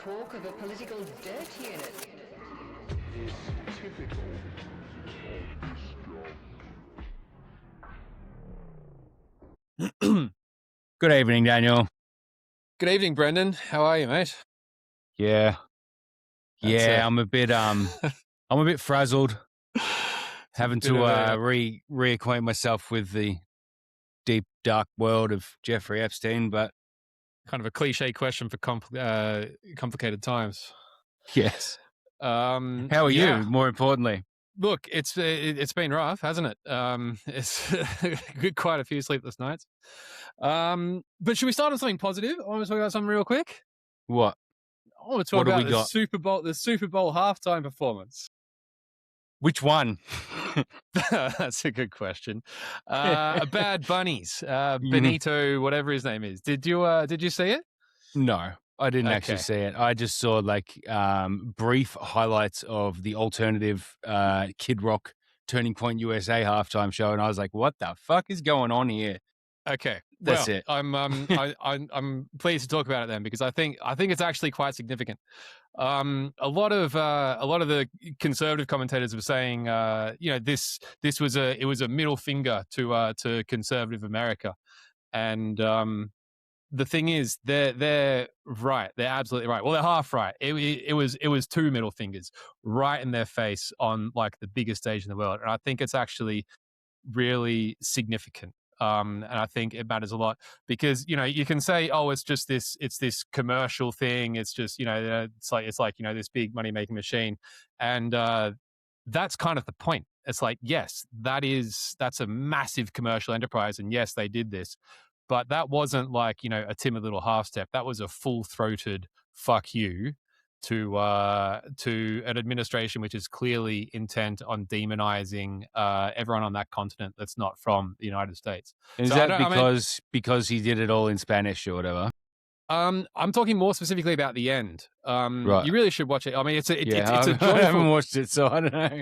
talk of a political dirt unit. It's typical of this job. Good evening, Daniel. Good evening, Brendan. How are you, mate? Yeah, I'm a bit frazzled, having to reacquaint myself with the deep, dark world of Jeffrey Epstein. But kind of a cliche question for complicated times. Yes. How are yeah. you? More importantly, Look, it's been rough, hasn't it? It's quite a few sleepless nights. But should we start on something positive? I want to talk about something real quick. What? I want to talk about the Super Bowl halftime performance. Which one? That's a good question. Bad Bunnies, Benito, whatever his name is. Did you see it? No, I didn't actually see it. I just saw brief highlights of the alternative Kid Rock Turning Point USA halftime show, and I was like, "What the fuck is going on here?" Okay, that's it. I'm pleased to talk about it then, because I think it's actually quite significant. A lot of the conservative commentators were saying, this was a middle finger to conservative America, and the thing is, they're right. They're absolutely right. Well, they're half right. It was two middle fingers right in their face on like the biggest stage in the world, and I think it's actually really significant. And I think it matters a lot because, you can say, oh, it's this commercial thing. It's just, it's like, this big money making machine. And that's kind of the point. It's like, yes, that's a massive commercial enterprise. And yes, they did this, but that wasn't like, a timid little half step. That was a full throated fuck you to an administration which is clearly intent on demonizing everyone on that continent that's not from the United States. Is that because he did it all in Spanish or whatever? I'm talking more specifically about the end. Right. You really should watch it. I mean, it's a joyful... I haven't watched it, so I don't know.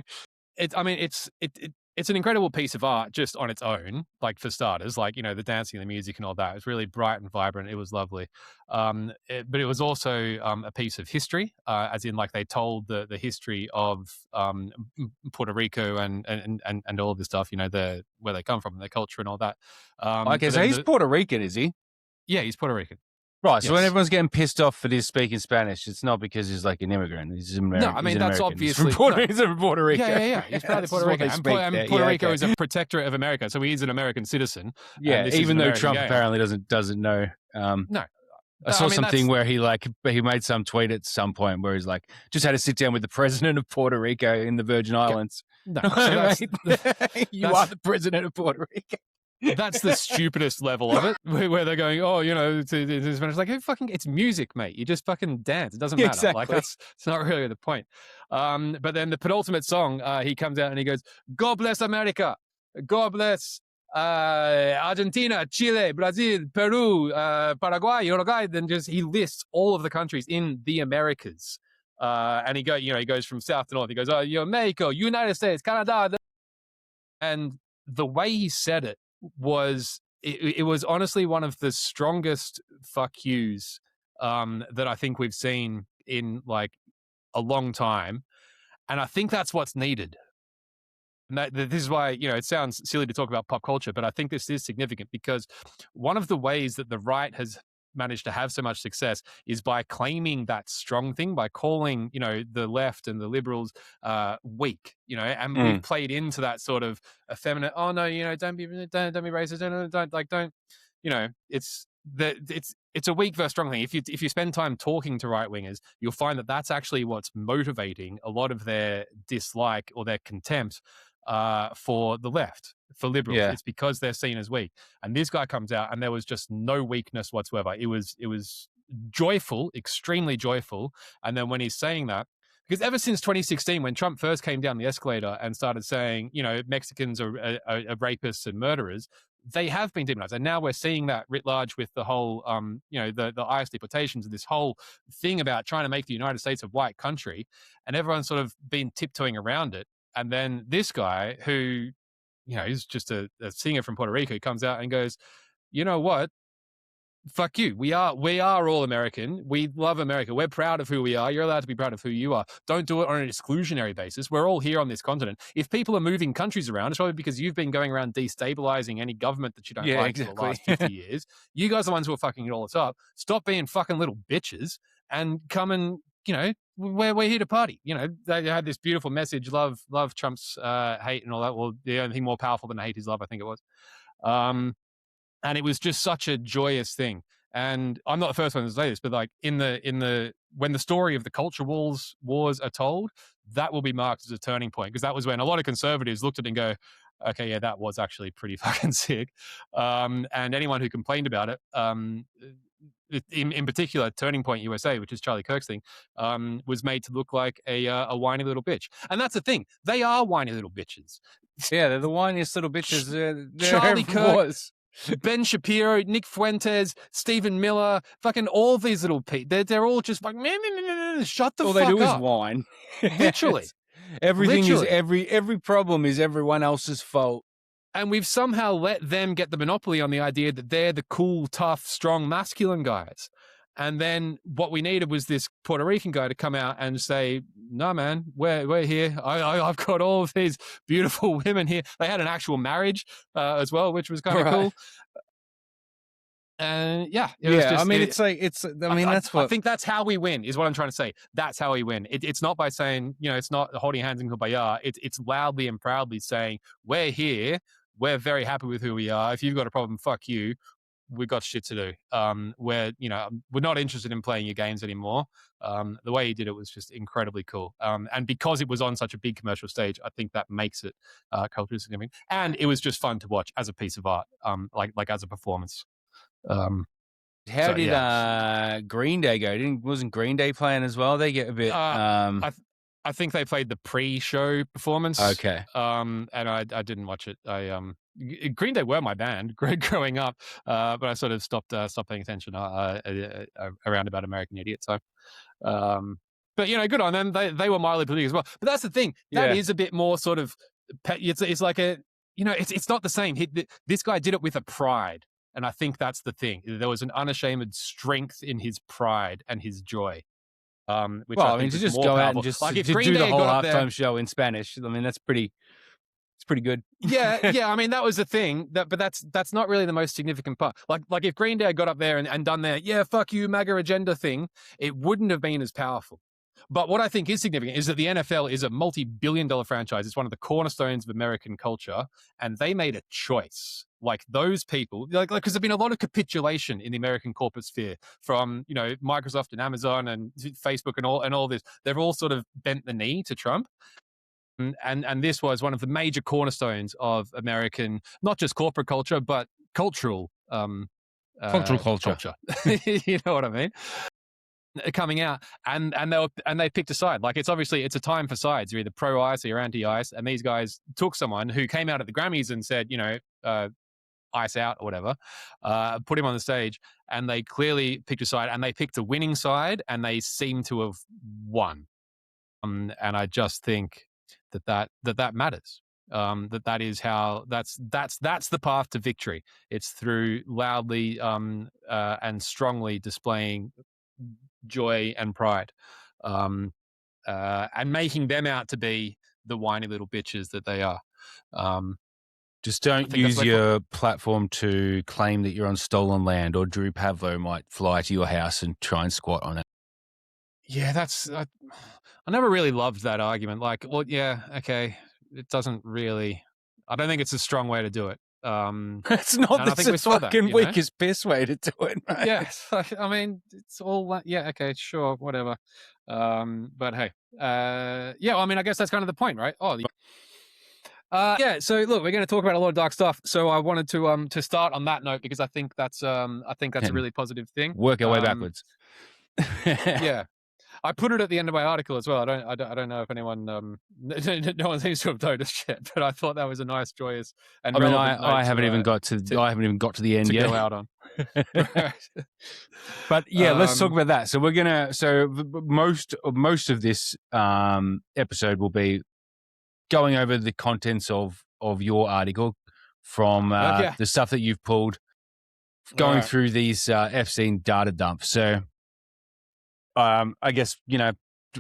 It's an incredible piece of art just on its own, like for starters, like, the dancing, the music and all that. It was really bright and vibrant. It was lovely. But it was also a piece of history, as in like they told the history of Puerto Rico and all of this stuff, where they come from, their culture and all that. Okay, so he's Puerto Rican, is he? Yeah, he's Puerto Rican. Right, so when everyone's getting pissed off for this speaking Spanish, it's not because he's like an immigrant. He's an American. No, I mean, that's American. obviously... He's from Puerto Rico. Yeah. He's proudly Puerto Rican. And Puerto Rico is a protectorate of America, so he is an American citizen. Yeah, even though Trump apparently doesn't know. No. I saw something where he made some tweet at some point where he's like, just had to sit down with the president of Puerto Rico in the Virgin Islands. No, you are the president of Puerto Rico. That's the stupidest level of it, where they're going, oh, to Spanish, like, it's music, mate. You just fucking dance. It doesn't matter. Exactly. Like, it's not really the point. But then the penultimate song, he comes out and he goes, God bless America. God bless Argentina, Chile, Brazil, Peru, Paraguay, Uruguay. Then he lists all of the countries in the Americas. And he goes from south to north. He goes, Mexico, United States, Canada. And the way he said it was honestly one of the strongest fuck yous that I think we've seen in like a long time, and I think that's what's needed. And this is why it sounds silly to talk about pop culture, but I think this is significant because one of the ways that the right has managed to have so much success is by claiming that strong thing, by calling the left and the liberals weak, and we've played into that sort of effeminate, oh no, don't be racist, don't it's a weak versus strong thing. If you spend time talking to right wingers, you'll find that that's actually what's motivating a lot of their dislike or their contempt for the left, for liberals. Yeah. It's because they're seen as weak. And this guy comes out and there was just no weakness whatsoever. It was joyful, extremely joyful. And then when he's saying that, because ever since 2016, when Trump first came down the escalator and started saying, Mexicans are rapists and murderers, they have been demonized. And now we're seeing that writ large with the whole, the ICE deportations and this whole thing about trying to make the United States a white country. And everyone's sort of been tiptoeing around it. And then this guy who, he's just a singer from Puerto Rico, comes out and goes, you know what? fuck you. We are all American. We love America. We're proud of who we are. You're allowed to be proud of who you are. Don't do it on an exclusionary basis. We're all here on this continent. If people are moving countries around, it's probably because you've been going around destabilizing any government that you don't like for the last 50 years. You guys are the ones who are fucking it all up. Stop being fucking little bitches and come and, we're here to party. They had this beautiful message, love Trump's hate and all that. Well, the only thing more powerful than hate is love, I think it was. And it was just such a joyous thing. And I'm not the first one to say this, but like when the story of the culture wars are told, that will be marked as a turning point, because that was when a lot of conservatives looked at it and go, okay, yeah, that was actually pretty fucking sick. And anyone who complained about it, in particular, Turning Point USA, which is Charlie Kirk's thing, was made to look like a whiny little bitch. And that's the thing; they are whiny little bitches. Yeah, they're the whiniest little bitches Charlie Kirk was. Ben Shapiro, Nick Fuentes, Stephen Miller, fucking all these little people. They're all just like, shut the fuck up. All they do is whine. Literally. Everything is every problem is everyone else's fault. And we've somehow let them get the monopoly on the idea that they're the cool, tough, strong, masculine guys. And then what we needed was this Puerto Rican guy to come out and say, no, man, we're here. I've got all of these beautiful women here. They had an actual marriage as well, which was kind of cool. And I think that's how we win, is what I'm trying to say. That's how we win. It's not by saying, it's not holding hands in kumbaya. It's loudly and proudly saying, we're here. We're very happy with who we are. If you've got a problem, fuck you. We've got shit to do. We're not interested in playing your games anymore. The way he did it was just incredibly cool. And because it was on such a big commercial stage, I think that makes it culturally significant. And it was just fun to watch as a piece of art, like as a performance. How did Green Day go? Wasn't Green Day playing as well? They get a bit. I think they played the pre-show performance. Okay. And I didn't watch it. Green Day were my band growing up, but I sort of stopped paying attention around about American Idiot. So, but good on them. They were mildly political as well. But that's the thing. That is a bit more sort of. It's like it's not the same. This guy did it with a pride, and I think that's the thing. There was an unashamed strength in his pride and his joy. Which I think to just more go powerful. out and just like if do Green the Day whole got halftime show in Spanish. I mean, it's pretty good. Yeah. I mean, that was the thing. But that's not really the most significant part. Like if Green Day got up there and done their fuck you MAGA agenda thing, it wouldn't have been as powerful. But what I think is significant is that the NFL is a multi-billion-dollar franchise. It's one of the cornerstones of American culture, and they made a choice. Like those people, because there's been a lot of capitulation in the American corporate sphere from Microsoft and Amazon and Facebook and all this. They've all sort of bent the knee to Trump. And this was one of the major cornerstones of American, not just corporate culture, but cultural culture. You know what I mean? Coming out and they picked a side. Like it's a time for sides. You're either pro ICE or you're anti ICE. And these guys took someone who came out at the Grammys and said, ICE out or whatever, put him on the stage, and they clearly picked a side, and they picked a winning side, and they seem to have won. And I just think that matters. That is how that's the path to victory. It's through loudly and strongly displaying joy and pride, and making them out to be the whiny little bitches that they are. Just don't use your platform to claim that you're on stolen land, or Drew Pavlo might fly to your house and try and squat on it. Yeah, I never really loved that argument. Like, well, yeah, okay, it doesn't really. I don't think it's a strong way to do it. It's not the fucking weakest piss way to do it, right? Yeah, I mean, it's all yeah, okay, sure, whatever. But hey, yeah, I mean, I guess that's kind of the point, right? Yeah, so look, we're going to talk about a lot of dark stuff. So I wanted to start on that note, because I think that's a really positive thing. Work our way backwards. Yeah, I put it at the end of my article as well. I don't know if anyone no one seems to have noticed yet, but I thought that was a nice, joyous and I haven't even got to the end yet. Go out on. But yeah, let's talk about that. So we're gonna. So most of this episode will be going over the contents of your article from the stuff that you've pulled. going right. through these Epstein data dumps. So I guess,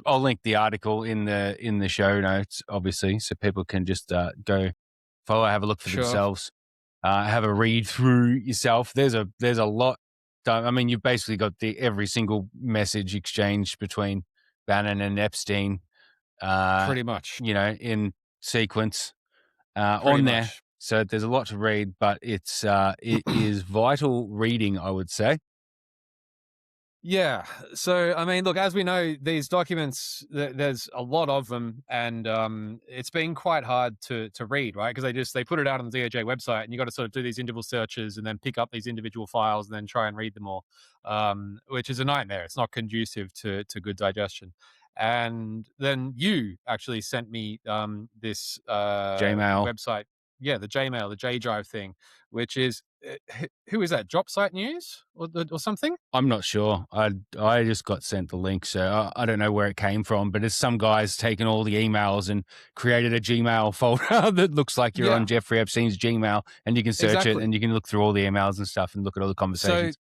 I'll link the article in the show notes, obviously, so people can just go follow, have a look for Sure. themselves, have a read through yourself. There's a lot done. I mean, you've basically got every single message exchange between Bannon and Epstein, Pretty much. in sequence Pretty on there. much. So there's a lot to read, but it is vital reading, I would say. Yeah. So, I mean, look, as we know, these documents, there's a lot of them, and it's been quite hard to read, right? Because they put it out on the DOJ website, and you got to sort of do these interval searches and then pick up these individual files and then try and read them all, which is a nightmare. It's not conducive to good digestion. And then you actually sent me this Gmail. website. Yeah, the Jmail, the J Drive thing, which is who is that? Drop Site News or something? I'm not sure. I just got sent the link, so I don't know where it came from. But it's some guys taken all the emails and created a Gmail folder that looks like you're on Yeah, Jeffrey Epstein's Gmail, and you can search it exactly. and you can look through all the emails and stuff and look at all the So, conversations.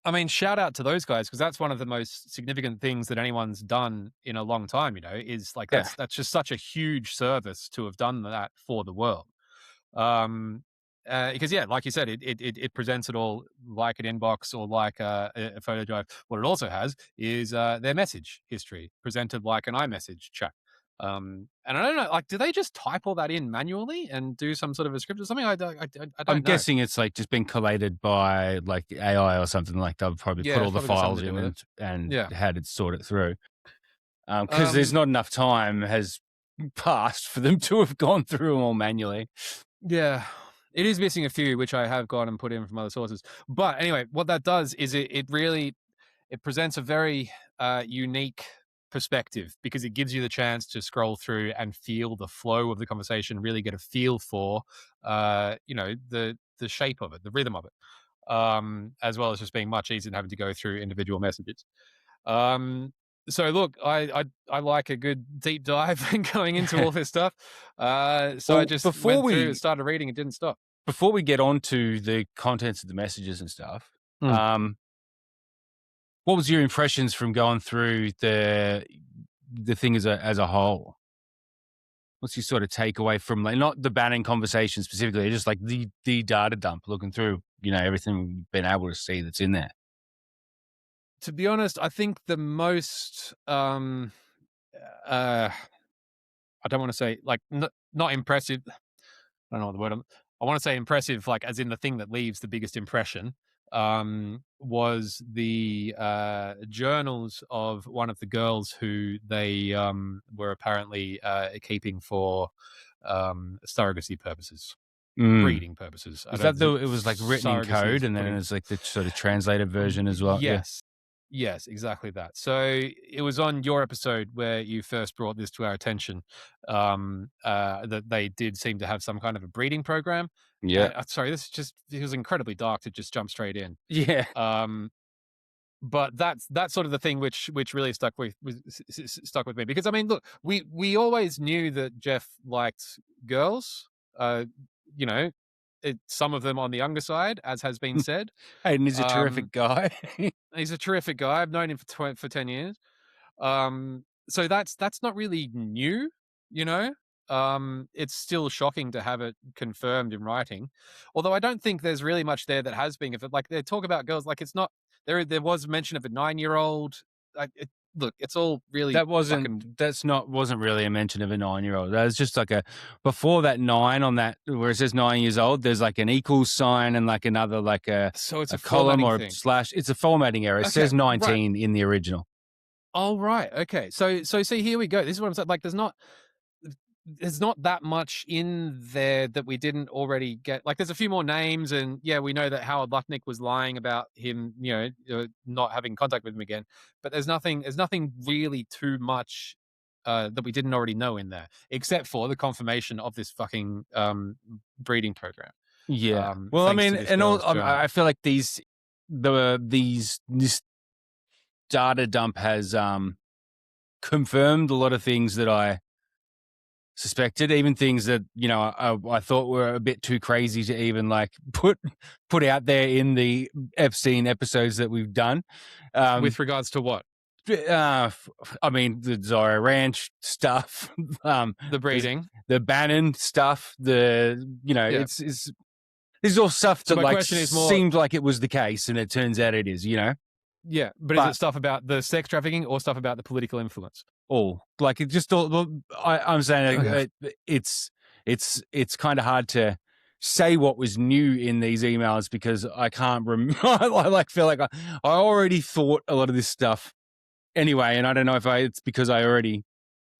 I mean, shout out to those guys because that's one of the most significant things that anyone's done in a long time. Is like Yeah, that's just such a huge service to have done that for the world. Um, because yeah, like you said, it presents it all like an inbox or like a photo drive. What it also has is their message history presented like an iMessage chat. And I don't know, like, do they just type all that in manually and do some sort of a script or something? I I'm don't know. guessing it's like just been collated by like AI or something. Like they've probably Yeah, put all it's the probably got something files to do in with it. and Yeah. had it sort it through. Because there's not enough time has passed for them to have gone through them all manually. Yeah, it is missing a few, which I have gone and put in from other sources. But anyway, what that does is it really it presents a very unique perspective because it gives you the chance to scroll through and feel the flow of the conversation, really get a feel for the shape of it, the rhythm of it, as well as just being much easier than having to go through individual messages. So look, I like a good deep dive and going into all this stuff. So I Well, just went through and started reading and didn't stop. before we get on to the contents of the messages and stuff, Mm. what was your impressions from going through the thing as a whole? What's your sort of takeaway from like not the Bannon conversation specifically, just like the data dump, looking through everything we've been able to see that's in there? To be honest, I think the most I don't want to say like not impressive. I don't know what the word. I want to say impressive, like as in the thing that leaves the biggest impression. Was the journals of one of the girls who they were apparently keeping for surrogacy purposes, Mm. breeding purposes. Was that The it was like written in surrogacy code is and then putting it's like the sort of translated version as well? Yeah. yes. Yes, exactly that. So it was on your episode where you first brought this to our attention, that they did seem to have some kind of a breeding program. Yeah. And sorry, this just it was incredibly dark to just jump straight in. Yeah. But that's sort of the thing which really stuck with me because I mean, look, we always knew that Jeff liked girls. You know, some of them on the younger side, as has been said. Hayden is a Um, terrific guy. He's a terrific guy. I've known him for 10 years. So that's not really new, you know. It's still shocking to have it confirmed in writing. Although I don't think there's really much there that has been. If it, like they talk about girls, like it's not there was mention of a 9-year-old. Look, it's all really fucking Wasn't really a mention of a 9-year-old. That was just like before that 9 on that where it says 9 years old, there's like an equals sign and like another like so it's a a column formatting or a thing. slash. It's a formatting error. It Okay, says right. 19 in the original. Oh right, okay. So see, here we go. This is what I'm saying. Like, there's not that much in there that we didn't already get. Like, there's a few more names, and yeah, we know that Howard Lutnick was lying about him, not having contact with him again. But there's nothing really too much that we didn't already know in there, except for the confirmation of this fucking breeding program. Yeah. Well, I Thanks to mean, this and all girl's journal. I feel like this data dump has confirmed a lot of things that I suspected, even things that, you know, I thought were a bit too crazy to even like put out there in the Epstein episodes that we've done. With regards to what? I mean, the Zorro Ranch stuff, The breeding, the Bannon stuff, it's this is all stuff So that my like question is more- seemed like it was the case, and it turns out it is. You know, yeah, but is it stuff about the sex trafficking or stuff about the political influence? all like it just all. I'm saying Okay. it's kind of hard to say what was new in these emails because I can't remember. I like feel like I already thought a lot of this stuff anyway, and I don't know if it's because I already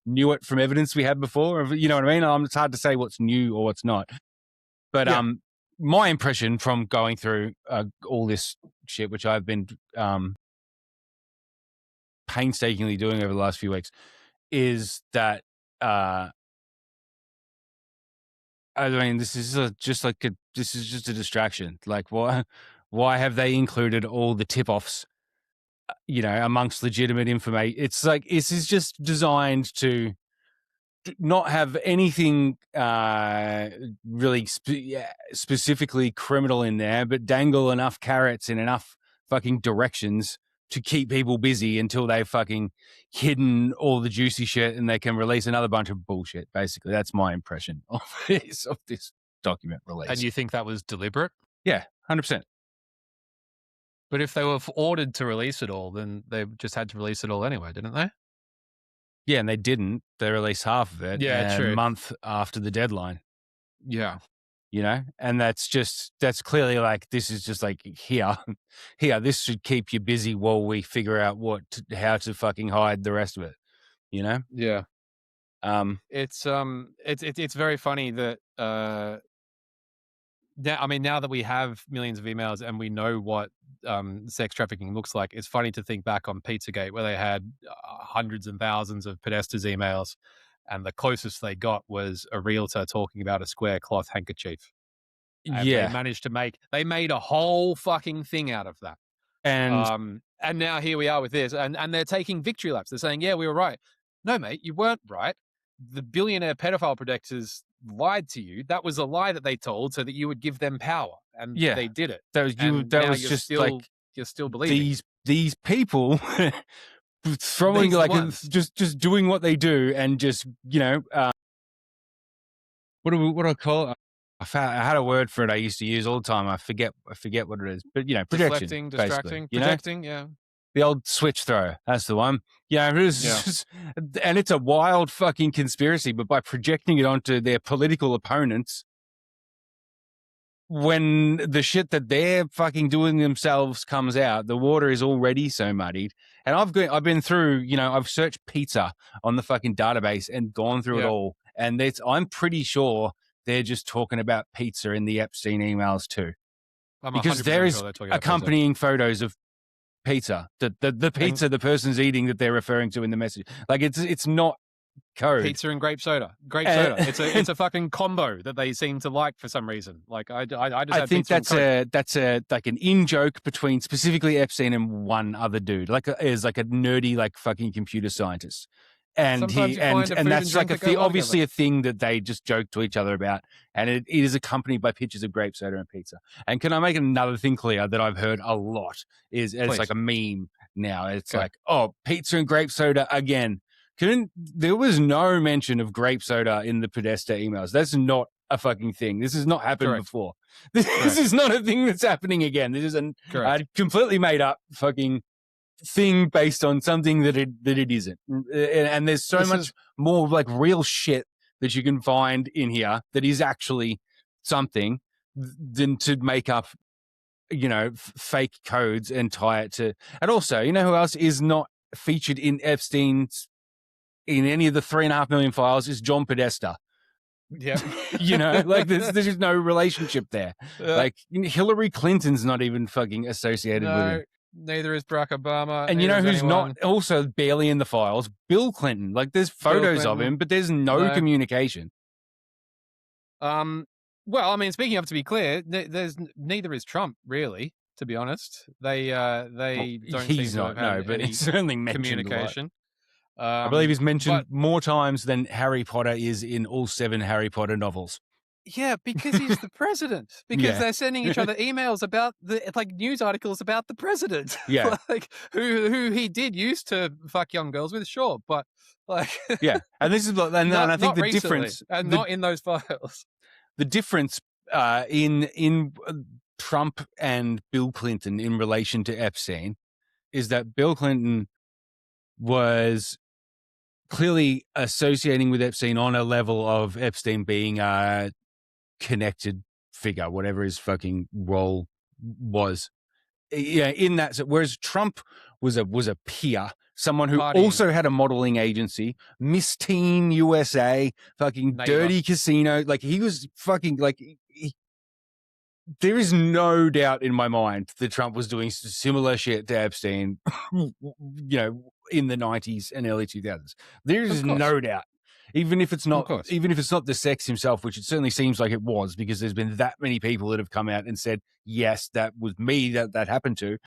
knew it from evidence we had before. Or, you know what I mean? It's hard to say what's new or what's not. But Yeah. my impression from going through all this shit, which I've been painstakingly doing over the last few weeks, is that I mean, this is just a distraction. Like, why have they included all the tip-offs, you know, amongst legitimate information? It's like this is just designed to not have anything really specifically criminal in there, but dangle enough carrots in enough fucking directions to keep people busy until they've fucking hidden all the juicy shit and they can release another bunch of bullshit. Basically, that's my impression of this document release. And you think that was deliberate? Yeah, 100%. But if they were ordered to release it all, then they just had to release it all anyway, didn't they? Yeah, and they didn't. They released half of it a true. month after the deadline. Yeah. You know, and that's clearly like, this is just like, here, this should keep you busy while we figure out how to fucking hide the rest of it, you know? Yeah. It's very funny that now that we have millions of emails and we know what sex trafficking looks like, it's funny to think back on Pizzagate where they had hundreds and thousands of Podesta's emails, and the closest they got was a realtor talking about a square cloth handkerchief. And yeah. they made a whole fucking thing out of that. And now here we are with this, and they're taking victory laps. They're saying, yeah, we were right. No, mate, you weren't right. The billionaire pedophile protectors lied to you. That was a lie that they told so that you would give them power, and they did it. You're still believing these people throwing just doing what they do and just, you know, what do I call it? I had a word for it I used to use all the time. I forget what it is, but you know, projection, distracting, projecting, yeah. The old switch throw. That's the one. Yeah, and it's a wild fucking conspiracy, but by projecting it onto their political opponents, when the shit that they're fucking doing themselves comes out, the water is already so muddied. And I've been through, you know, I've searched pizza on the fucking database and gone through it all. And I'm pretty sure they're just talking about pizza in the Epstein emails too. Because there is accompanying photos of pizza, the pizza the person's eating that they're referring to in the message. Like it's not code. Pizza and grape soda. It's a fucking combo that they seem to like for some reason. Like I think that's a like an in joke between specifically Epstein and one other dude, is like a nerdy like fucking computer scientist. And that's like obviously a thing that they just joke to each other about, and it is accompanied by pictures of grape soda and pizza. And can I make another thing clear that I've heard a lot it's like a meme now. It's like, oh, pizza and grape soda again. There was no mention of grape soda in the Podesta emails. That's not a fucking thing. This has not happened before. This is not a thing that's happening again. This is a completely made up fucking thing based on something that it isn't. And there's so much more like real shit that you can find in here that is actually something than to make up, you know, fake codes and tie it to. And also, you know who else is not featured in Epstein's in any of the 3.5 million files is John Podesta. Yeah. You know, like there's just no relationship there. Like Hillary Clinton's not even fucking associated with him. Neither is Barack Obama. And you know who's not also barely in the files? Bill Clinton. Like there's photos of him, but there's no communication. Well, I mean, speaking of, to be clear, there's neither is Trump really. To be honest, they don't. He's not. No, but it's certainly mentioned communication. I believe he's mentioned But more times than Harry Potter is in all 7 Harry Potter novels. yeah, because he's the president. Because Yeah. they're sending each other emails about news articles about the president. Yeah. Like who he did used to fuck young girls with, sure, but like Yeah. And this is, and I think not the recently, difference, and not in those files. the difference in Trump and Bill Clinton in relation to Epstein is that Bill Clinton was clearly associating with Epstein on a level of Epstein being a connected figure, whatever his fucking role was. Yeah, in that. Whereas Trump was a peer, someone who Partying. also had a modeling agency, Miss Teen USA, fucking Neighbor. dirty casino. Like he was fucking like. There is no doubt in my mind that Trump was doing similar shit to Epstein, in the 90s and early 2000s. There is no doubt. Even if it's not the sex himself, which it certainly seems like it was, because there's been that many people that have come out and said, yes, that was me that happened to,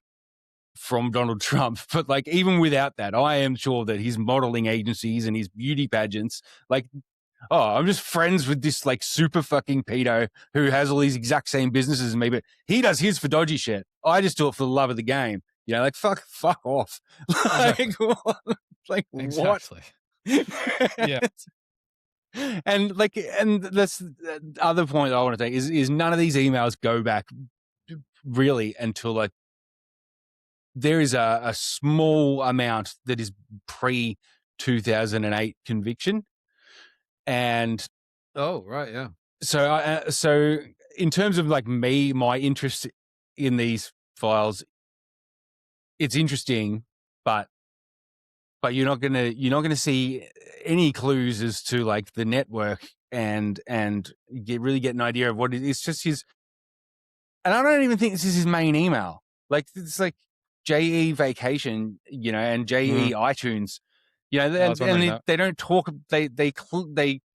from Donald Trump. But like, even without that, I am sure that his modeling agencies and his beauty pageants, like, oh, I'm just friends with this like super fucking pedo who has all these exact same businesses as me, but he does his for dodgy shit. I just do it for the love of the game. Like fuck off. Exactly. Like Exactly. What? Yeah. And that's the other point I want to take is none of these emails go back really until like there is a small amount that is pre 2008 conviction. And oh, right, yeah. So in terms of like my interest in these files, it's interesting, but you're not gonna see any clues as to like the network and really get an idea of what it is. It's just his, and I don't even think this is his main email. Like it's like JE Vacation, and JE iTunes, and they don't talk. They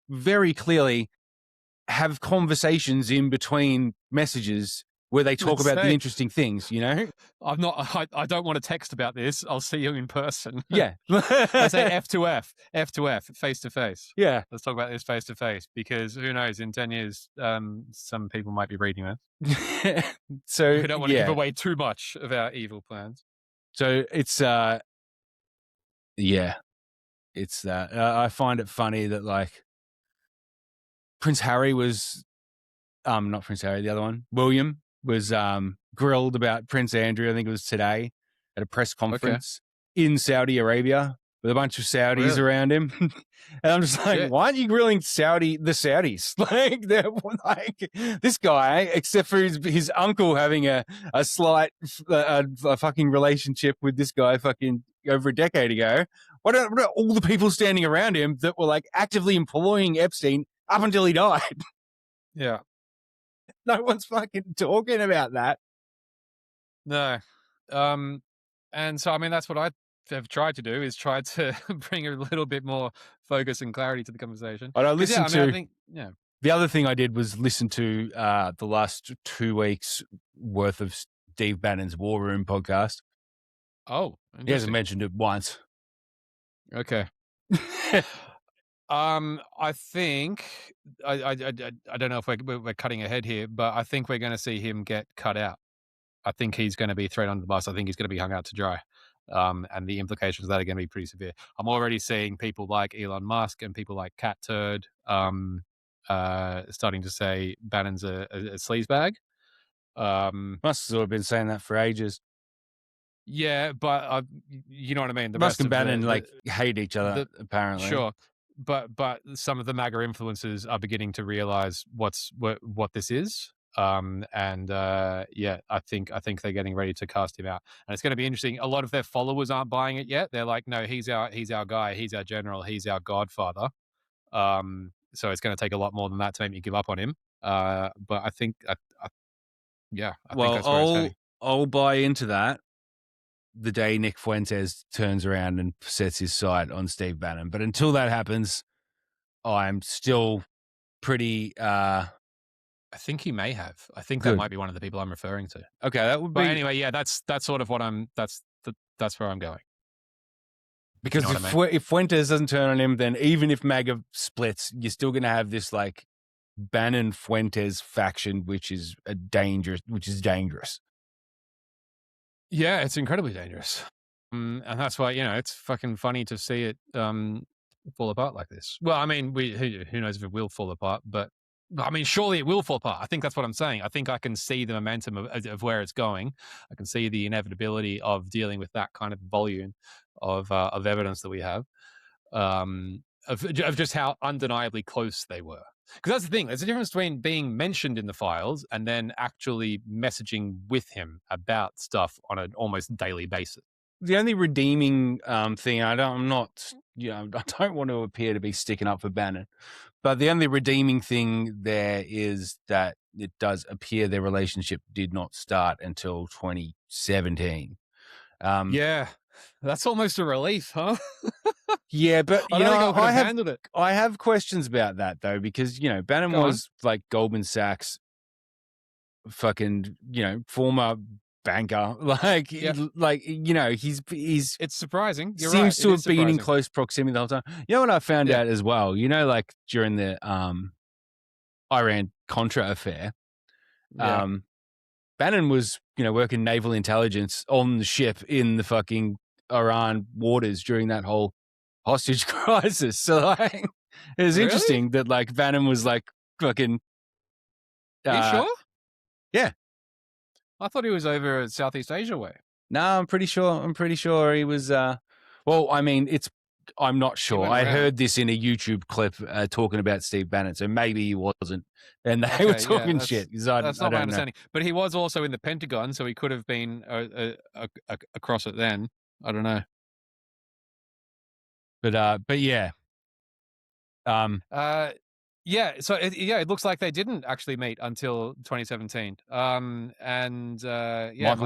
very clearly have conversations in between messages where they talk about the interesting things, I don't want to text about this. I'll see you in person. Yeah. They say F to F, face to face. Yeah. Let's talk about this face to face, because who knows, in 10 years, some people might be reading this. So we don't want to give away too much of our evil plans. So it's, it's that. I find it funny that like Prince Harry was, not Prince Harry, the other one, William was grilled about Prince Andrew. I think it was today at a press conference in Saudi Arabia with a bunch of Saudis around him. And I'm just like, why aren't you grilling the Saudis? Like, they're like this guy, except for his uncle having a slight a fucking relationship with this guy fucking over a decade ago. What are all the people standing around him that were like actively employing Epstein up until he died? Yeah. No one's fucking talking about that. No. And so, I mean, that's what I have tried to do, is try to bring a little bit more focus and clarity to the conversation. But I listened to, the other thing I did was listen to the last 2 weeks worth of Steve Bannon's War Room podcast. Oh, he hasn't mentioned it once. Okay. I think I don't know if we're cutting ahead here, but I think we're going to see him get cut out. I think he's going to be thrown under the bus. I think he's going to be hung out to dry. And the implications of that are going to be pretty severe. I'm already seeing people like Elon Musk and people like Cat Turd starting to say Bannon's a sleazebag. Musk's sort of been saying that for ages. Yeah, but you know what I mean. The Musk and Bannon hate each other, apparently. Sure, but some of the MAGA influencers are beginning to realize what this is. I think they're getting ready to cast him out, and it's going to be interesting. A lot of their followers aren't buying it yet. They're like, no, he's our guy, he's our general, he's our godfather. So it's going to take a lot more than that to make me give up on him. But I think, I think that's where it's heading. I'll buy into that the day Nick Fuentes turns around and sets his sight on Steve Bannon. But until that happens, I'm still pretty. I think he may have. I think that might be one of the people I'm referring to. Okay, that would be. But anyway, yeah, that's sort of what I'm. That's where I'm going. Because know what if Fuentes doesn't turn on him, then even if MAGA splits, you're still going to have this like Bannon Fuentes faction, which is dangerous. Yeah, it's incredibly dangerous. And that's why, it's fucking funny to see it fall apart like this. Well, I mean, who knows if it will fall apart, but I mean, surely it will fall apart. I think that's what I'm saying. I think I can see the momentum of where it's going. I can see the inevitability of dealing with that kind of volume of evidence that we have, of just how undeniably close they were. Because that's the thing. There's a difference between being mentioned in the files and then actually messaging with him about stuff on an almost daily basis. The only redeeming thing, I don't want to appear to be sticking up for Bannon, but the only redeeming thing there is that it does appear their relationship did not start until 2017. Yeah, that's almost a relief, huh? Yeah, but I don't think I could have handled it. I have questions about that though, because Bannon was like Goldman Sachs, fucking former banker, like he's It's surprising. You're seems right. to have been in close proximity the whole time. You know what I found out as well? Like during the Iran Contra affair, Bannon was working naval intelligence on the ship in the fucking Iran waters during that whole hostage crisis. So like, it was interesting that like Bannon was like fucking. Are you sure? Yeah. I thought he was over Southeast Asia way. No, I'm pretty sure he was. Well, I mean, I'm not sure. I heard this in a YouTube clip talking about Steve Bannon, so maybe he wasn't, and they were talking shit. That's not my understanding. But he was also in the Pentagon, so he could have been across it then. I don't know. But yeah. Yeah, so it looks like they didn't actually meet until 2017. Michael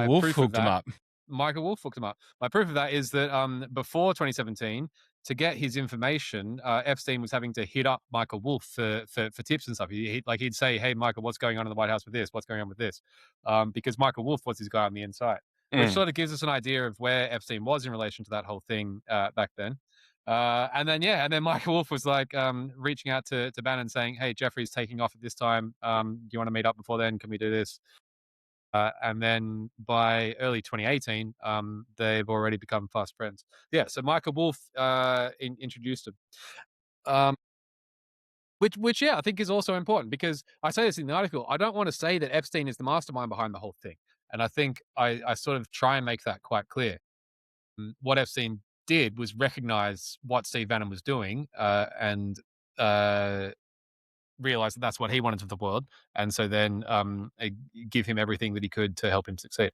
Wolff hooked him up. Michael Wolff hooked him up. My proof of that is that before 2017, to get his information, Epstein was having to hit up Michael Wolff for tips and stuff. He'd say, "Hey, Michael, what's going on in the White House with this? What's going on with this?" Because Michael Wolff was his guy on the inside, which sort of gives us an idea of where Epstein was in relation to that whole thing back then. And then Michael Wolff was like reaching out to Bannon saying, "Hey, Jeffrey's taking off at this time. Do you want to meet up before then? Can we do this?" And then by early 2018, they've already become fast friends. Yeah, so Michael Wolff introduced him. Which I think is also important, because I say this in the article. I don't want to say that Epstein is the mastermind behind the whole thing, and I think I sort of try and make that quite clear. What Epstein did was recognize what Steve Bannon was doing and realize that that's what he wanted for the world, and so then give him everything that he could to help him succeed.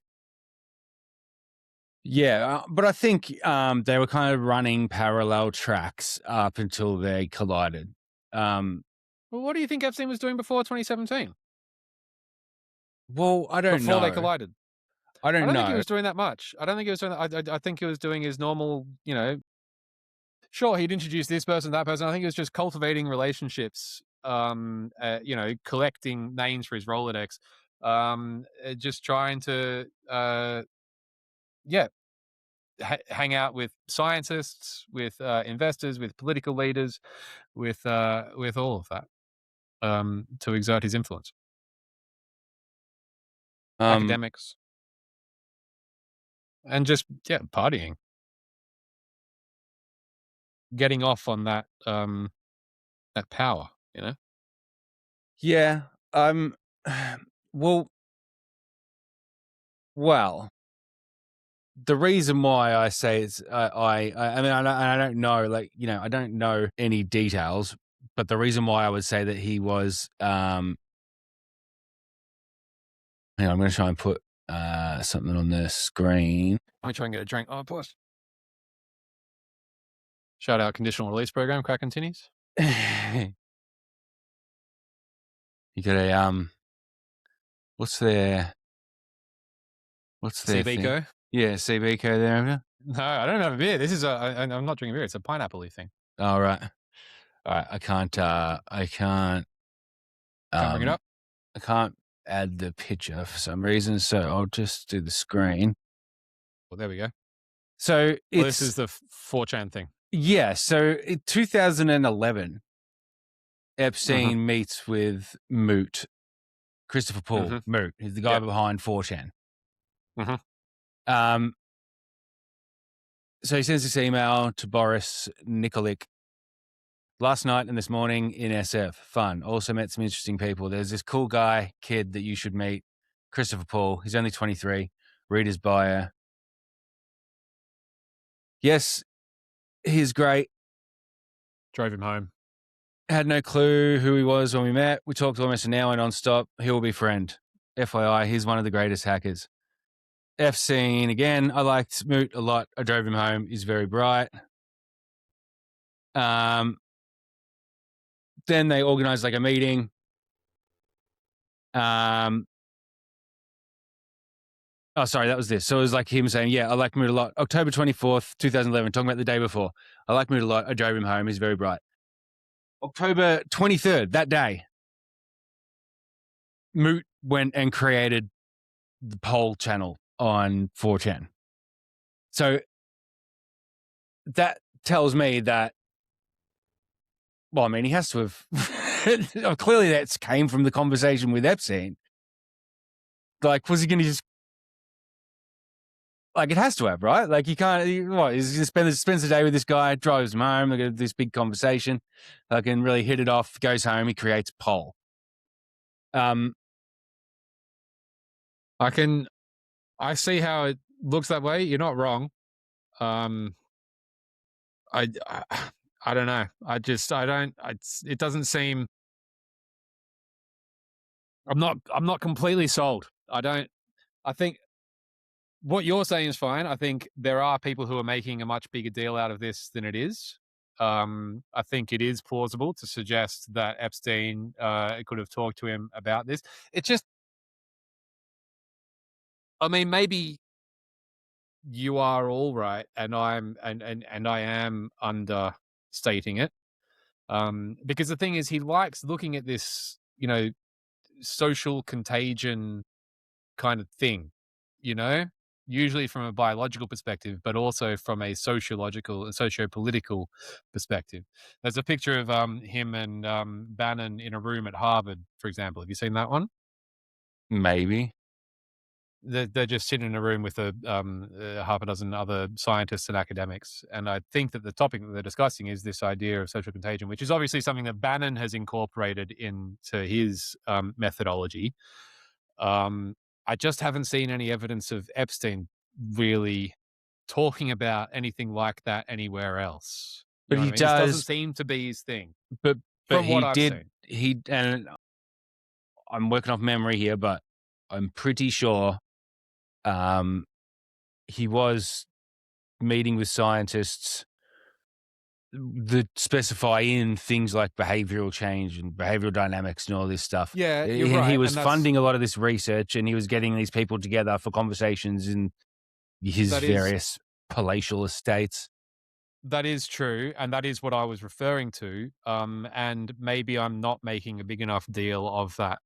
Yeah, but I think they were kind of running parallel tracks up until they collided. Well, what do you think Epstein was doing before 2017? Well, I don't know. Before they collided. I don't know. think he was doing that much. I don't think he was doing that. I think he was doing his normal, sure, he'd introduce this person, that person. I think he was just cultivating relationships, collecting names for his Rolodex, just trying to, hang out with scientists, with investors, with political leaders, with all of that, to exert his influence. Academics. And just partying, getting off on that that power, Yeah. Well, the reason why I say it's I mean I don't know, like I don't know any details, but the reason why I would say that he was hang on, I'm going to try and put something on the screen. Let me try and get a drink. Oh, pause. Shout out conditional release program. Crack continues. You got a what's their CBco? thing? Yeah, CBco there. No, I don't have a beer. This is I'm not drinking beer. It's a pineapple-y thing. All right. I can't Can't bring it up. I can't add the picture for some reason, so I'll just do the screen. Well, there we go. So Well, it's this is the 4chan thing. yeah. So in 2011, Epstein meets with Moot, Christopher Paul Moot, who's the guy Yeah. behind 4chan. Mhm. So he sends this email to Boris Nikolic last night and this morning in SF. Fun. Also met some interesting people. There's this cool guy, kid that you should meet, Christopher Paul. He's only 23. Read his bio. Yes, he's great. Drove him home. Had no clue who he was when we met. We talked almost an hour nonstop. He will be friend. FYI, he's one of the greatest hackers. F scene again. I liked Moot a lot. I drove him home. He's very bright. Then they organized like a meeting. Oh, sorry, that was this. So it was like him saying, yeah, I like Mood a lot. October 24th, 2011, talking about the day before. I like Mood a lot. I drove him home. He's very bright. October 23rd, that day, Moot went and created the poll channel on 4chan. So that tells me that, well, I mean, he has to have, clearly that came from the conversation with Epstein. Like, was he going to just, like, it has to have, right? Like, you can't, what, he's going to spends the day with this guy, drives him home, they get this big conversation, can really hit it off, goes home, he creates poll. I see how it looks that way. You're not wrong. I don't know. It doesn't seem. I'm not completely sold. I think what you're saying is fine. I think there are people who are making a much bigger deal out of this than it is. I think it is plausible to suggest that Epstein could have talked to him about this. It just, I mean, maybe you are all right, and I am understating it. Because the thing is, he likes looking at this, social contagion kind of thing, usually from a biological perspective, but also from a sociological and socio-political perspective. There's a picture of him and Bannon in a room at Harvard, for example. Have you seen that one? Maybe. They're just sitting in a room with a half a dozen other scientists and academics. And I think that the topic that they're discussing is this idea of social contagion, which is obviously something that Bannon has incorporated into his methodology. I just haven't seen any evidence of Epstein really talking about anything like that anywhere else. But he What I mean? This doesn't does, seem to be his thing. but From what he I've did, seen. and I'm working off memory here, but I'm pretty sure he was meeting with scientists that specify in things like behavioral change and behavioral dynamics and all this stuff. Yeah, you're and right. he was and that's- funding a lot of this research, and he was getting these people together for conversations in his That is- various palatial estates. That is true, and that is what I was referring to. And maybe I'm not making a big enough deal of that.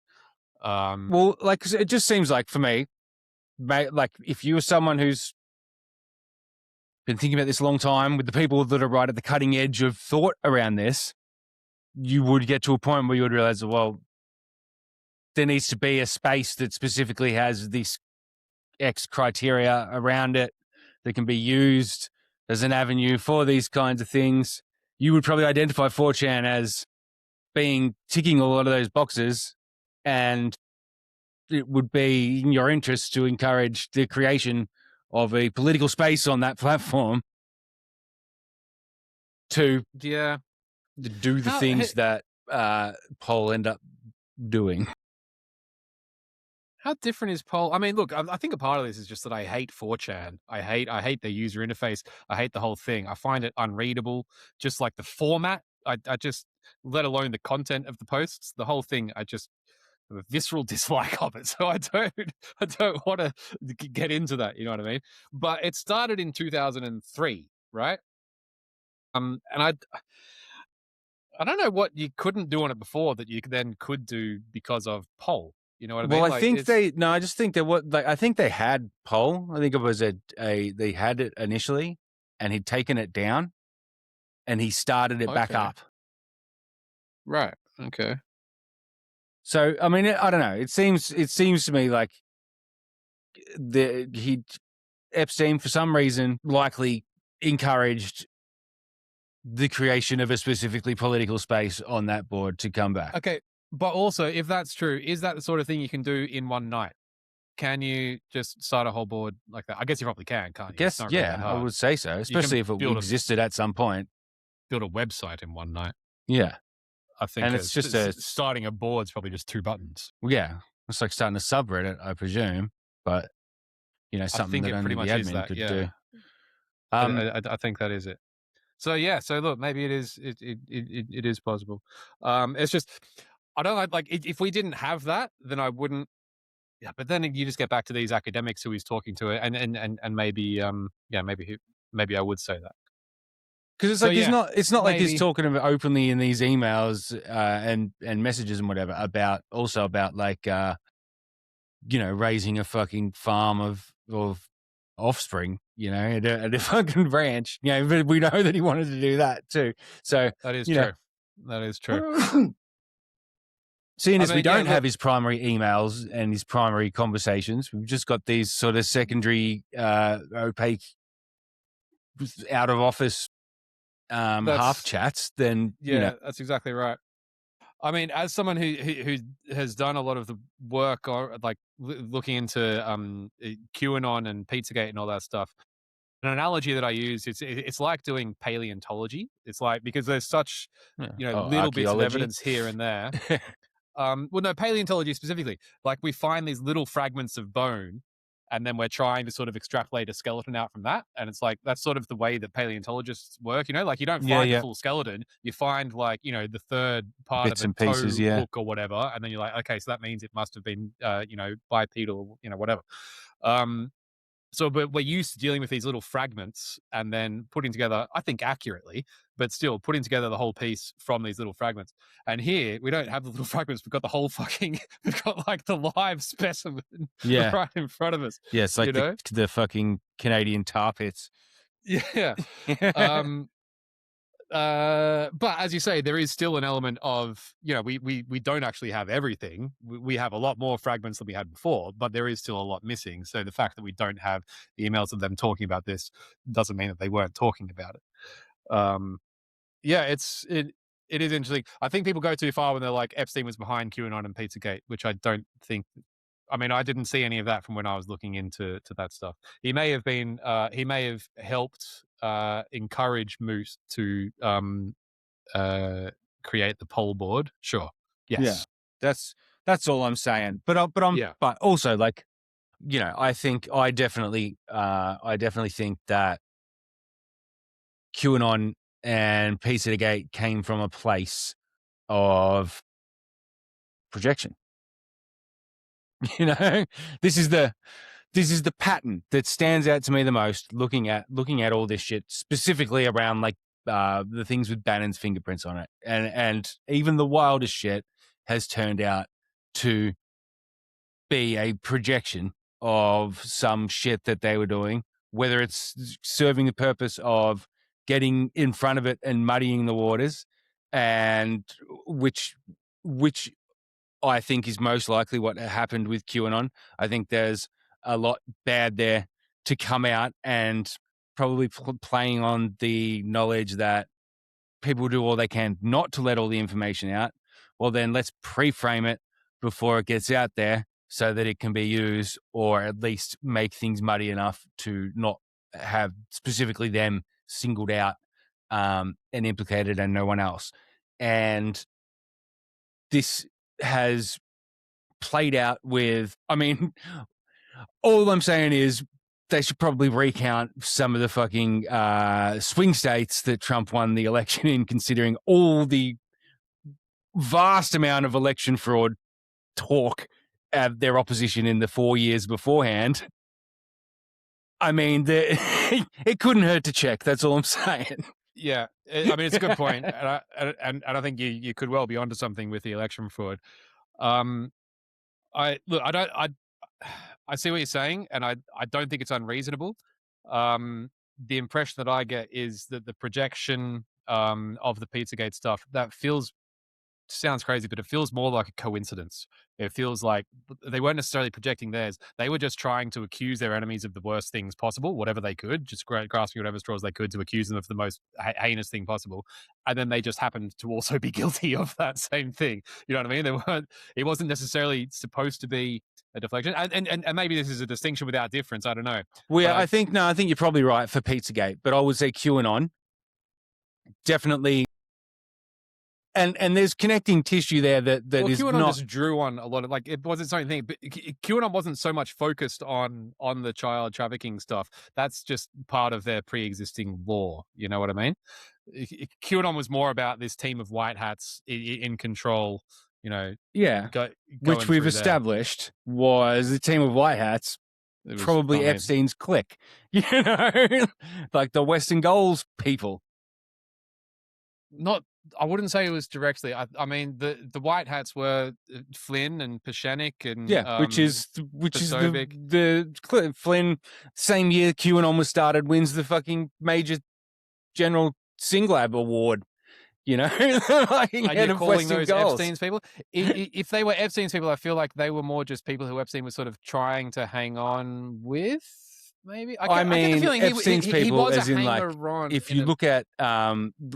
Well, like, 'cause it just seems like for me, like if you were someone who's been thinking about this a long time with the people that are right at the cutting edge of thought around this, you would get to a point where you would realize, well, there needs to be a space that specifically has this X criteria around it that can be used as an avenue for these kinds of things. You would probably identify 4chan as being ticking a lot of those boxes, and it would be in your interest to encourage the creation of a political space on that platform to Yeah. do the things that Poll end up doing. How different is Poll? I mean, look, I think a part of this is just that I hate 4chan. I hate their user interface. I hate the whole thing. I find it unreadable. Just like the format, I just, let alone the content of the posts, the whole thing, I just have a visceral dislike of it. So I don't want to get into that. You know what I mean? But it started in 2003, right? And I don't know what you couldn't do on it before that you then could do because of Poll. You know what I Well, mean? I think I just think I think they had poll. I think it was they had it initially and he'd taken it down and he started it back Okay. up. Right. Okay. So, I mean, I don't know. It seems to me like Epstein, for some reason, likely encouraged the creation of a specifically political space on that board to come back. Okay. But also, if that's true, is that the sort of thing you can do in one night? Can you just start a whole board like that? I guess you probably can't you? I guess, It's not really that I hard. would say so, especially if it existed at some point. Build a website in one night. Yeah. I think And it's just starting a board's probably just 2 buttons. Yeah. It's like starting a subreddit, I presume, but something that only the admin could do. I think that is it. So yeah, so look, maybe it is possible. It's just I don't like if we didn't have that, then I wouldn't. Yeah, but then you just get back to these academics who he's talking to, and maybe maybe I would say that. Because it's like it's not like he's talking about openly in these emails and messages and whatever about like raising a fucking farm of offspring, at a fucking ranch. But we know that he wanted to do that too. So that is true. That is true. Seeing as we don't have his primary emails and his primary conversations, we've just got these sort of secondary, opaque, out of office half chats. Then that's exactly right. I mean, as someone who has done a lot of the work or like looking into QAnon and Pizzagate and all that stuff, an analogy that I use it's like doing paleontology. It's like because there's such little bits of evidence here and there. Well, no, paleontology specifically. Like we find these little fragments of bone, and then we're trying to sort of extrapolate a skeleton out from that. And it's like that's sort of the way that paleontologists work. Like you don't find the full skeleton, you find like the third part bits of a and pieces, toe hook or whatever, and then you're like, okay, so that means it must have been bipedal, whatever. So, but we're used to dealing with these little fragments and then putting together, I think accurately, but still putting together the whole piece from these little fragments. And here we don't have the little fragments. We've got the whole we've got like the live specimen right in front of us. Yeah, it's like the fucking Canadian tar pits. Yeah. But as you say, there is still an element of, we don't actually have everything. We have a lot more fragments than we had before, but there is still a lot missing. So the fact that we don't have the emails of them talking about this doesn't mean that they weren't talking about it. It is interesting. I think people go too far when they're like Epstein was behind QAnon and Pizzagate, which I don't think. I mean, I didn't see any of that from when I was looking into that stuff. He may have been. He may have helped encourage Moose to create the poll board. Sure. Yes. Yeah. That's all I'm saying. But also like, I definitely think that QAnon and Pizzagate came from a place of projection. This is the pattern that stands out to me the most. Looking at all this shit, specifically around like the things with Bannon's fingerprints on it, and even the wildest shit has turned out to be a projection of some shit that they were doing, whether it's serving the purpose of getting in front of it and muddying the waters, and which I think is most likely what happened with QAnon. I think there's a lot bad there to come out, and probably playing on the knowledge that people do all they can not to let all the information out. Well, then let's pre-frame it before it gets out there so that it can be used, or at least make things muddy enough to not have specifically them singled out and implicated and no one else. And this has played out with, I mean, all I'm saying is they should probably recount some of the fucking swing states that Trump won the election in, considering all the vast amount of election fraud talk at their opposition in the 4 years beforehand. I mean, it couldn't hurt to check. That's all I'm saying. Yeah, I mean, it's a good point. And I think you could well be onto something with the election fraud. I see what you're saying, and I don't think it's unreasonable. The impression that I get is that the projection of the Pizzagate stuff that sounds crazy, but it feels more like a coincidence. It feels like they weren't necessarily projecting theirs. They were just trying to accuse their enemies of the worst things possible, whatever they could, just grasping whatever straws they could to accuse them of the most heinous thing possible. And then they just happened to also be guilty of that same thing. You know what I mean? It wasn't necessarily supposed to be a deflection. And maybe this is a distinction without difference. I don't know. Well, I think you're probably right for Pizzagate, but I would say QAnon definitely. And there's connecting tissue there that is QAnon not just drew on a lot of, like, it wasn't something, but QAnon wasn't so much focused on the child trafficking stuff. That's just part of their pre-existing law. You know what I mean? QAnon was more about this team of white hats in control. You know, which we've established was the team of white hats, probably Epstein's clique. You know, like the Western Goals people. I wouldn't say it was directly. I mean, the white hats were Flynn and Pashanik and which is the Flynn. Same year QAnon was started, wins the fucking Major General Singlab Award. You know, like and you're calling those Epstein's people. If they were Epstein's people, I feel like they were more just people who Epstein was sort of trying to hang on with. Maybe I get the feeling Epstein's people, he was as in like, if you look at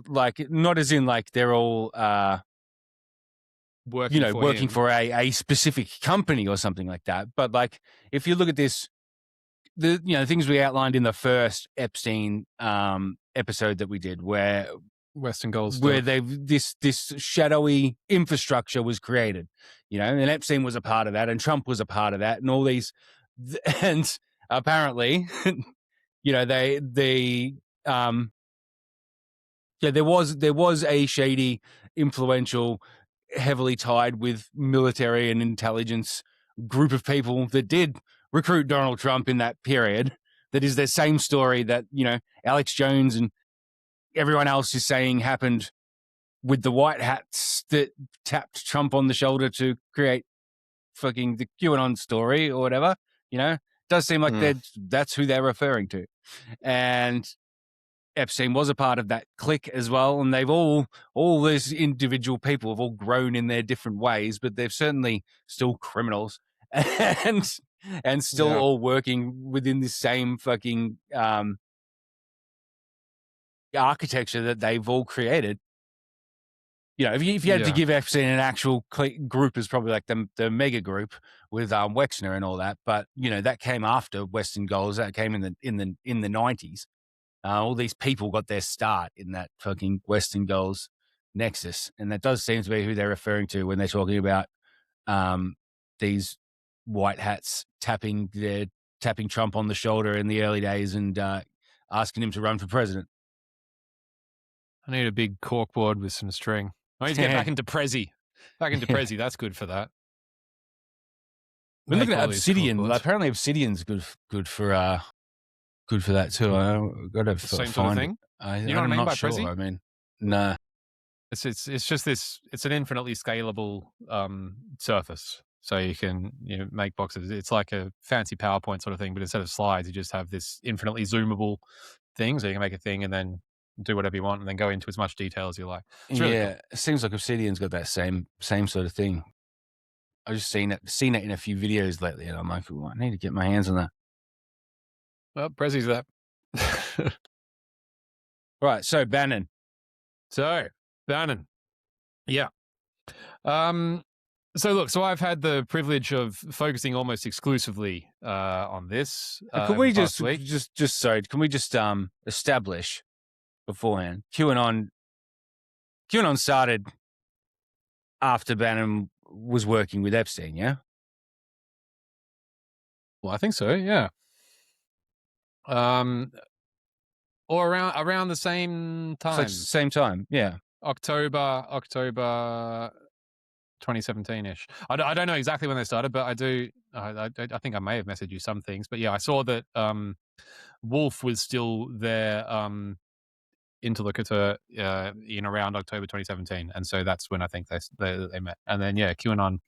like, not as in like they're all working for a specific company or something like that, but like if you look at this, the things we outlined in the first Epstein episode that we did, where Western Goals, where this shadowy infrastructure was created, and Epstein was a part of that, and Trump was a part of that, and all these, and apparently, there was a shady, influential, heavily tied with military and intelligence group of people that did recruit Donald Trump in that period. That is the same story that Alex Jones and everyone else is saying happened with the white hats that tapped Trump on the shoulder to create fucking the QAnon story or whatever. Does seem like that's who they're referring to. And Epstein was a part of that clique as well. And they've all those individual people have all grown in their different ways, but they're certainly still criminals and still all working within the same fucking architecture that they've all created. If you had to give Epstein an actual group, is probably like the mega group with Wexner and all that, but that came after Western Goals. That came in the 90s. All these people got their start in that fucking Western Goals nexus, and that does seem to be who they're referring to when they're talking about these white hats tapping Trump on the shoulder in the early days and asking him to run for president. I need a big corkboard with some string. I need to get back into Prezi. That's good for that. We're looking at Obsidian. Apparently, Obsidian's good for that too. I got to same sort of thing. You know what I mean by Prezi? I mean, no. It's just this. It's an infinitely scalable surface, so you can make boxes. It's like a fancy PowerPoint sort of thing, but instead of slides, you just have this infinitely zoomable thing, so you can make a thing and then do whatever you want, and then go into as much detail as you like. It's really cool. It seems like Obsidian's got that same sort of thing. I've just seen it in a few videos lately, and I'm like, I need to get my hands on that. Well, Prezi's that. Right, so Bannon. Yeah. So I've had the privilege of focusing almost exclusively on this. Can we just establish beforehand, QAnon started after Bannon was working with Epstein, yeah? Well, I think so, yeah. Or around the same time. Like same time, yeah. October 2017-ish. I don't know exactly when they started, but I do. I think I may have messaged you some things, but yeah, I saw that Wolf was still their interlocutor in around October 2017, and so that's when I think they met. And then QAnon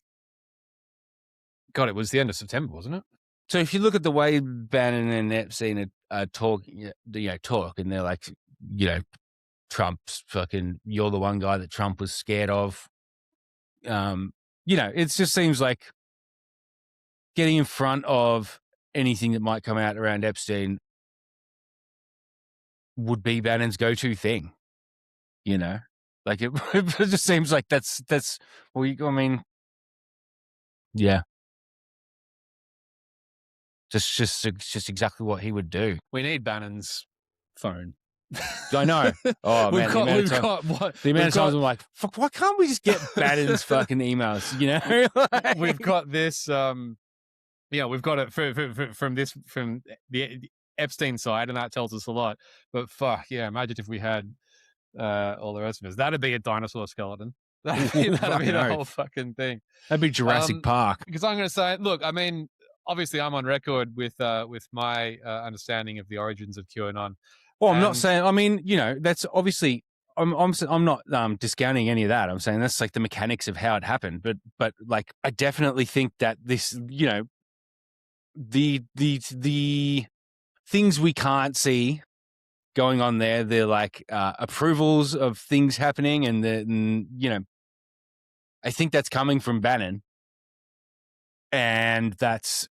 God, it was the end of September, wasn't it? So if you look at the way Bannon and Epstein are talking, and they're like, Trump's fucking, you're the one guy that Trump was scared of. It just seems like getting in front of anything that might come out around Epstein would be Bannon's go-to thing. Like it just seems like that's yeah. Just exactly what he would do. We need Bannon's phone. I know. Oh man, the amount of times I'm like, fuck, why can't we just get Bannon's fucking emails? We've got this. We've got it from the Epstein side, and that tells us a lot. But fuck, yeah, imagine if we had all the rest of us. That'd be a dinosaur skeleton. That'd be the whole fucking thing. That'd be Jurassic Park. Because I'm going to say, look, I mean, obviously, I'm on record with my understanding of the origins of QAnon. Well, I'm not saying. I mean, that's obviously. I'm not discounting any of that. I'm saying that's like the mechanics of how it happened. But like, I definitely think that this, the things we can't see going on there, they're like approvals of things happening, and I think that's coming from Bannon, and that's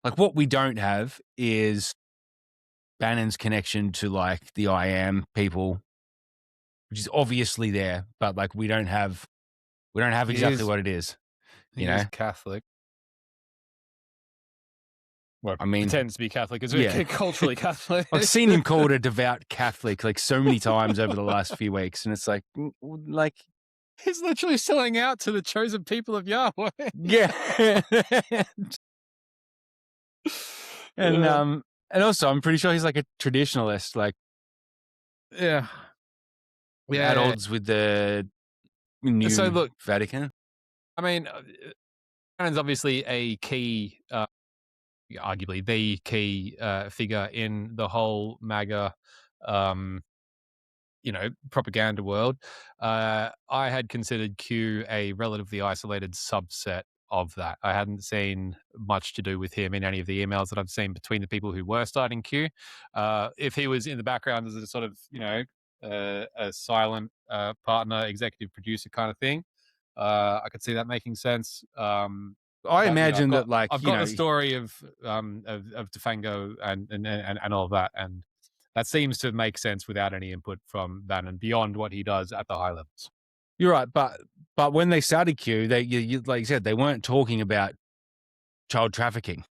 like what we don't have is Bannon's connection to like the IAM people, which is obviously there, but like we don't have exactly what it is. He's Catholic. Well, I mean, pretends to be Catholic, is culturally Catholic. I've seen him called a devout Catholic like so many times over the last few weeks, and it's like he's literally selling out to the chosen people of Yahweh. Yeah. And also I'm pretty sure he's like a traditionalist, like at odds with the new Vatican. I mean, Bannon's obviously a key, arguably the key figure in the whole MAGA, propaganda world. I had considered Q a relatively isolated subset of that. I hadn't seen much to do with him in any of the emails that I've seen between the people who were starting Q. If he was in the background as a sort of, a silent partner, executive producer kind of thing, I could see that making sense. I imagine that, like, I've got the story of Defango and all of that, and that seems to make sense without any input from Bannon beyond what he does at the high levels. You're right, but when they started Q, they like you said, they weren't talking about child trafficking.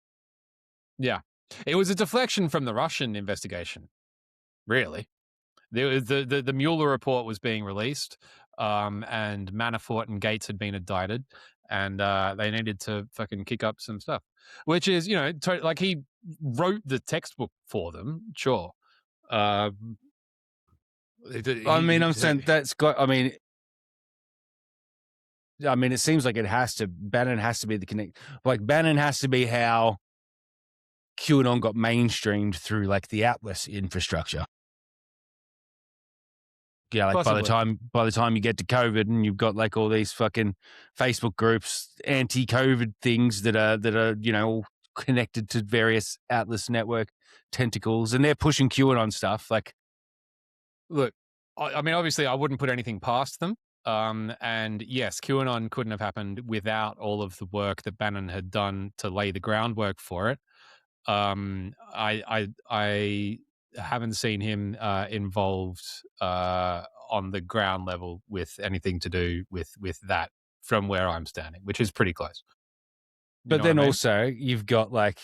Yeah, it was a deflection from the Russian investigation. Really, the Mueller report was being released, and Manafort and Gates had been indicted, and they needed to fucking kick up some stuff, which is, like he wrote the textbook for them, sure. I'm saying that's got. I mean, it seems like Bannon has to be the connect. Like Bannon has to be how QAnon got mainstreamed through like the Atlas infrastructure. Yeah, like possibly. by the time you get to COVID and you've got like all these fucking Facebook groups, anti-COVID things that are all connected to various Atlas network tentacles, and they're pushing QAnon stuff. Like, look, I mean, obviously, I wouldn't put anything past them. And yes, QAnon couldn't have happened without all of the work that Bannon had done to lay the groundwork for it. I haven't seen him involved on the ground level with anything to do with that from where I'm standing, which is pretty close. But then also you've got like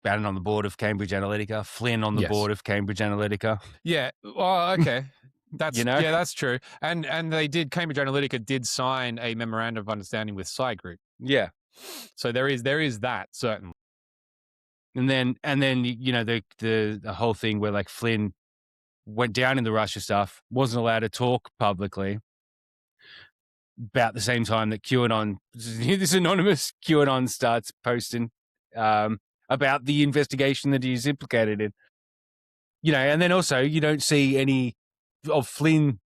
Bannon on the board of Cambridge Analytica, Flynn on the board of Cambridge Analytica. Yeah. Well, okay. That's that's true. And Cambridge Analytica did sign a memorandum of understanding with Psy Group. Yeah. So there is that, certainly. And then the whole thing where like Flynn went down in the Russia stuff, wasn't allowed to talk publicly about the same time that QAnon, this anonymous QAnon starts posting about the investigation that he's implicated in. And then also you don't see any of Flynn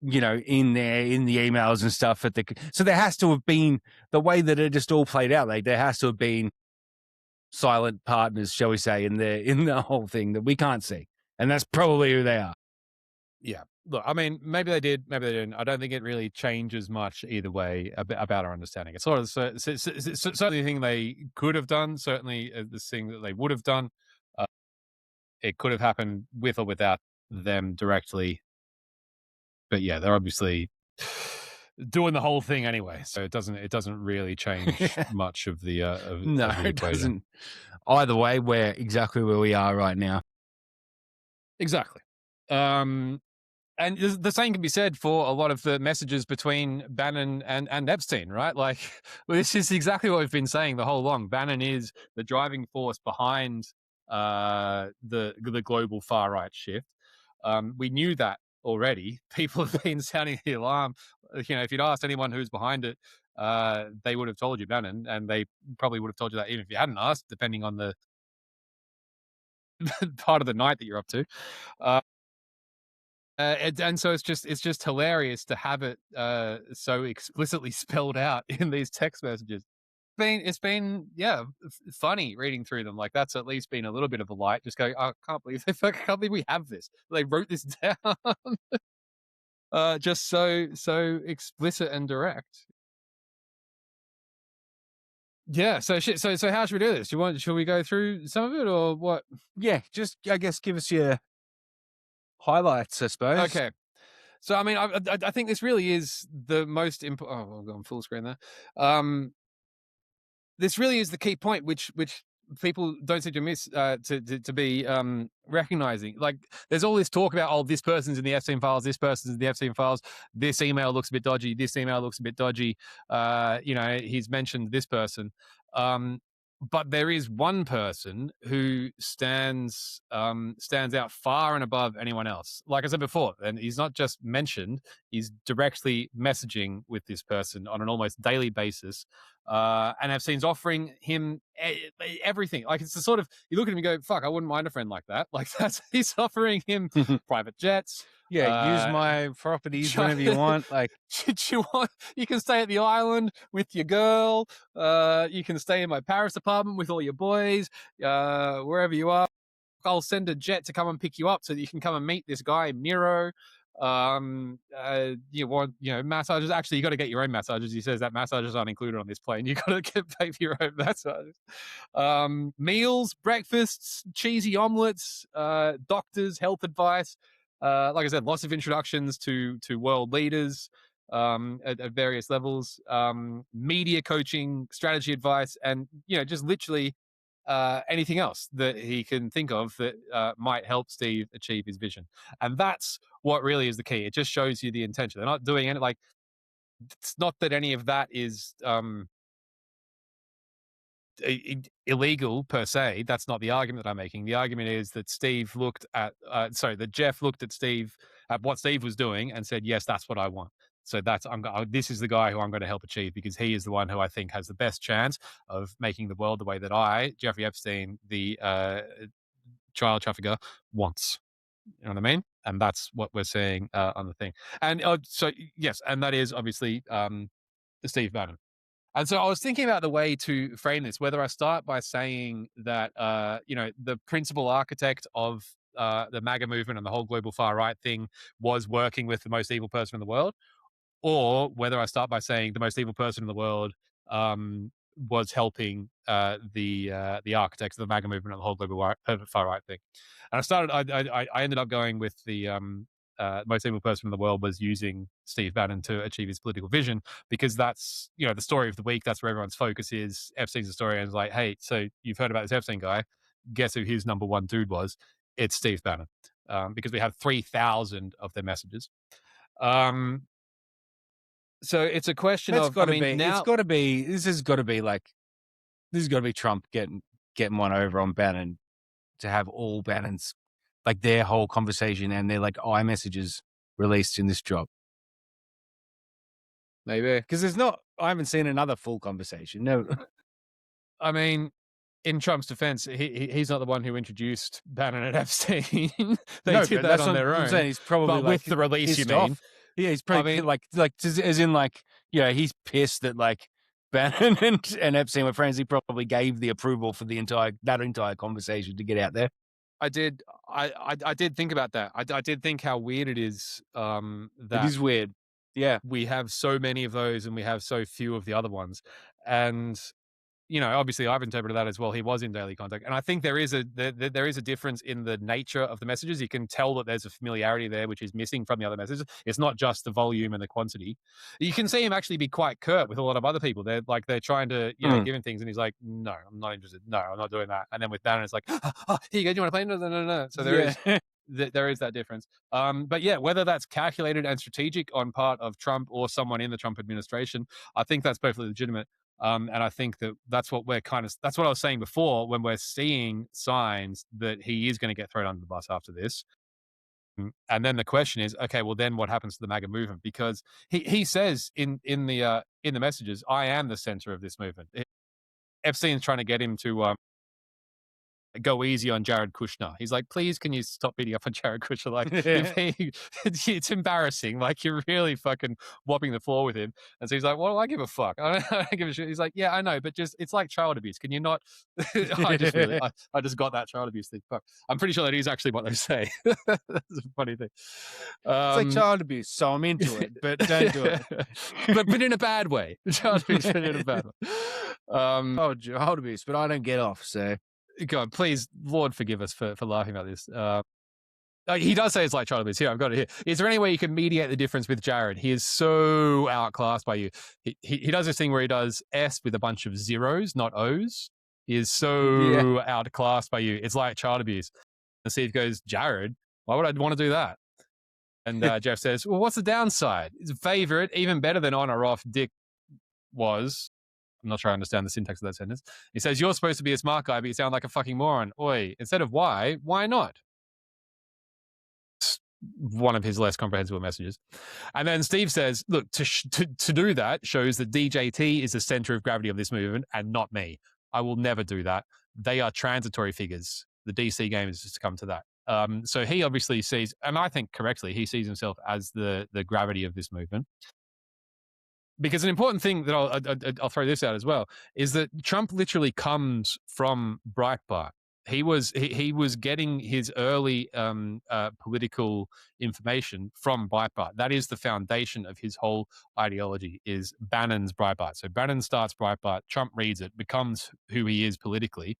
in there, in the emails and stuff. So there has to have been, the way that it just all played out, like there has to have been silent partners, shall we say, in the whole thing that we can't see. And that's probably who they are. Yeah. Look, I mean, maybe they did, maybe they didn't. I don't think it really changes much either way about our understanding. It's sort of certainly the thing they could have done, certainly the thing that they would have done. It could have happened with or without them directly. But yeah, they're obviously doing the whole thing anyway, so it doesn't really change much of the No, of the it equation. doesn't. Either way, we're exactly where we are right now. Exactly. And the same can be said for a lot of the messages between Bannon and Epstein, right? Like, well, this is exactly what we've been saying the whole long. Bannon is the driving force behind the global far right shift. We knew that already. People have been sounding the alarm. If you'd asked anyone who's behind it, they would have told you Bannon, and they probably would have told you that even if you hadn't asked, depending on the part of the night that you're up to. And so it's just hilarious to have it so explicitly spelled out in these text messages. It's been funny reading through them. Like, that's at least been a little bit of a light. Just going, I can't believe we have this. They wrote this down. Just so explicit and direct. Yeah. So how should we do this? Should we go through some of it or what? Yeah, just I guess give us your highlights, I suppose. Okay. So I mean, I think this really is the most important. Oh, I've gone full screen there. This really is the key point, which people don't seem to miss to be recognizing. Like, there's all this talk about, this person's in the Epstein files, this person's in the Epstein files, this email looks a bit dodgy, this email looks a bit dodgy. He's mentioned this person. But there is one person who stands out far and above anyone else. Like I said before, and he's not just mentioned; he's directly messaging with this person on an almost daily basis. And Epstein's offering him everything. Like, it's the sort of, you look at him and go, "Fuck, I wouldn't mind a friend like that." Like, he's offering him private jets. Yeah, use my properties whenever you want. Like, you can stay at the island with your girl. You can stay in my Paris apartment with all your boys. Wherever you are, I'll send a jet to come and pick you up so that you can come and meet this guy Miro. You want massages? Actually, you got to get your own massages. He says that massages aren't included on this plane. You got to pay for your own massages. Meals, breakfasts, cheesy omelets, doctors, health advice. Like I said, lots of introductions to world leaders at various levels, media coaching, strategy advice, and just literally anything else that he can think of that might help Steve achieve his vision. And that's what really is the key. It just shows you the intention. They're not doing it like, it's not that any of that is illegal per se. That's not the argument that I'm making. The argument is that that Jeff looked at Steve, at what Steve was doing, and said, yes, that's what I want. So this is the guy who I'm going to help achieve, because he is the one who I think has the best chance of making the world the way that Jeffrey Epstein, the child trafficker, wants. You know what I mean? And that's what we're seeing on the thing. And so yes, and that is obviously Steve Bannon. And so I was thinking about the way to frame this, whether I start by saying that, the principal architect of the MAGA movement and the whole global far right thing was working with the most evil person in the world, or whether I start by saying the most evil person in the world was helping the architects of the MAGA movement and the whole global far right thing. And I ended up going with the most evil person in the world was using Steve Bannon to achieve his political vision, because that's the story of the week. That's where everyone's focus is. Epstein's the story, and it's like, hey, so you've heard about this Epstein guy? Guess who his number one dude was? It's Steve Bannon, because we have 3,000 of their messages. So it's a question it's of, got to be. This has got to be Trump getting one over on Bannon, to have all Bannon's, like, their whole conversation and their, like, iMessages released in this drop. Maybe. Because I haven't seen another full conversation. No. I mean, in Trump's defense, he's not the one who introduced Bannon and Epstein. They did that on their own. I'm saying. He's probably, but with the release, you mean? Yeah, he's probably as in he's pissed that Bannon and Epstein were friends. He probably gave the approval for that entire conversation to get out there. I did think about that. I did think how weird it is It that is weird. Yeah. we have so many of those and we have so few of the other ones. And obviously I've interpreted that as well. He was in daily contact, and I think there is a difference in the nature of the messages. You can tell that there's a familiarity there, which is missing from the other messages. It's not just the volume and the quantity. You can see him actually be quite curt with a lot of other people. They're trying to give him things, and he's like, "No, I'm not interested. No, I'm not doing that." And then with Bannon, it's like, "Oh, here you go. Do you want to play?" No, no, no, no. So there is that difference. But yeah, whether that's calculated and strategic on part of Trump or someone in the Trump administration, I think that's perfectly legitimate. And I think that's what that's what I was saying before, when we're seeing signs that he is going to get thrown under the bus after this. And then the question is, okay, well then what happens to the MAGA movement? Because he says in the messages, I am the center of this movement. Epstein's trying to get him to go easy on Jared Kushner. He's like, please, can you stop beating up on Jared Kushner? Like, it's embarrassing. Like, you're really fucking whopping the floor with him. And so he's like, well, I give a fuck. I don't give a shit. He's like, yeah, I know, but it's like child abuse. Can you not? I just got that child abuse thing. Fuck. I'm pretty sure that is actually what they say. That's a funny thing. It's like child abuse, so I'm into it, but don't do it. but in a bad way. Child abuse, but in a bad way. Child abuse, but I don't get off, so. God, please, Lord, forgive us for laughing about this. He does say it's like child abuse. Here, I've got it here. Is there any way you can mediate the difference with Jared? He is so outclassed by you. He does this thing where he does S with a bunch of zeros, not O's. He is so outclassed by you. It's like child abuse. And Steve goes, Jared, why would I want to do that? And Jeff says, well, what's the downside? His favorite, even better than on or off Dick was. I'm not sure I understand the syntax of that sentence. He says, you're supposed to be a smart guy, but you sound like a fucking moron. Oi, instead of why not? It's one of his less comprehensible messages. And then Steve says, look, to do that shows that DJT is the center of gravity of this movement and not me. I will never do that. They are transitory figures. The DC game is just to come to that. So he obviously sees, and I think correctly, he sees himself as the gravity of this movement. Because an important thing that I'll throw this out as well is that Trump literally comes from Breitbart. He was getting his early political information from Breitbart. That is the foundation of his whole ideology, is Bannon's Breitbart. So Bannon starts Breitbart, Trump reads it, becomes who he is politically,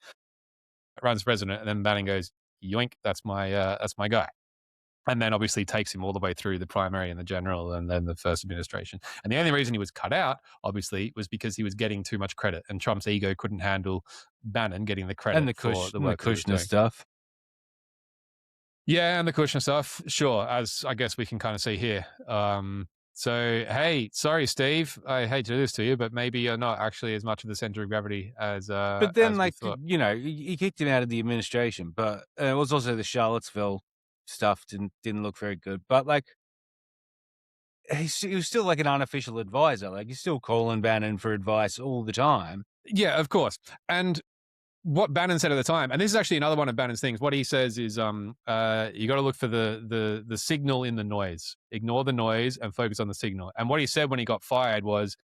runs president, and then Bannon goes, yoink, that's my guy. And then obviously takes him all the way through the primary and the general and then the first administration. And the only reason he was cut out, obviously, was because he was getting too much credit, and Trump's ego couldn't handle Bannon getting the credit and for the work Kushner stuff. Yeah, and the Kushner stuff, sure, as I guess we can kind of see here. So, hey, sorry, Steve, I hate to do this to you, but maybe you're not actually as much of the center of gravity as. But then, he kicked him out of the administration. But it was also the Charlottesville stuff didn't look very good. But he was still like an unofficial advisor. Like, he's still calling Bannon for advice all the time. Yeah, of course. And what Bannon said at the time, and this is actually another one of Bannon's things, what he says is you got to look for the signal in the noise. Ignore the noise and focus on the signal. And what he said when he got fired was,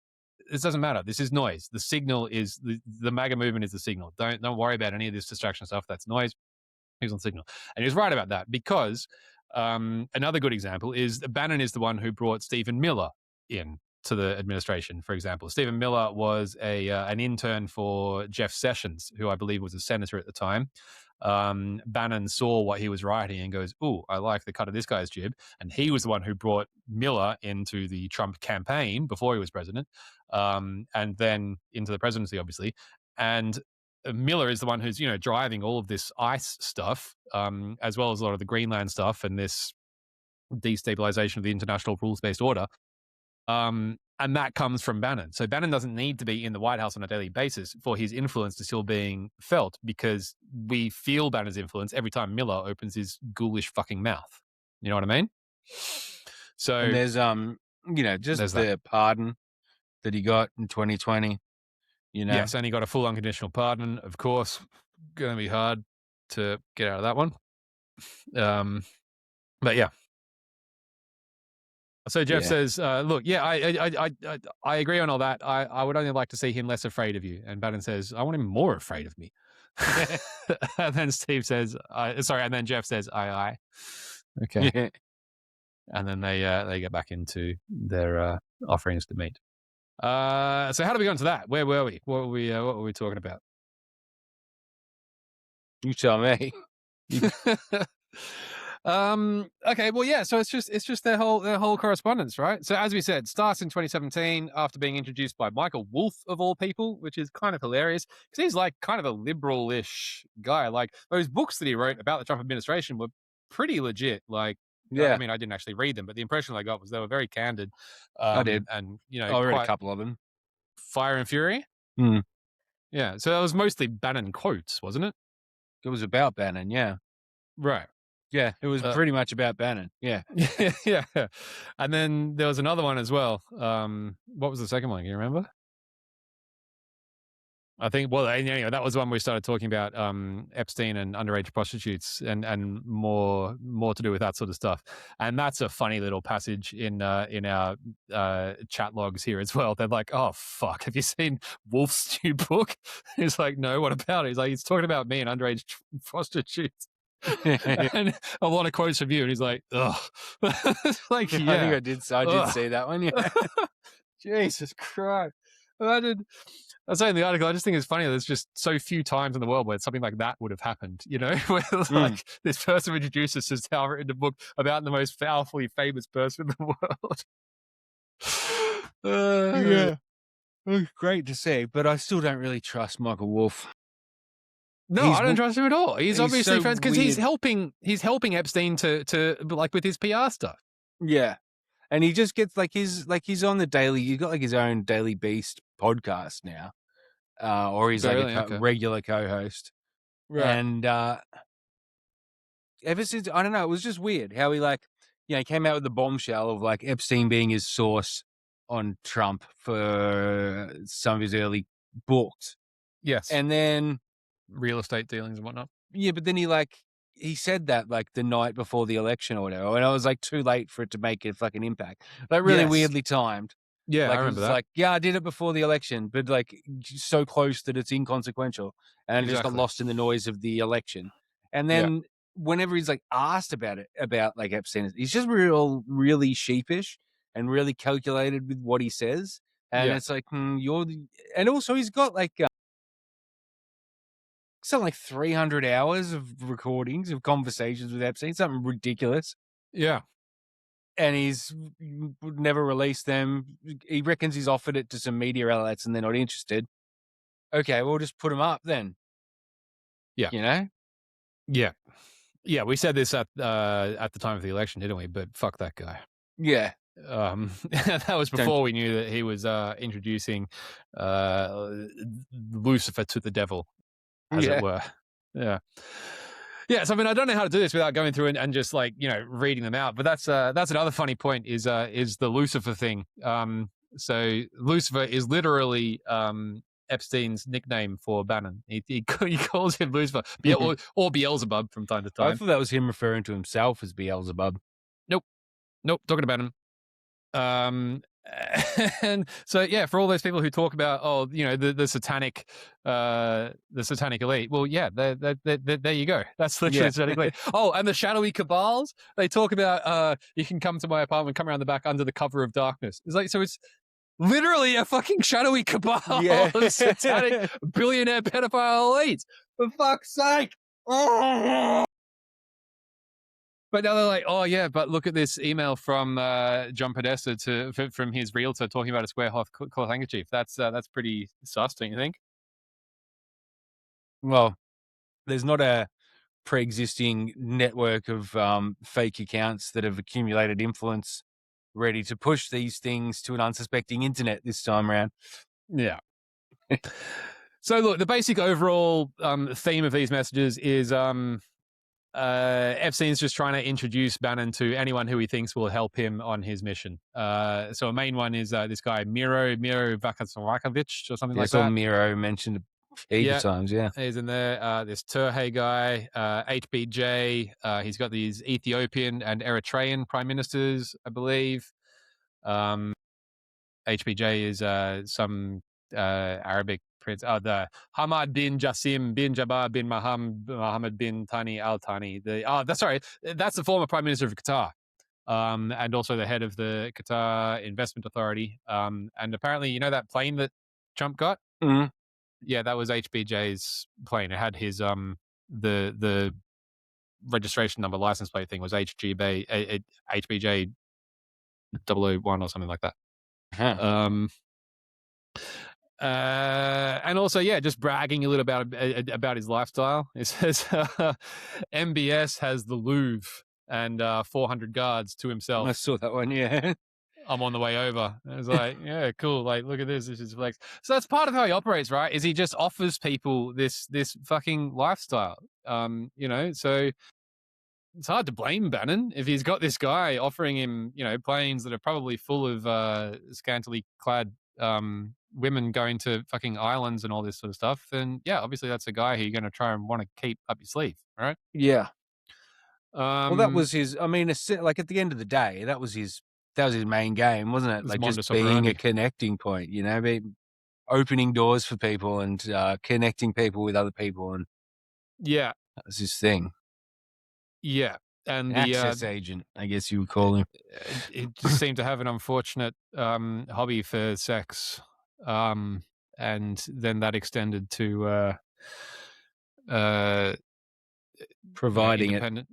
this doesn't matter. This is noise. The signal is the MAGA movement is the signal. Don't worry about any of this distraction stuff. That's noise. He's on signal. And he was right about that, because another good example is Bannon is the one who brought Stephen Miller in to the administration, for example. Stephen Miller was an intern for Jeff Sessions, who I believe was a senator at the time. Bannon saw what he was writing and goes, ooh, I like the cut of this guy's jib. And he was the one who brought Miller into the Trump campaign before he was president, and then into the presidency, obviously. And Miller is the one who's, driving all of this ICE stuff, as well as a lot of the Greenland stuff and this destabilization of the international rules-based order. And that comes from Bannon. So Bannon doesn't need to be in the White House on a daily basis for his influence to still being felt, because we feel Bannon's influence every time Miller opens his ghoulish fucking mouth. You know what I mean? So and there's there's the pardon that he got in 2020. Yes, and he got a full unconditional pardon, of course. Going to be hard to get out of that one. But yeah. So Jeff Yeah. says, "Look, yeah, I agree on all that. I would only like to see him less afraid of you." And Bannon says, "I want him more afraid of me." And then Steve says, "Sorry." And then Jeff says, "Aye." Okay. Yeah. And then they get back into their offerings to meet. So how do we go into that? Where were we? What were we talking about? You tell me. Okay, well, yeah. So it's just their whole correspondence, right? So as we said, starts in 2017 after being introduced by Michael Wolff of all people, which is kind of hilarious because he's like kind of a liberal-ish guy. Like those books that he wrote about the Trump administration were pretty legit. Like, Yeah. I mean, I didn't actually read them, but the impression I got was they were very candid. I did. And I read a quite couple of them. Fire and Fury. Hmm. Yeah, so that was mostly Bannon quotes, wasn't it? It was about Bannon, yeah. Right. Yeah, it was pretty much about Bannon. Yeah. Yeah. And then there was another one as well. What was the second one? Can you remember? I think, well, anyway, that was the one we started talking about Epstein and underage prostitutes and more to do with that sort of stuff. And that's a funny little passage in our chat logs here as well. They're like, "Oh, fuck, have you seen Wolf's new book?" He's like, "No, what about it?" He's like, "He's talking about me and underage prostitutes." And a lot of quotes from you, and he's like, "Ugh." Like, yeah. I think I did see that one, yeah. Jesus Christ. I was saying in the article, I just think it's funny. There's just so few times in the world where something like that would have happened, where like this person introduces us now written a book about the most powerfully famous person in the world. Yeah. It was great to see, but I still don't really trust Michael Wolff. No, I don't trust him at all. He's obviously so friends because he's weird. helping Epstein to like with his PR stuff. Yeah. And he just gets he's on the daily, he's got like his own Daily Beast podcast now. Or he's like a regular co-host. Right. And ever since, I don't know, it was just weird how he came out with the bombshell of like Epstein being his source on Trump for some of his early books. Yes. And then real estate dealings and whatnot. Yeah, but then he said that like the night before the election or whatever, and I was like too late for it to make a fucking impact. Like really weirdly timed. Yeah, like, I remember that. Like, yeah, I did it before the election, but like so close that it's inconsequential, and it just got lost in the noise of the election. And then whenever he's like asked about like Epstein, he's just really sheepish and really calculated with what he says, and it's like and also he's got like. Something like 300 hours of recordings of conversations with Epstein, something ridiculous. Yeah. And he's never released them. He reckons he's offered it to some media outlets and they're not interested. Okay, we'll just put them up then. Yeah. Yeah. Yeah, we said this at the time of the election, didn't we? But fuck that guy. Yeah. That was before we knew that he was introducing Lucifer to the devil, as it were. Yeah. Yeah, so I mean, I don't know how to do this without going through and just like reading them out. But that's another funny point is the Lucifer thing. So Lucifer is literally Epstein's nickname for Bannon. He calls him Lucifer or Beelzebub from time to time. I thought that was him referring to himself as Beelzebub. Nope, talking about him. And so yeah, for all those people who talk about the satanic elite, well there you go, that's literally the satanic elite. Oh, and the shadowy cabals, they talk about you can come to my apartment, come around the back under the cover of darkness. It's like, so it's literally a fucking shadowy cabal of satanic billionaire pedophile elites, for fuck's sake. But now they're like, oh yeah, but look at this email from John Podesta from his realtor talking about a square cloth handkerchief. That's pretty sus, don't you think? Well, there's not a pre-existing network of fake accounts that have accumulated influence ready to push these things to an unsuspecting internet this time around. Yeah. So look, the basic overall theme of these messages is Epstein's just trying to introduce Bannon to anyone who he thinks will help him on his mission. So a main one is this guy Miro Vakasovakovich or something like that. Miro mentioned a heap of times, yeah. He's in there. This Turhey guy, HBJ. He's got these Ethiopian and Eritrean prime ministers, I believe. HBJ is some Arabic prince. Oh, the Hamad bin Jassim bin Jabbar bin Mohammed bin Tani Al Thani. That's the former Prime Minister of Qatar. And also the head of the Qatar Investment Authority. And apparently, you know that plane that Trump got? Mhm. Yeah, that was HBJ's plane. It had his the registration number, license plate thing was HBJ 001 or something like that. Huh. And also, yeah, just bragging a little about his lifestyle. It says MBS has the Louvre and 400 guards to himself. I saw that one, yeah. I'm on the way over. And it's like, yeah, cool. Like, look at this. This is flex. So that's part of how he operates, right? Is he just offers people this fucking lifestyle. So it's hard to blame Bannon if he's got this guy offering him, planes that are probably full of scantily clad women going to fucking islands and all this sort of stuff. Then yeah, obviously that's a guy who you're going to try and want to keep up your sleeve, right? Yeah. Well, that Um, was his. I mean, like at the end of the day, that was his main game, wasn't it? It's Like modus just being operandi. a connecting point, opening doors for people and connecting people with other people, and yeah, that was his thing. yeah, and An access agent, I guess you would call him. He just seemed to have an unfortunate hobby for sex, and then that extended to Providing it. independent.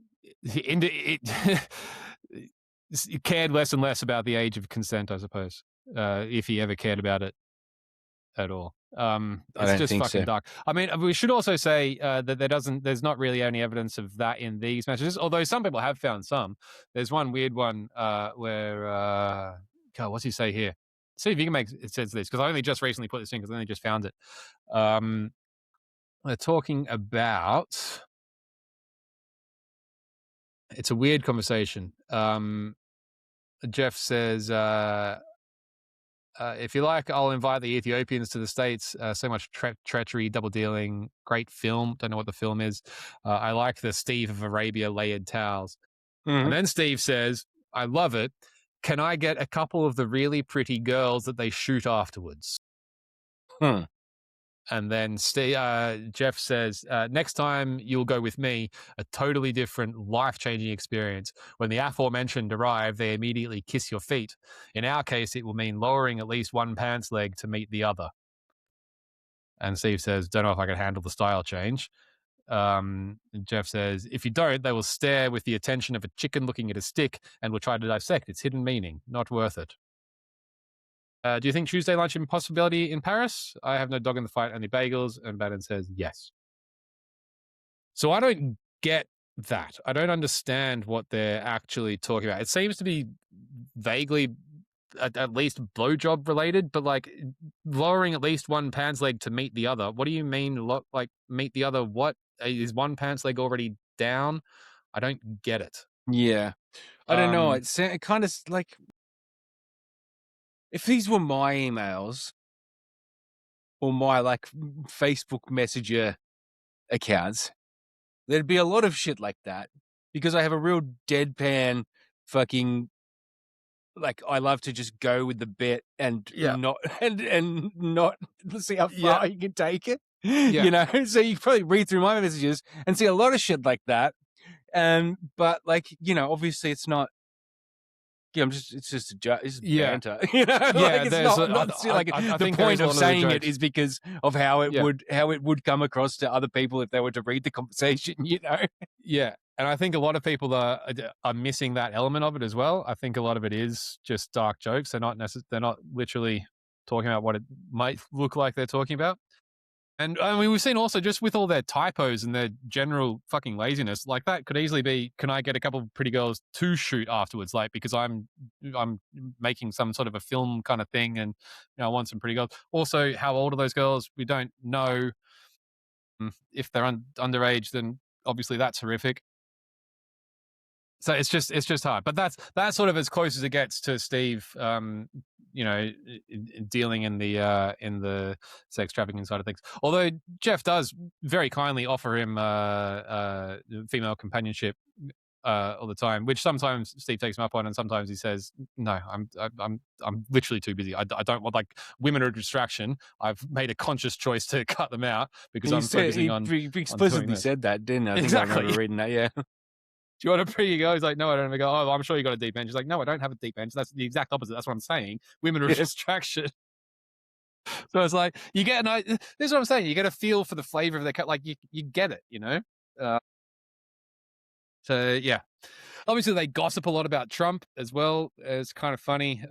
He cared less and less about the age of consent, I suppose, if he ever cared about it at all. It's just fucking dark. I mean, we should also say that there's not really any evidence of that in these messages, although some people have found some. There's one weird one where, God, what's he say here? See if you can make it says this, because I only just recently put this in because I only just found it. They're talking about, it's a weird conversation. Jeff says, if you like, I'll invite the Ethiopians to the States. So much treachery, double dealing, great film. Don't know what the film is. I like the Steve of Arabia layered towels. Mm-hmm. And then Steve says, I love it. Can I get a couple of the really pretty girls that they shoot afterwards? And then Jeff says, next time you'll go with me, a totally different, life-changing experience. When the aforementioned arrive, they immediately kiss your feet. In our case, it will mean lowering at least one pants leg to meet the other. And Steve says, don't know if I can handle the style change. Jeff says, if you don't, they will stare with the attention of a chicken looking at a stick and will try to dissect its hidden meaning. Not worth it. Do you think Tuesday lunch impossibility in Paris? I have no dog in the fight, only bagels. And Bannon says yes. So I don't get that. I don't understand what they're actually talking about. It seems to be vaguely at least blowjob related, but like lowering at least one pants leg to meet the other. What do you mean, like meet the other? What is one pants leg already down? I don't get it. Yeah. I don't know. It kind of like, if these were my emails or my like Facebook Messenger accounts, there'd be a lot of shit like that, because I have a real deadpan fucking, like, I love to just go with the bit and not and not see how far you can take it. So you probably read through my messages and see a lot of shit like that. But like, obviously it's not. Yeah, it's just banter. The point of saying it is because of how it would come across to other people if they were to read the conversation. Yeah, and I think a lot of people are missing that element of it as well. I think a lot of it is just dark jokes. They're not literally talking about what it might look like they're talking about. And I mean, we've seen also just with all their typos and their general fucking laziness, like that could easily be, can I get a couple of pretty girls to shoot afterwards? Like, because I'm making some sort of a film kind of thing and I want some pretty girls. Also, how old are those girls? We don't know. If they're underage, then obviously that's horrific. So it's just hard. But that's sort of as close as it gets to Steve, dealing in the sex trafficking side of things. Although Jeff does very kindly offer him female companionship all the time, which sometimes Steve takes him up on, and sometimes he says, "No, I'm literally too busy. I don't want, like, women are a distraction. I've made a conscious choice to cut them out because I'm focusing on he doing explicitly this." said that, didn't he? I think I Exactly. remember reading that. Yeah. Do you want a pretty go? He's like, no, I don't. And I go, oh, I'm sure you got a deep end. She's like, no, I don't have a deep end. That's the exact opposite. That's what I'm saying. Women are a Yeah. distraction. So it's like, you get this is what I'm saying. You get a feel for the flavor of their cut. Like, you get it, you know? So yeah. Obviously, they gossip a lot about Trump as well. It's kind of funny.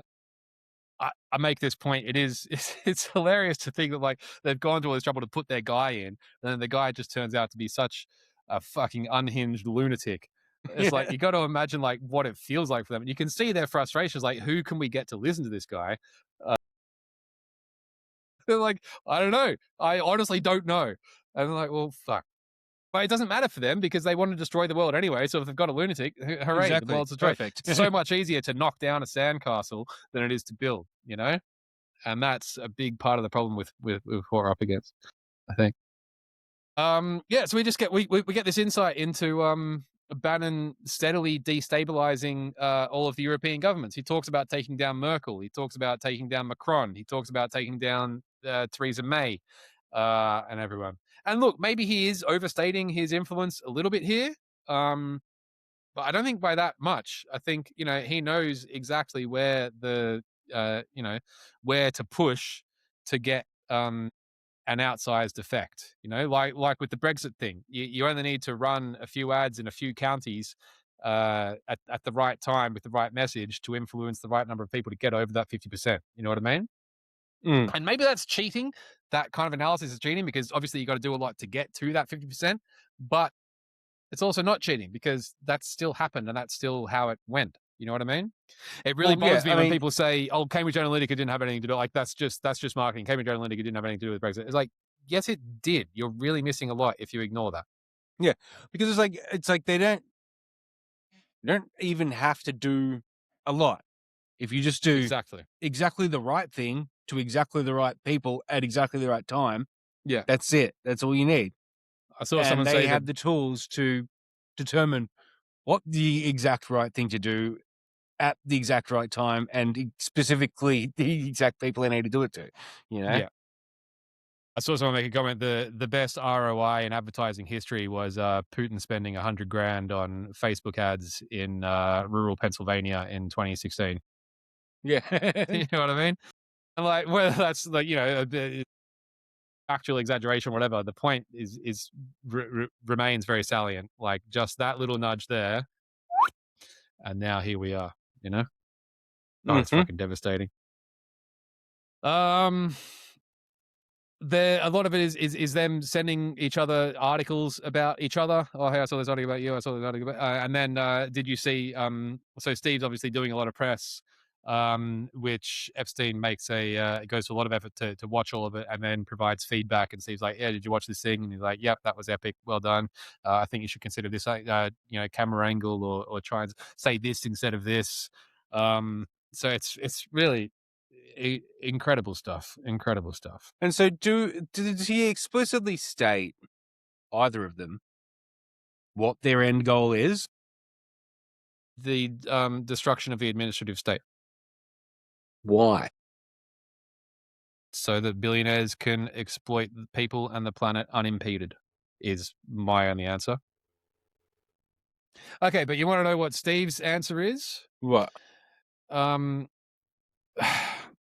I make this point. It's hilarious to think that, like, they've gone to all this trouble to put their guy in, and then the guy just turns out to be such a fucking unhinged lunatic. It's like, Yeah. you got to imagine, like, what it feels like for them. And you can see their frustrations. Like, who can we get to listen to this guy? They're like, I don't know. I honestly don't know. And I'm like, well, fuck. But it doesn't matter for them because they want to destroy the world anyway. So if they've got a lunatic, hooray, the Exactly. world's destroyed. Perfect. It's so much easier to knock down a sandcastle than it is to build, you know? And that's a big part of the problem with what we're up against, I think. Yeah, so we just get we get this insight into Bannon steadily destabilizing all of the European governments. He talks about taking down Merkel. He talks about taking down Macron. He talks about taking down Theresa May and everyone. And look, maybe he is overstating his influence a little bit here, but I don't think by that much. I think, you know, he knows exactly where where to push to get an outsized effect. You know, like with the Brexit thing, you only need to run a few ads in a few counties at the right time with the right message to influence the right number of people to get over that 50%. You know what I mean? Mm. And maybe that's cheating. That kind of analysis is cheating because obviously you got to do a lot to get to that 50%. But it's also not cheating because that's still happened and that's still how it went. You know what I mean? It really Well, yeah, bothers me I when mean, people say, "Oh, Cambridge Analytica didn't have anything to do." Like, that's just marketing. Cambridge Analytica didn't have anything to do with Brexit. It's like, yes, it did. You're really missing a lot if you ignore that. yeah, because it's like they don't even have to do a lot if you just do Exactly. exactly the right thing to exactly the right people at exactly the right time. Yeah. That's it. That's all you need. I saw And someone they say that. have the tools to determine what the exact right thing to do at the exact right time and specifically the exact people they need to do it to, you know? Yeah. I saw someone make a comment. The best ROI in advertising history was Putin spending $100,000 on Facebook ads in rural Pennsylvania in 2016. Yeah. You know what I mean? And, like, whether that's, like, you know, actual exaggeration, whatever, the point remains very salient. Like, just that little nudge there, and now here we are. You know, oh, it's Mhm. fucking devastating. Um, there, a lot of it is them sending each other articles about each other. Oh, hey, I saw this article about you. I saw this article about, and then did you see? So Steve's obviously doing a lot of press, which Epstein makes goes to a lot of effort to watch all of it, and then provides feedback. And Steve's like, "Yeah, did you watch this thing?" And he's like, "Yep, that was epic. Well done. I think you should consider this, camera angle, or try and say this instead of this." So it's really incredible stuff. Incredible stuff. And so did he explicitly state, either of them, what their end goal is? The destruction of the administrative state, Why? so that billionaires can exploit the people and the planet unimpeded, is my only answer. Okay, but you want to know what Steve's answer is? What? Um,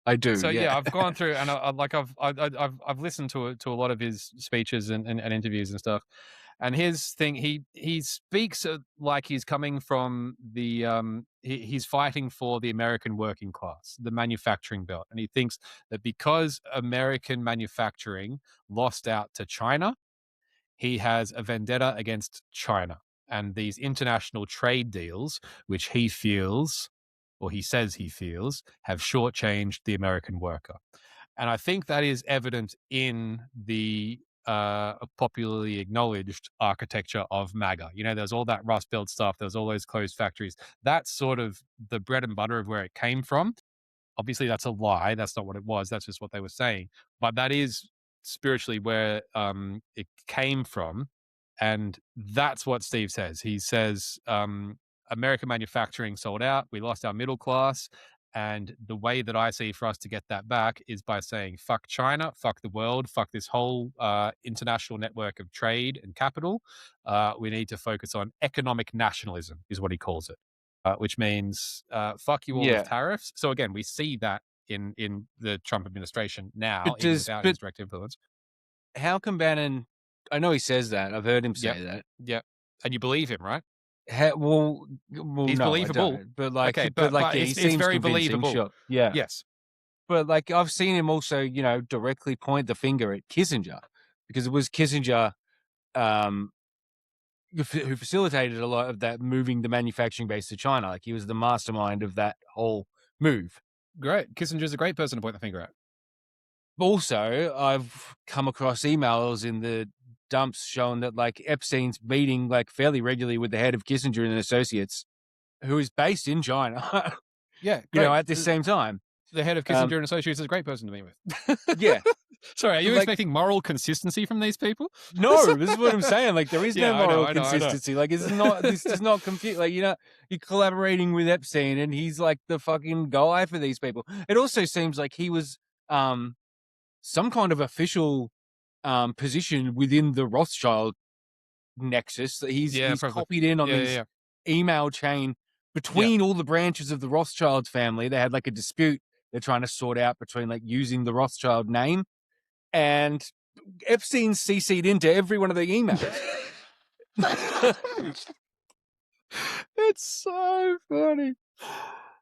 I do, so yeah. yeah, I've gone through and I've listened to a lot of his speeches and interviews and stuff. And his thing, he speaks like he's coming from the he's fighting for the American working class, the manufacturing belt, and he thinks that because American manufacturing lost out to China, he has a vendetta against China and these international trade deals, which he feels, or he says he feels, have shortchanged the worker. And I think that is evident in the popularly acknowledged architecture of MAGA. You know, there's all that Rust Belt stuff. There's all those closed factories. That's sort of the bread and butter of where it came from. Obviously, that's a lie. That's not what it was. That's just what they were saying. But that is spiritually where it came from. And that's what Steve says. He says, American manufacturing sold out. We lost our middle class. And the way that I see for us to get that back is by saying, fuck China, fuck the world, fuck this whole international network of trade and capital. We need to focus on economic nationalism, is what he calls it, which means fuck you all with Yeah. tariffs. So again, we see that in the Trump administration now, But even does without but his direct influence. how can Bannon? I know he says that. I've heard him say that. Yep. And you believe him, right? Well, He's no, I believable. don't. But like, Okay, but like, but yeah, he it's seems very convincing. believable. Sure, yeah. Yes. But like, I've seen him also, directly point the finger at Kissinger, because it was Kissinger who facilitated a lot of that, moving the manufacturing base to China. Like, he was the mastermind of that whole move. Great. Kissinger's a great person to point the finger at. Also, I've come across emails in the dumps showing that like Epstein's meeting like fairly regularly with the head of Kissinger and Associates, who is based in China. Yeah, great. At the same time. The head of Kissinger and Associates is a great person to meet with. Yeah. Sorry, are you Like- expecting moral consistency from these people? No, this is what I'm saying. Like, there is Yeah, no I know, moral I know. consistency. Like, this does not compute. Like, you're collaborating with Epstein and he's like the fucking guy for these people. It also seems like he was some kind of official position within the Rothschild nexus. He's probably. copied in on these email chain between all the branches of the Rothschild family. They had like a dispute they're trying to sort out between like using the Rothschild name, and Epstein's CC'd into every one of the emails. It's so funny.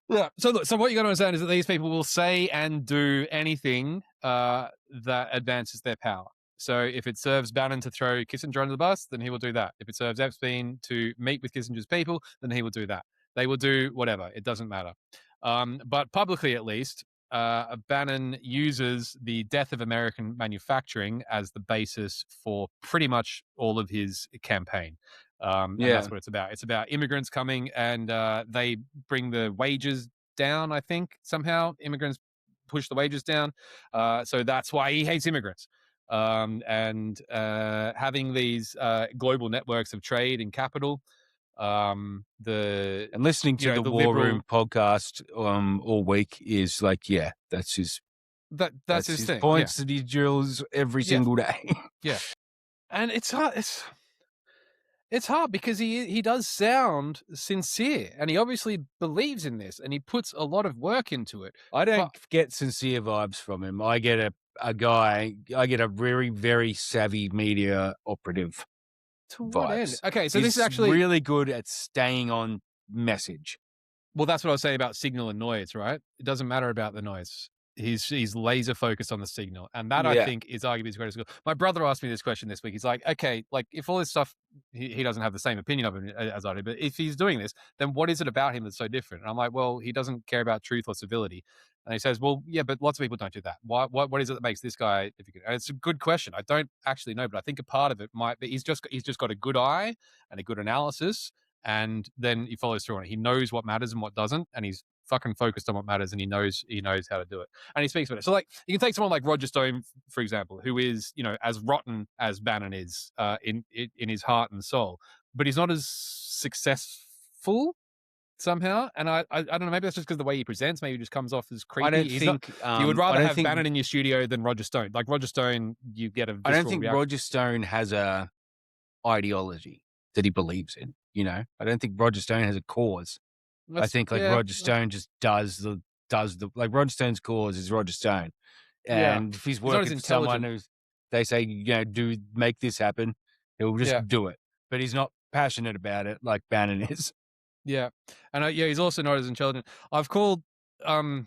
Yeah. So look, so what you got to understand is that these people will say and do anything that advances their power. So if it serves Bannon to throw Kissinger under the bus, then he will do that. If it serves Epstein to meet with Kissinger's people, then he will do that. They will do whatever. It doesn't matter. But publicly, at least, Bannon uses the death of American manufacturing as the basis for pretty much all of his campaign. And that's what it's about. It's about immigrants coming and they bring the wages down, I think, somehow. Immigrants push the wages down. So that's why he hates immigrants. And having these global networks of trade and capital, and listening to the War liberal Room podcast all week is like, that's his that's his thing. points that he drills every single day. Yeah. And it's hard. It's hard because he does sound sincere and he obviously believes in this and he puts a lot of work into it. I don't get sincere vibes from him. I get I get a very, very savvy media operative To what end? vibes. Okay, so He's this is actually really good at staying on message. Well, that's what I was saying about signal and noise, right? It doesn't matter about the noise. He's laser focused on the signal, and that I think is arguably his greatest skill. My brother asked me this question this week. He's like, "Okay, like if all this stuff, he doesn't have the same opinion of him as I do, but if he's doing this, then what is it about him that's so different?" And I'm like, "Well, he doesn't care about truth or civility." And he says, "Well, yeah, but lots of people don't do that. What is it that makes this guy difficult?" And it's a good question. I don't actually know, but I think a part of it might be he's just got a good eye and a good analysis. And then he follows through on it. He knows what matters and what doesn't, and he's fucking focused on what matters, and he knows how to do it, and he speaks about it. So, like, you can take someone like Roger Stone, for example, who is as rotten as Bannon is in his heart and soul, but he's not as successful somehow. And I don't know. Maybe that's just because the way he presents. Maybe he just comes off as creepy. I don't think you would rather I don't have think, Bannon in your studio than Roger Stone. Like Roger Stone, you get a. I don't think reaction. Roger Stone has a ideology that he believes in. I don't think Roger Stone has a cause. I think Roger Stone just does the like Roger Stone's cause is Roger Stone, and if he's working for someone who they say do make this happen, he'll just do it. But he's not passionate about it like Bannon is. Yeah, and he's also not as intelligent. I've called a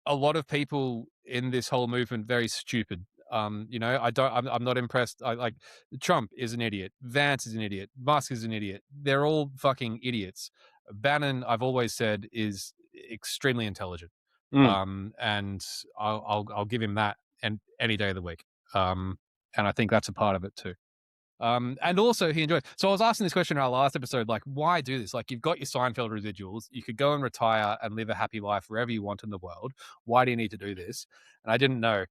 lot of people in this whole movement very stupid. I'm not impressed. Like Trump is an idiot. Vance is an idiot. Musk is an idiot. They're all fucking idiots. Bannon, I've always said, is extremely intelligent. And I'll give him that and any day of the week. And I think that's a part of it too. And also he enjoys. So I was asking this question in our last episode, like, why do this? Like, you've got your Seinfeld residuals. You could go and retire and live a happy life wherever you want in the world. Why do you need to do this? And I didn't know.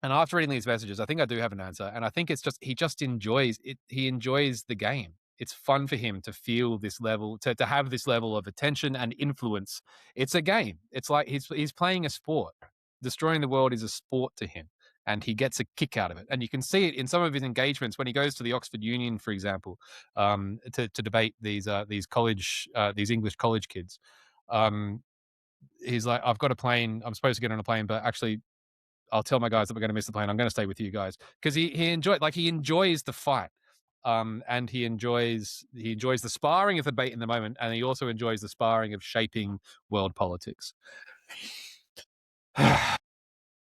And after reading these messages, I think I do have an answer. And I think it's just he just enjoys it. He enjoys the game. It's fun for him to feel this level, to have this level of attention and influence. It's a game. It's like he's playing a sport. Destroying the world is a sport to him, and he gets a kick out of it. And you can see it in some of his engagements when he goes to the Oxford Union, for example, to debate these English college kids. He's like, I've got a plane. I'm supposed to get on a plane, but actually I'll tell my guys that we're going to miss the plane. I'm going to stay with you guys because he enjoys the fight, and he enjoys the sparring of the debate in the moment, and he also enjoys the sparring of shaping world politics.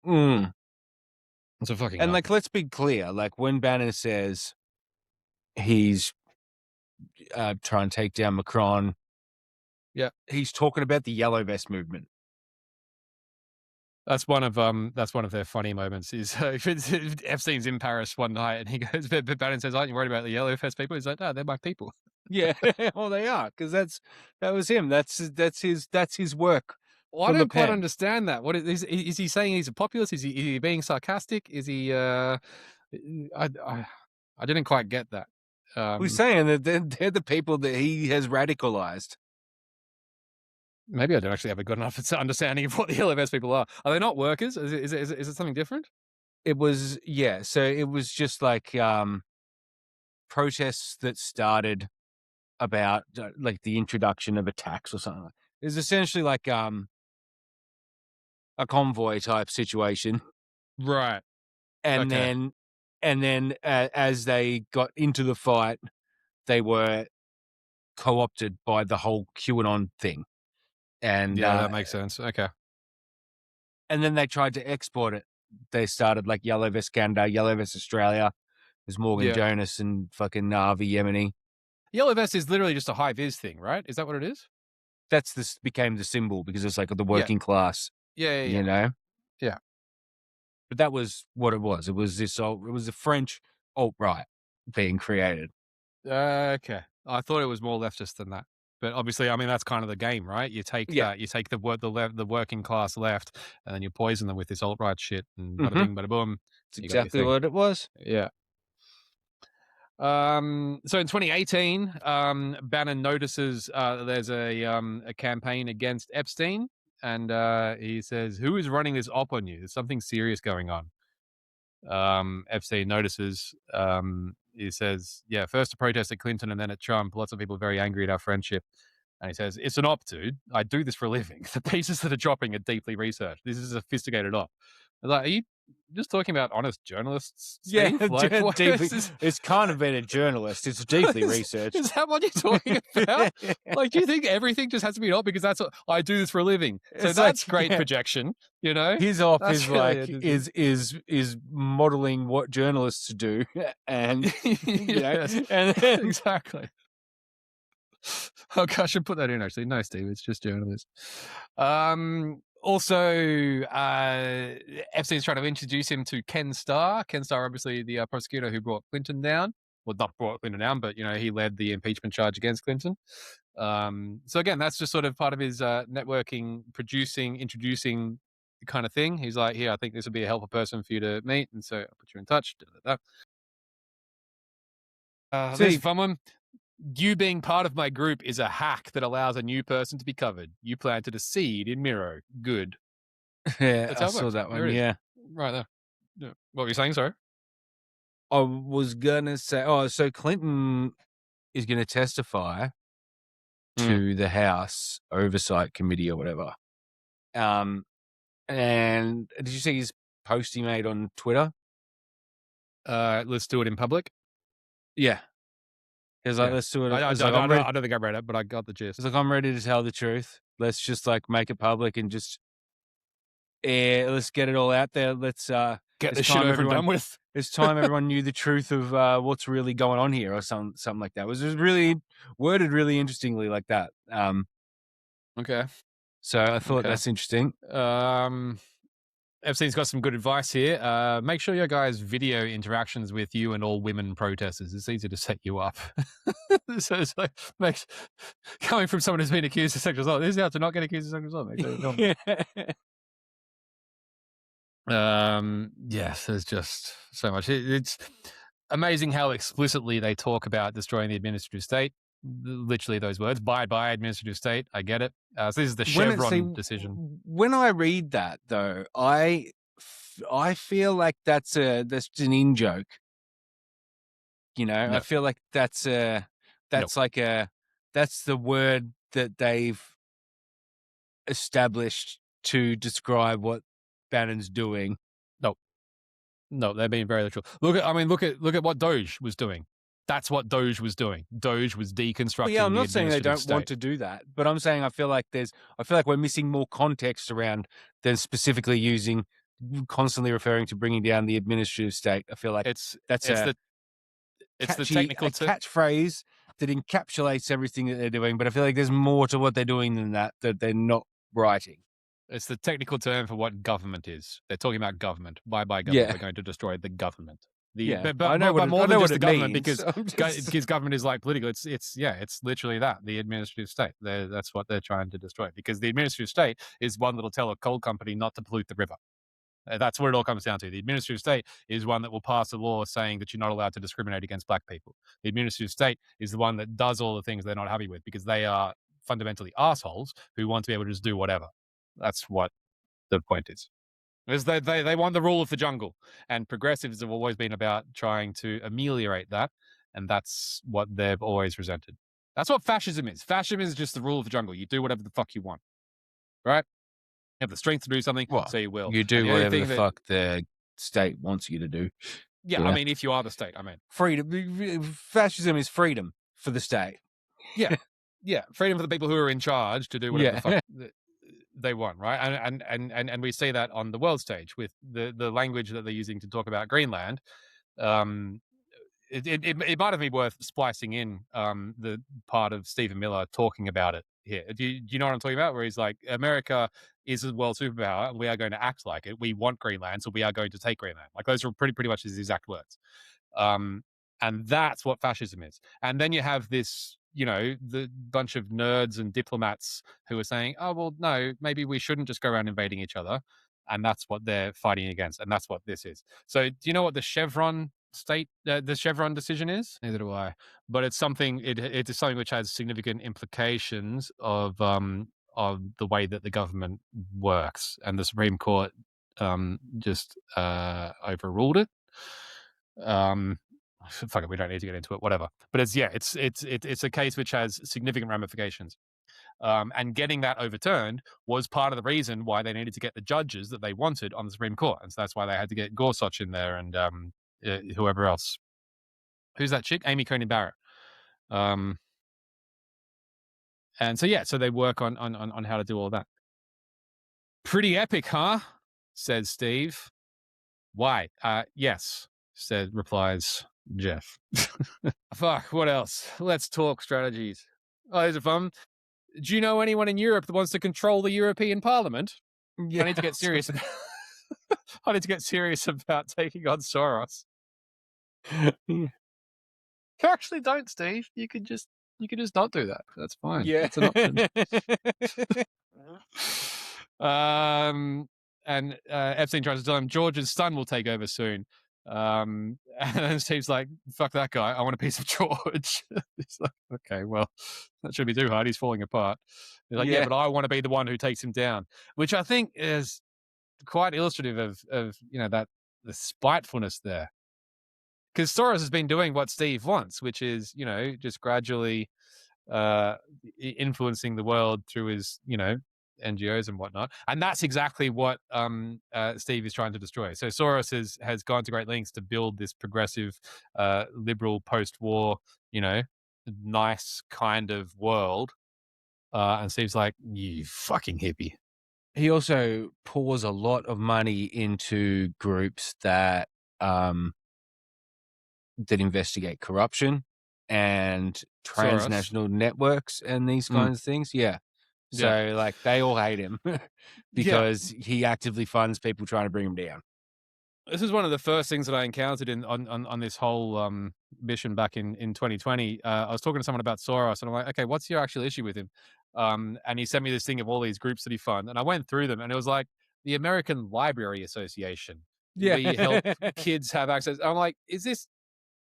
Mm. It's a fucking And nut. like, let's be clear. Like when Bannon says he's trying to take down Macron, Yeah, he's talking about the yellow vest movement. that's one of their funny moments. Is Epstein's in Paris one night and he goes, but Bannon says, "Aren't you worried about the yellow vest people?" He's like, "No, they're my people." Yeah, well, they are, because that was him. That's his work. Well, I don't quite understand that. What is he saying? He's a populist? Is he being sarcastic? Is he? I didn't quite get that. We're saying that they're the people that he has radicalized. Maybe I don't actually have a good enough understanding of what the LFS people are. Are they not workers? Is it something different? It was, yeah. So it was just like protests that started about like the introduction of a tax or something. It was essentially like a convoy type situation, Right. and Okay. then as they got into the fight, they were co-opted by the whole QAnon thing, and Yeah, that makes sense. Okay. and then they tried to export it. They started like Yellow Vest Canada, Yellow Vest Australia. There's Morgan Yeah. Jonas and fucking Navi Yemeni. Yellow vest is literally just a high vis thing, right? Is that what it is? That's this became the symbol because it's like the working class, Yeah. you know. Yeah. But that was what it was. It was this. It was the French alt right being created. Okay. I thought it was more leftist than that. But obviously, I mean, that's kind of the game, right? You take that, you take the working class left, and then you poison them with this alt right shit, and bada bing, bada boom. It's You got your exactly thing. what it was. Yeah. So in 2018, Bannon notices there's a campaign against Epstein, and he says, "Who is running this op on you? There's something serious going on." Epstein notices. He says, "Yeah, first a protest at Clinton and then at Trump. Lots of people very angry at our friendship." And he says, "It's an op, dude. I do this for a living. The pieces that are dropping are deeply researched. This is a sophisticated op." I was like, "Are you just talking about honest journalists, Steve? Yeah, Like, what deeply. is this? It's kind of been a journalist. It's deeply researched. Is that what you're talking about? Like, do you think everything just has to be an op because that's what I do this for a living? So It's that's like, great yeah. projection, you know. His op That's is really like interesting. is modeling what journalists do, and you know, Yes, and then, exactly. Okay, I should put that in actually. No, Steve, it's just journalists. Also, Epstein's trying to introduce him to Ken Starr. Ken Starr, obviously the prosecutor who brought Clinton down. Well, not brought Clinton down, but you know he led the impeachment charge against Clinton. So again, that's just sort of part of his networking, producing, introducing kind of thing. He's like, "Here, I think this would be a helpful person for you to meet," and so I'll put you in touch. There's a fun one. "You being part of my group is a hack that allows a new person to be covered. You planted a seed in Miro. Good." yeah, That's I how it saw works. that There one. it is. Yeah, Right there. Yeah. What were you saying, sorry? I was gonna say, so Clinton is going to testify to the House Oversight Committee or whatever. And did you see his post he made on Twitter? Let's do it in public. Yeah. He was like, Yeah. let's do it. I It's don't like, think I read it, but I got the gist. it's like, I'm ready to tell the truth. Let's just like make it public and just, let's get it all out there. Let's Get it's this shit time over and done with. it's time everyone knew the truth of what's really going on here, or something like that. It was just really worded really interestingly like that. Okay. So I thought that's interesting. Epstein's got some good advice here. Make sure your guys video interactions with you and all women protesters. It's easy to set you up. So it's like, coming from someone who's been accused of sexual assault, this is how to not get accused of sexual assault. Yeah. Yes, there's just so much. It's amazing how explicitly they talk about destroying the administrative state. Literally those words, bye administrative state. I get it. So this is the Chevron decision. When I read that, though, I feel like that's just an in joke. You know, No. I feel like that's the word that they've established to describe what Bannon's doing. No, they're being very literal. Look at what Doge was doing. That's what Doge was doing. Doge was deconstructing. Well, yeah, I'm the not saying they don't administrative want state. to do that, but I'm saying I feel like we're missing more context around than specifically constantly referring to bringing down the administrative state. I feel like It's the technical catchphrase that encapsulates everything that they're doing. But I feel like there's more to what they're doing than that they're not writing. It's the technical term for what government is. They're talking about government. Bye government. Yeah. We're going to destroy the government. But I know more than just the government, means. because government is like political. It's literally that, the administrative state. That's what they're trying to destroy, because the administrative state is one that'll tell a coal company not to pollute the river. That's what it all comes down to. The administrative state is one that will pass a law saying that you're not allowed to discriminate against black people. The administrative state is the one that does all the things they're not happy with, because they are fundamentally assholes who want to be able to just do whatever. That's what the point is. Is they want the rule of the jungle, and progressives have always been about trying to ameliorate that, and that's what they've always resented. That's what fascism is. Fascism is just the rule of the jungle. You do whatever the fuck you want, right? You have the strength to do something, so you will. You do whatever the fuck the state wants you to do. Yeah, I mean, if you are the state, freedom. Fascism is freedom for the state. Yeah, yeah, freedom for the people who are in charge to do whatever the fuck they want, right? And we see that on the world stage with the language that they're using to talk about Greenland. It might have been worth splicing in the part of Stephen Miller talking about it here. Do you know what I'm talking about? Where he's like, America is a world superpower, and we are going to act like it. We want Greenland, so we are going to take Greenland. Like, those are pretty much his exact words. And that's what fascism is. And then you have this, the bunch of nerds and diplomats who are saying, oh, well, no, maybe we shouldn't just go around invading each other. And that's what they're fighting against. And that's what this is. So do you know what the Chevron decision is? Neither do I. But it's something, it is something which has significant implications of the way that the government works. And the Supreme Court just overruled it. Fuck it, we don't need to get into it, whatever. But it's a case which has significant ramifications. And getting that overturned was part of the reason why they needed to get the judges that they wanted on the Supreme Court. And so that's why they had to get Gorsuch in there and whoever else. Who's that chick? Amy Coney Barrett. And so they work on how to do all that. Pretty epic, huh? Says Steve. Why? Yes, replies Jeff. Fuck, what else? Let's talk strategies. Oh, these are fun. Do you know anyone in Europe that wants to control the European Parliament? Yeah. I need to get serious. I need to get serious about taking on Soros. You actually don't, Steve. You could just not do that. That's fine. Yeah, it's an option. And Epstein tries to tell him George's son will take over soon. And then Steve's like, fuck that guy. I want a piece of George. He's like, okay, well, that shouldn't be too hard. He's falling apart. He's like, yeah, but I want to be the one who takes him down, which I think is quite illustrative of that the spitefulness there. Because Soros has been doing what Steve wants, which is, just gradually influencing the world through his, NGOs and whatnot. And that's exactly what Steve is trying to destroy. So Soros has gone to great lengths to build this progressive, liberal, post-war, nice kind of world. And Steve's like, you fucking hippie. He also pours a lot of money into groups that investigate corruption and transnational networks and these kinds of things. Yeah. So like they all hate him because he actively funds people trying to bring him down. This is one of the first things that I encountered on this whole mission back in 2020. I was talking to someone about Soros and I'm like, okay, what's your actual issue with him? And he sent me this thing of all these groups that he funds. And I went through them and it was like, the American Library Association. Yeah. We help kids have access. I'm like,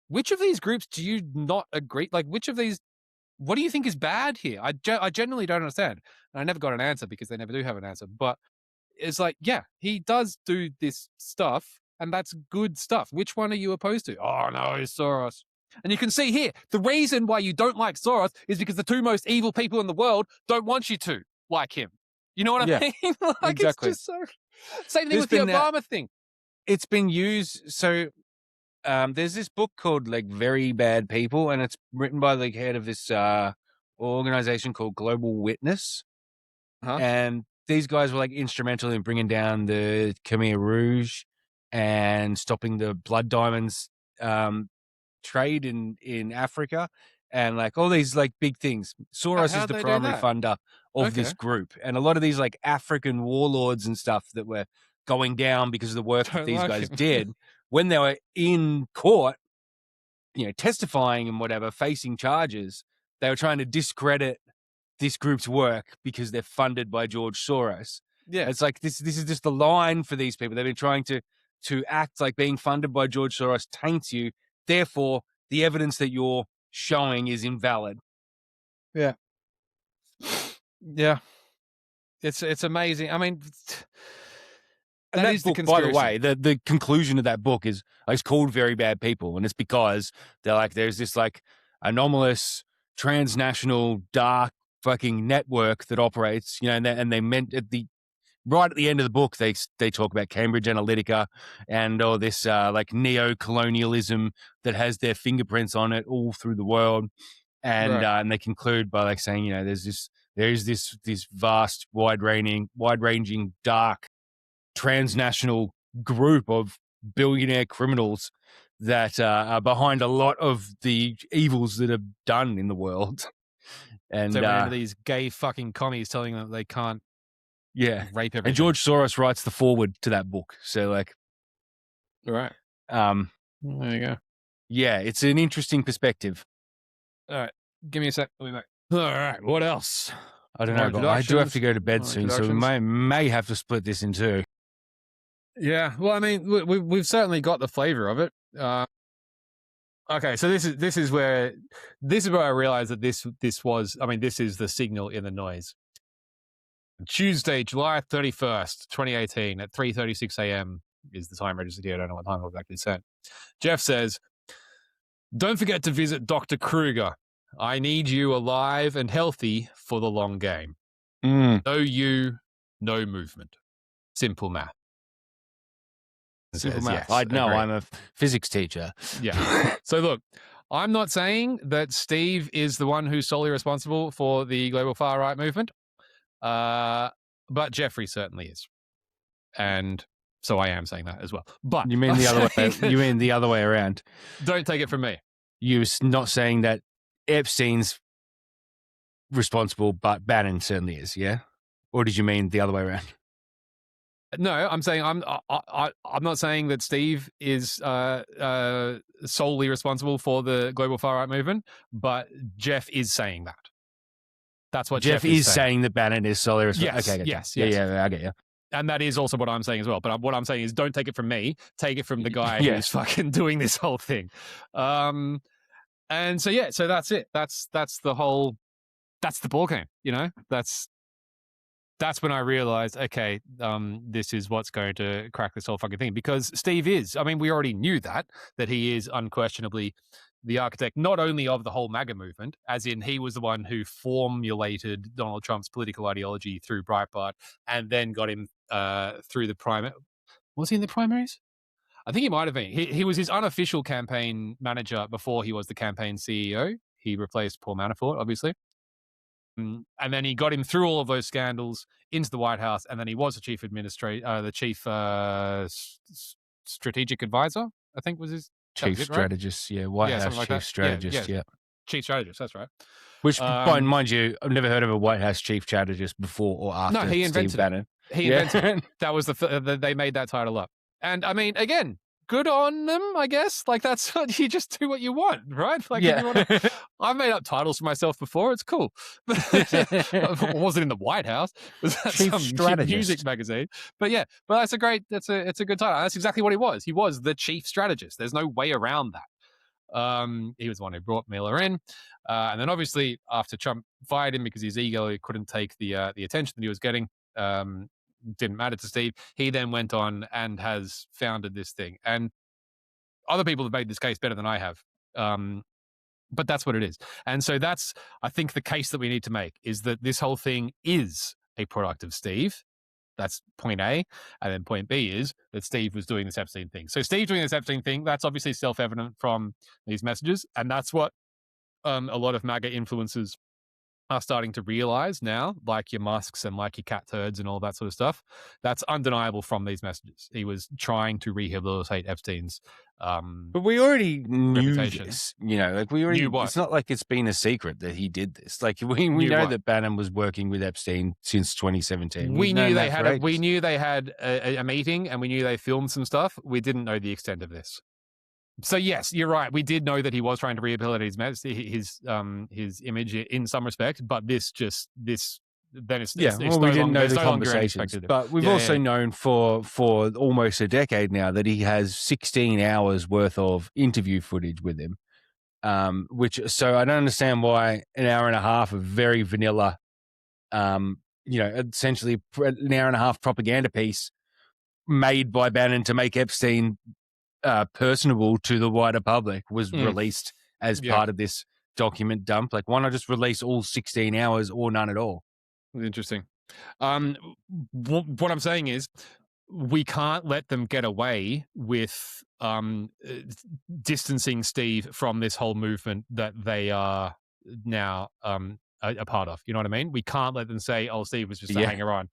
which of these groups do you not agree? Like, which of these, what do you think is bad here? I genuinely don't understand. And I never got an answer because they never do have an answer. But it's like, yeah, he does do this stuff, and that's good stuff. Which one are you opposed to? Oh, no, it's Soros. And you can see here, the reason why you don't like Soros is because the two most evil people in the world don't want you to like him. You know what I mean? Like, exactly. it's just so... Same thing There's with the been, Obama thing. It's been used. So there's this book called like Very Bad People, and it's written by the head of this organization called Global Witness. And these guys were like instrumental in bringing down the Khmer Rouge and stopping the blood diamonds trade in Africa, and like all these like big things. Soros is the primary funder of this group, and a lot of these like African warlords and stuff that were going down because of the work that these guys did when they were in court, you know, testifying and whatever, facing charges. They were trying to discredit this group's work because they're funded by George Soros. Yeah, it's like this is just the line for these people. They've been trying to act like being funded by George Soros taints you. Therefore, the evidence that you're showing is invalid. Yeah. Yeah. It's amazing. I mean, and that is book, by the way, the conclusion of that book is it's called Very Bad People, and it's because they're like, there's this like anomalous transnational dark fucking network that operates, you know, and they meant right at the end of the book, they talk about Cambridge Analytica and all this like neo-colonialism that has their fingerprints on it all through the world, and they conclude by like saying, you know, there is this vast, wide-ranging, dark, transnational group of billionaire criminals that are behind a lot of the evils that are done in the world. And so we're into these gay fucking commies telling them they can't rape everything. And George Soros writes the foreword to that book. So like, right. There you go. Yeah, it's an interesting perspective. All right. Give me a sec. We'll be back. All right. What else? I don't know, but I do have to go to bed soon, so we may have to split this in two. Yeah. Well, I mean, we've certainly got the flavor of it. Okay, so this is where I realized that this is the signal in the noise. Tuesday, July 31st, 2018 at 3:36 a.m. is the time registered here. I don't know what time I've exactly said. Jeff says, "Don't forget to visit Dr. Kruger. I need you alive and healthy for the long game. No you, no movement. Simple math." Simple math. Yes, I know. I'm a physics teacher. Yeah. So look, I'm not saying that Steve is the one who's solely responsible for the global far right movement, but Jeffrey certainly is, and so I am saying that as well. But you mean the other way? You mean the other way around? Don't take it from me. You're not saying that Epstein's responsible, but Bannon certainly is. Yeah. Or did you mean the other way around? No, I'm saying I'm not saying that Steve is solely responsible for the global far right movement, but Jeff is saying that. That's what Jeff is saying that Bannon is solely responsible. Yes, okay, yes. Yeah, I get you. And that is also what I'm saying as well. But what I'm saying is, don't take it from me. Take it from the guy who's fucking doing this whole thing. And so so that's it. That's the ball game. You know, that's when I realized, okay, this is what's going to crack this whole fucking thing. Because Steve is, I mean, we already knew that he is unquestionably the architect, not only of the whole MAGA movement, as in he was the one who formulated Donald Trump's political ideology through Breitbart and then got him through the primary. Was he in the primaries? I think he might have been. He was his unofficial campaign manager before he was the campaign CEO. He replaced Paul Manafort, obviously. And then he got him through all of those scandals into the White House, and then he was the chief strategic advisor, I think was his chief strategist. Right? Yeah, White House chief strategist. Yeah, chief strategist. That's right. Which, mind you, I've never heard of a White House chief strategist before or after. No, he invented Steve Bannon. He invented it. That was they made that title up. And I mean, again, good on them, I guess. Like, that's what you just do what you want, right? Like, if you want to, I've made up titles for myself before. It's cool. I wasn't in the White House. Was that Chief some strategist. music magazine? But yeah, but it's a good title. That's exactly what he was. He was the chief strategist. There's no way around that. He was the one who brought Miller in, and then obviously after Trump fired him because his ego couldn't take the attention that he was getting, didn't matter to Steve. He then went on and has founded this thing, and other people have made this case better than I have. But that's what it is, and so that's, I think, the case that we need to make is that this whole thing is a product of Steve. That's point A. And then point B is that Steve was doing this Epstein thing. So Steve doing this Epstein thing, that's obviously self-evident from these messages. And that's what a lot of MAGA influencers are starting to realize now, like your Musks and like your cat turds and all that sort of stuff. That's undeniable from these messages. He was trying to rehabilitate Epstein's but we already knew reputation. this, like we already Knew what? it's not like it's been a secret that he did this. Like we Knew know what? that Bannon was working with Epstein since 2017. We We've known knew they that had for we ages. knew they had a meeting, and we knew they filmed some stuff. We didn't know the extent of this. So yes, you're right. We did know that he was trying to rehabilitate his image in some respect, but then it's we didn't know the conversations, but we've also known for almost a decade now that he has 16 hours worth of interview footage with him. So I don't understand why an hour and a half of very vanilla, essentially an hour and a half propaganda piece made by Bannon to make Epstein personable to the wider public was released as part of this document dump. Like, why not just release all 16 hours or none at all? Interesting. What I'm saying is, we can't let them get away with distancing Steve from this whole movement that they are now a part of. You know what I mean? We can't let them say, "Oh, Steve was just a hanger-on,"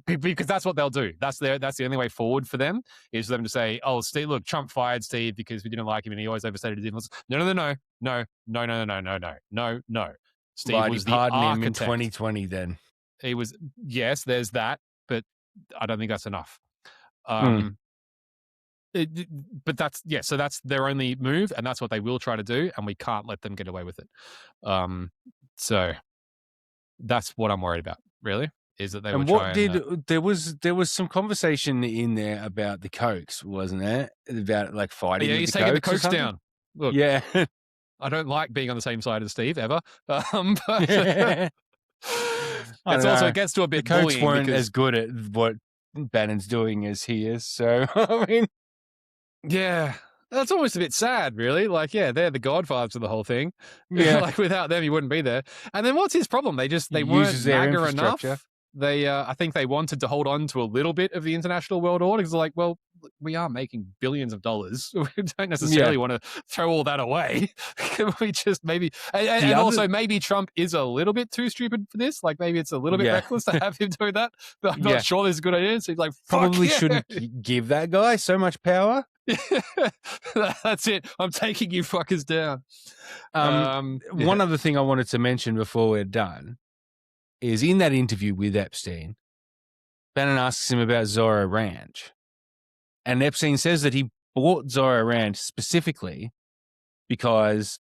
because that's what they'll do. That's the only way forward for them, is for them to say, "Oh, Steve, look, Trump fired Steve because we didn't like him and he always overstated his influence." No. Steve was the architect. Him in 2020 then. He was, yes, there's that, but I don't think that's enough. But that's, so that's their only move, and that's what they will try to do, and we can't let them get away with it. So that's what I'm worried about, really, is that they will try there was some conversation in there about the Cokes, wasn't there? About like fighting with he's the taking the Cokes Cokes down. Look, I don't like being on the same side as Steve ever, but it gets to a bit the Cokes bullying weren't because as good at what Bannon's doing as he is. So I mean, that's almost a bit sad, really. Like, they're the godfathers of the whole thing. Like, without them, he wouldn't be there. And then what's his problem? They weren't MAGA enough. I think they wanted to hold on to a little bit of the international world order, because like, well, we are making billions of dollars. We don't necessarily want to throw all that away. Can we just maybe, and also maybe Trump is a little bit too stupid for this. Like, maybe it's a little bit reckless to have him doing that, but I'm not sure this is a good idea. So he's like, probably shouldn't give that guy so much power. That's it. I'm taking you fuckers down. One other thing I wanted to mention before we're done is, in that interview with Epstein, Bannon asks him about Zorro Ranch. And Epstein says that he bought Zorro Ranch specifically because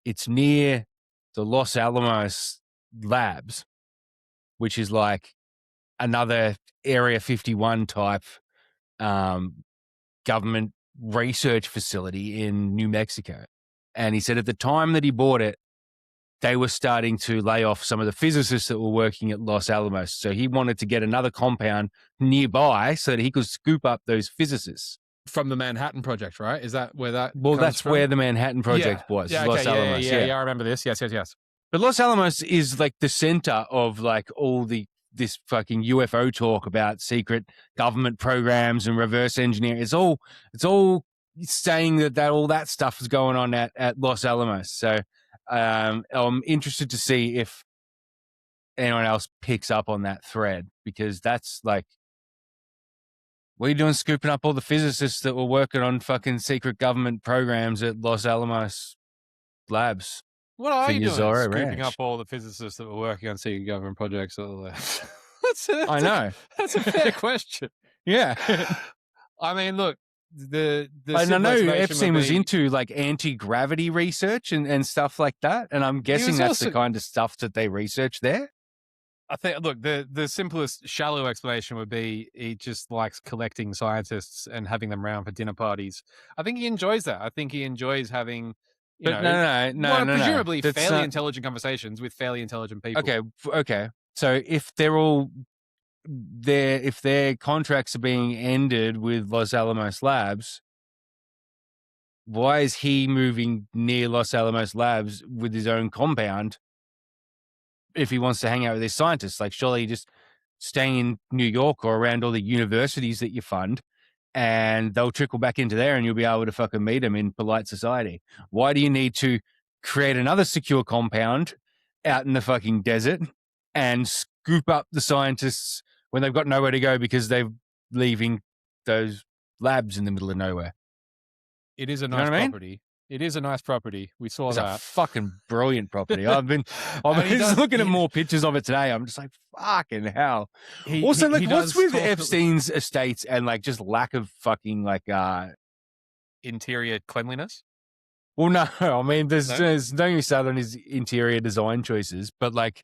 it's near the Los Alamos labs, which is like another Area 51 type government research facility in New Mexico. And he said at the time that he bought it, they were starting to lay off some of the physicists that were working at Los Alamos. So he wanted to get another compound nearby so that he could scoop up those physicists. From the Manhattan Project, right? Is that where that that's from? Where the Manhattan Project was, Los Alamos. Yeah, I remember this. Yes. But Los Alamos is like the center of like all this fucking UFO talk about secret government programs and reverse engineering. It's all saying that all that stuff is going on at Los Alamos. So I'm interested to see if anyone else picks up on that thread, because that's like, what are you doing scooping up all the physicists that were working on fucking secret government programs at Los Alamos labs? What are you doing scooping Ranch? Up all the physicists that were working on secret government projects at the labs? I know. That's a fair question. Yeah. I mean, look, the And I simple know explanation Epstein would was be, into like anti-gravity research and stuff like that, and I'm guessing was that's the also- kind of stuff that they research there. I think, look, the simplest shallow explanation would be he just likes collecting scientists and having them round for dinner parties. I think he enjoys that. I think he enjoys having, But no. presumably That's fairly not intelligent conversations with fairly intelligent people. okay. So if they're all if their contracts are being ended with Los Alamos Labs, why is he moving near Los Alamos Labs with his own compound if he wants to hang out with his scientists? Like, surely he just staying in New York or around all the universities that you fund, and they'll trickle back into there and you'll be able to fucking meet them in polite society. Why do you need to create another secure compound out in the fucking desert and scoop up the scientists when they've got nowhere to go because they're leaving those labs in the middle of nowhere? It is a know nice what I mean? property. It is a nice property. We saw It's a that. fucking brilliant property. I've been And he does- looking at more pictures of it today. I'm just like, fucking hell. He- Also, he- like, he what's does with talk- Epstein's estates and like just lack of fucking like Interior cleanliness. well, no, I mean, No? there's don't get me started on his interior design choices, but like,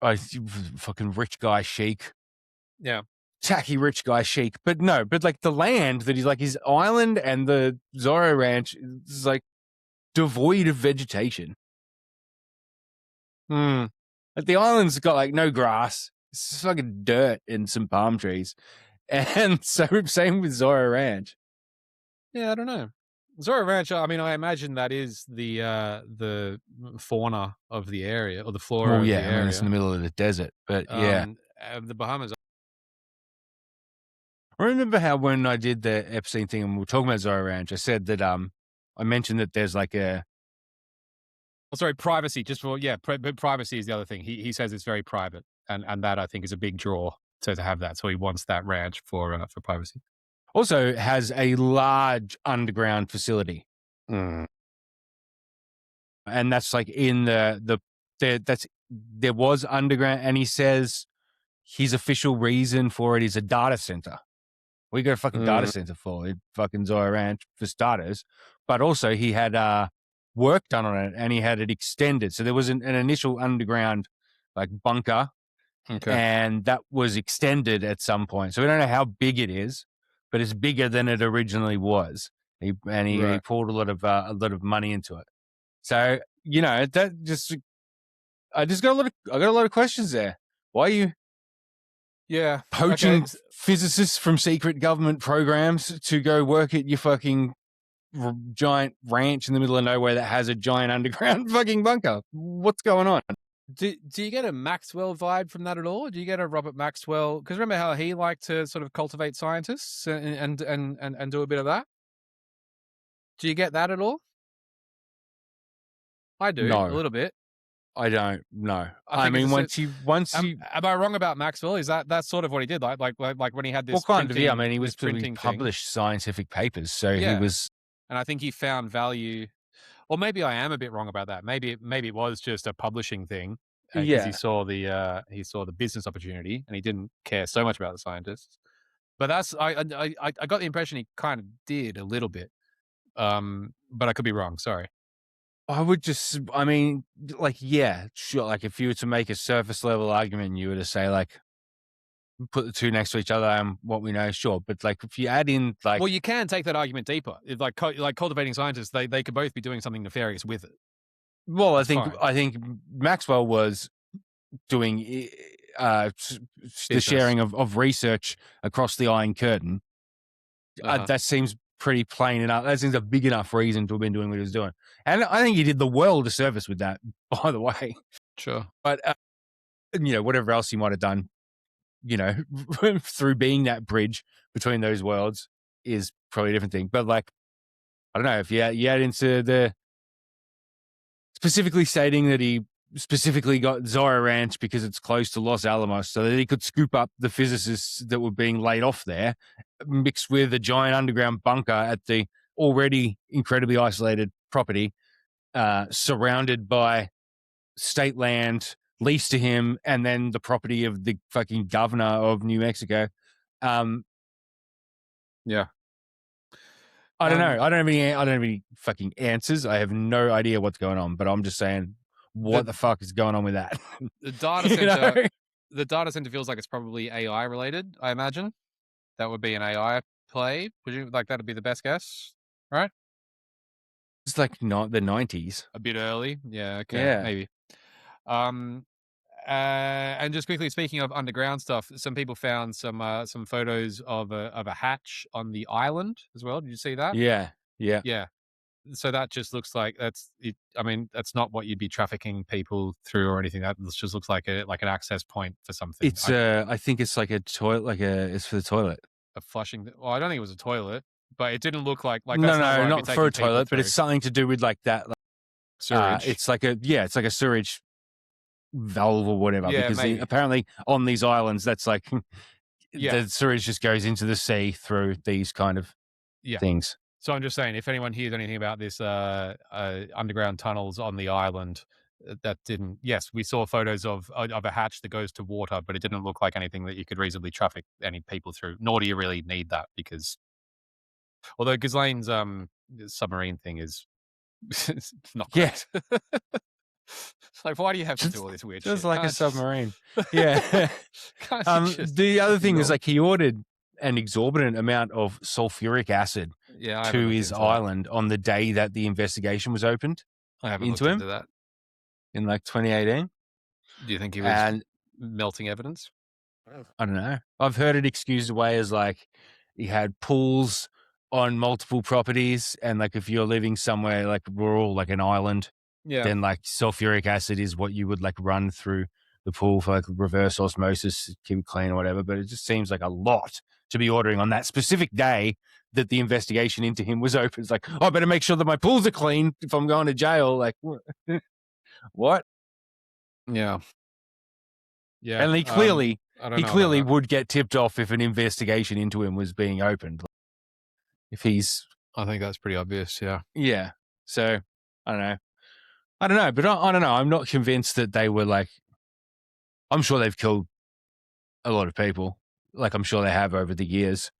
fucking rich guy chic, Yeah. tacky rich guy chic. But no, but like the land that he's like his island and the Zorro Ranch is like devoid of vegetation. Like the island's got like no grass, it's just fucking dirt and some palm trees, and so same with Zorro Ranch. Yeah, I don't know. Zorro Ranch, I mean, I imagine that is the fauna of the area or the flora Well, of yeah, the I mean area. it's in the middle of the desert, but yeah. The Bahamas. I remember how when I did the Epstein thing and we were talking about Zorro Ranch, I said that I mentioned that there's like a Oh, sorry, privacy. Just for but privacy is the other thing. He says it's very private, and that I think is a big draw to have that. So he wants that ranch for privacy. also has a large underground facility, and that's like in there was underground, and he says his official reason for it is a data center. We got a fucking data center for it, fucking Zorro Ranch for starters, but also he had work done on it and he had it extended. So there was an initial underground like bunker, and that was extended at some point. So we don't know how big it is, but it's bigger than it originally was. He poured a lot of money into it. So that just I got a lot of questions there. Why are you poaching physicists from secret government programs to go work at your fucking giant ranch in the middle of nowhere that has a giant underground fucking bunker? What's going on? Do you get a Maxwell vibe from that at all? Do you get a Robert Maxwell? Because remember how he liked to sort of cultivate scientists and do a bit of that. Do you get that at all? I do No. a little bit. I don't know. I mean, once you, am I wrong about Maxwell? Is that's sort of what he did? Like when he had this. well, kind of, yeah. I mean, he was printing published scientific papers, so he was. And I think he found value. Or maybe I am a bit wrong about that. Maybe it was just a publishing thing. Because he saw the business opportunity and he didn't care so much about the scientists. But that's I got the impression he kind of did a little bit. But I could be wrong. Sorry. I mean, like, yeah, sure. Like, if you were to make a surface level argument, you were to say, like, put the two next to each other and what we know, sure. But, like, if you add in, like. Well, you can take that argument deeper. Like cultivating scientists, they could both be doing something nefarious with it. Well, I think Maxwell was doing the sharing of research across the Iron Curtain. That seems pretty plain enough. That seems a big enough reason to have been doing what he was doing. And I think he did the world a service with that, by the way. Sure. But, whatever else he might have done, through being that bridge between those worlds is probably a different thing. But, like, I don't know, if you add into the specifically stating that he specifically got Zorro Ranch because it's close to Los Alamos so that he could scoop up the physicists that were being laid off there, mixed with a giant underground bunker at the already incredibly isolated property, surrounded by state land leased to him and then the property of the fucking governor of New Mexico. Yeah. I don't know. I don't have any fucking answers. I have no idea what's going on, but I'm just saying, what the fuck is going on with that? The data You center, know? the data center feels like it's probably AI related. I imagine that would be an AI play. Would you like that'd be the best guess, right? It's like not the 90s. A bit early, yeah. Okay, Yeah. maybe. And just quickly speaking of underground stuff, some people found some photos of a hatch on the island as well. Did you see that? Yeah. Yeah. Yeah. So that just looks like that's it. I mean, that's not what you'd be trafficking people through or anything. That just looks like an access point for something. It's I think it's like a toilet, it's for the toilet. A flushing. Well, I don't think it was a toilet, but it didn't look like No, that's not, where I'd be not for taking a people toilet, but through. it's something to do with like that. Like, Sewage. it's like a sewage valve or whatever. Yeah, because maybe. apparently on these islands, that's like Yeah. the sewage just goes into the sea through these kind of things. So I'm just saying, if anyone hears anything about this underground tunnels on the island, that didn't. Yes, we saw photos of a hatch that goes to water, but it didn't look like anything that you could reasonably traffic any people through. Nor do you really need that because, although Ghislaine's submarine thing is not great. Like, why do you have to do all this weird shit? Just like a submarine. Yeah. The other thing is, like, he ordered an exorbitant amount of sulfuric acid to his island on the day that the investigation was opened. I haven't into looked him into that. In like 2018. Do you think he was melting evidence? I don't know. I've heard it excused away as like he had pools on multiple properties, and like if you're living somewhere like rural, like an island, then like sulfuric acid is what you would like run through the pool for like reverse osmosis, keep it clean or whatever. But it just seems like a lot to be ordering on that specific day that the investigation into him was open. It's like, oh, I better make sure that my pools are clean if I'm going to jail. Like, what? Yeah. Yeah. And he clearly would get tipped off if an investigation into him was being opened. If he's, I think that's pretty obvious. Yeah. Yeah. So I don't know, but I don't know. I'm not convinced that they were like. I'm sure they've killed a lot of people. Like I'm sure they have over the years.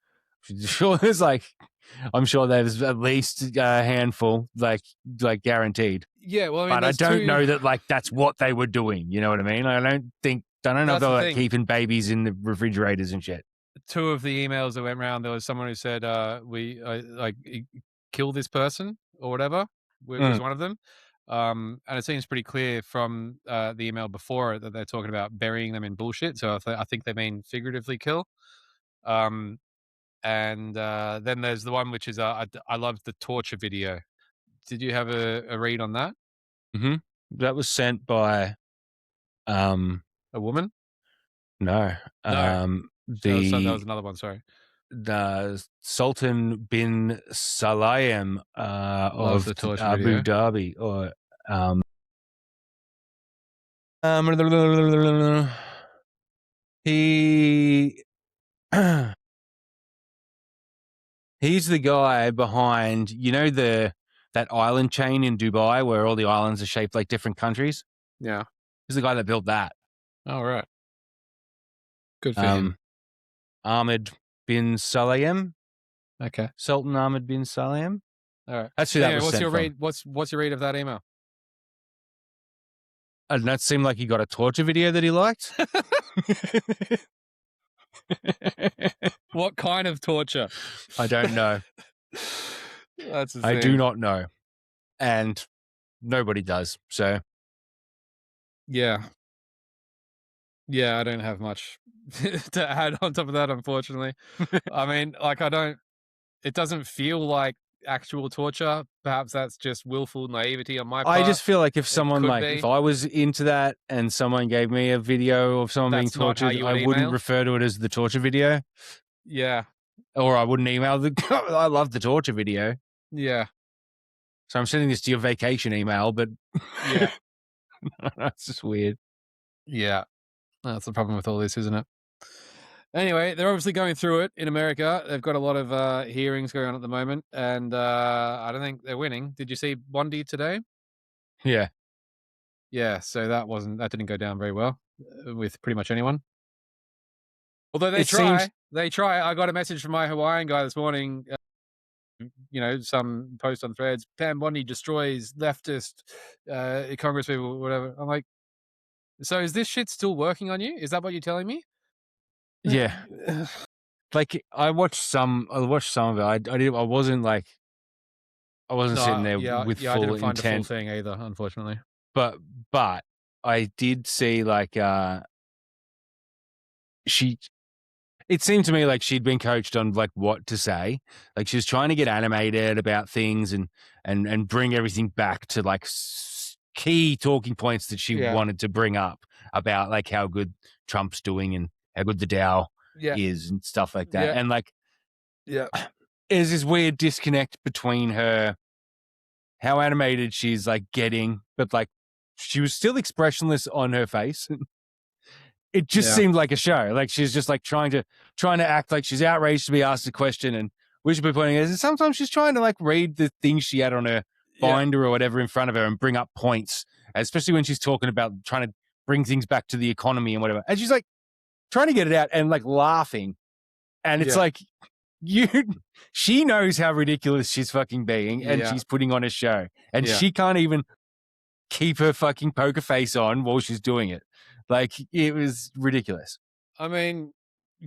Sure, there's like, I'm sure there's at least a handful, like guaranteed. Yeah, well, I mean, but I don't know that like that's what they were doing. You know what I mean? I don't know if they were like keeping babies in the refrigerators and shit. Two of the emails that went around, there was someone who said, "We like kill this person" or whatever. Was one of them. And it seems pretty clear from the email before that they're talking about burying them in bullshit. So I think they mean figuratively kill. And then there's the one which is I love the torture video. Did you have a read on that? Mm-hmm. That was sent by a woman. No. That was another one. Sorry. The Sultan bin Salayem of the torture Abu video. Dhabi, or he's the guy behind, that island chain in Dubai where all the islands are shaped like different countries. Yeah, he's the guy that built that. Oh, right. Good for him. Ahmed bin Salayem. Okay. Sultan Ahmed bin Salayem. All right. That's who that was. What's sent your from. read? What's your read of that email? Doesn't that seem like he got a torture video that he liked? What kind of torture? I don't know. That's the I thing. do not know. And nobody does. So yeah, I don't have much to add on top of that, unfortunately. I mean, like, it doesn't feel like actual torture. Perhaps that's just willful naivety on my part. I just feel like if someone if I was into that and someone gave me a video of someone being tortured, I wouldn't refer to it as the torture video. Yeah. Or I wouldn't email I love the torture video. Yeah. So I'm sending this to your vacation email, but yeah. That's just weird. Yeah. That's the problem with all this, isn't it? Anyway, they're obviously going through it in America. They've got a lot of hearings going on at the moment, and I don't think they're winning. Did you see Bondi today? Yeah. Yeah, so that didn't go down very well with pretty much anyone. Although they try. I got a message from my Hawaiian guy this morning some post on Threads, Pam Bondi destroys leftist Congress people, whatever. I'm like, so is this shit still working on you? Is that what you're telling me? Yeah. Like I watched some of it. I wasn't sitting there with I full didn't find a full intent, thing either, unfortunately. but I did see it seemed to me like she'd been coached on like what to say. Like she was trying to get animated about things and bring everything back to like key talking points that she wanted to bring up about like how good Trump's doing and how good the Dow is and stuff like that. And like, there's this weird disconnect between her, how animated she's like getting, but like she was still expressionless on her face. It just seemed like a show. Like she's just like trying to act like she's outraged to be asked a question and we should be pointing it. And sometimes she's trying to like read the things she had on her binder or whatever in front of her and bring up points, especially when she's talking about trying to bring things back to the economy and whatever. And she's like trying to get it out and like laughing. And it's like, she knows how ridiculous she's fucking being and she's putting on a show and she can't even keep her fucking poker face on while she's doing it. Like, it was ridiculous. I mean,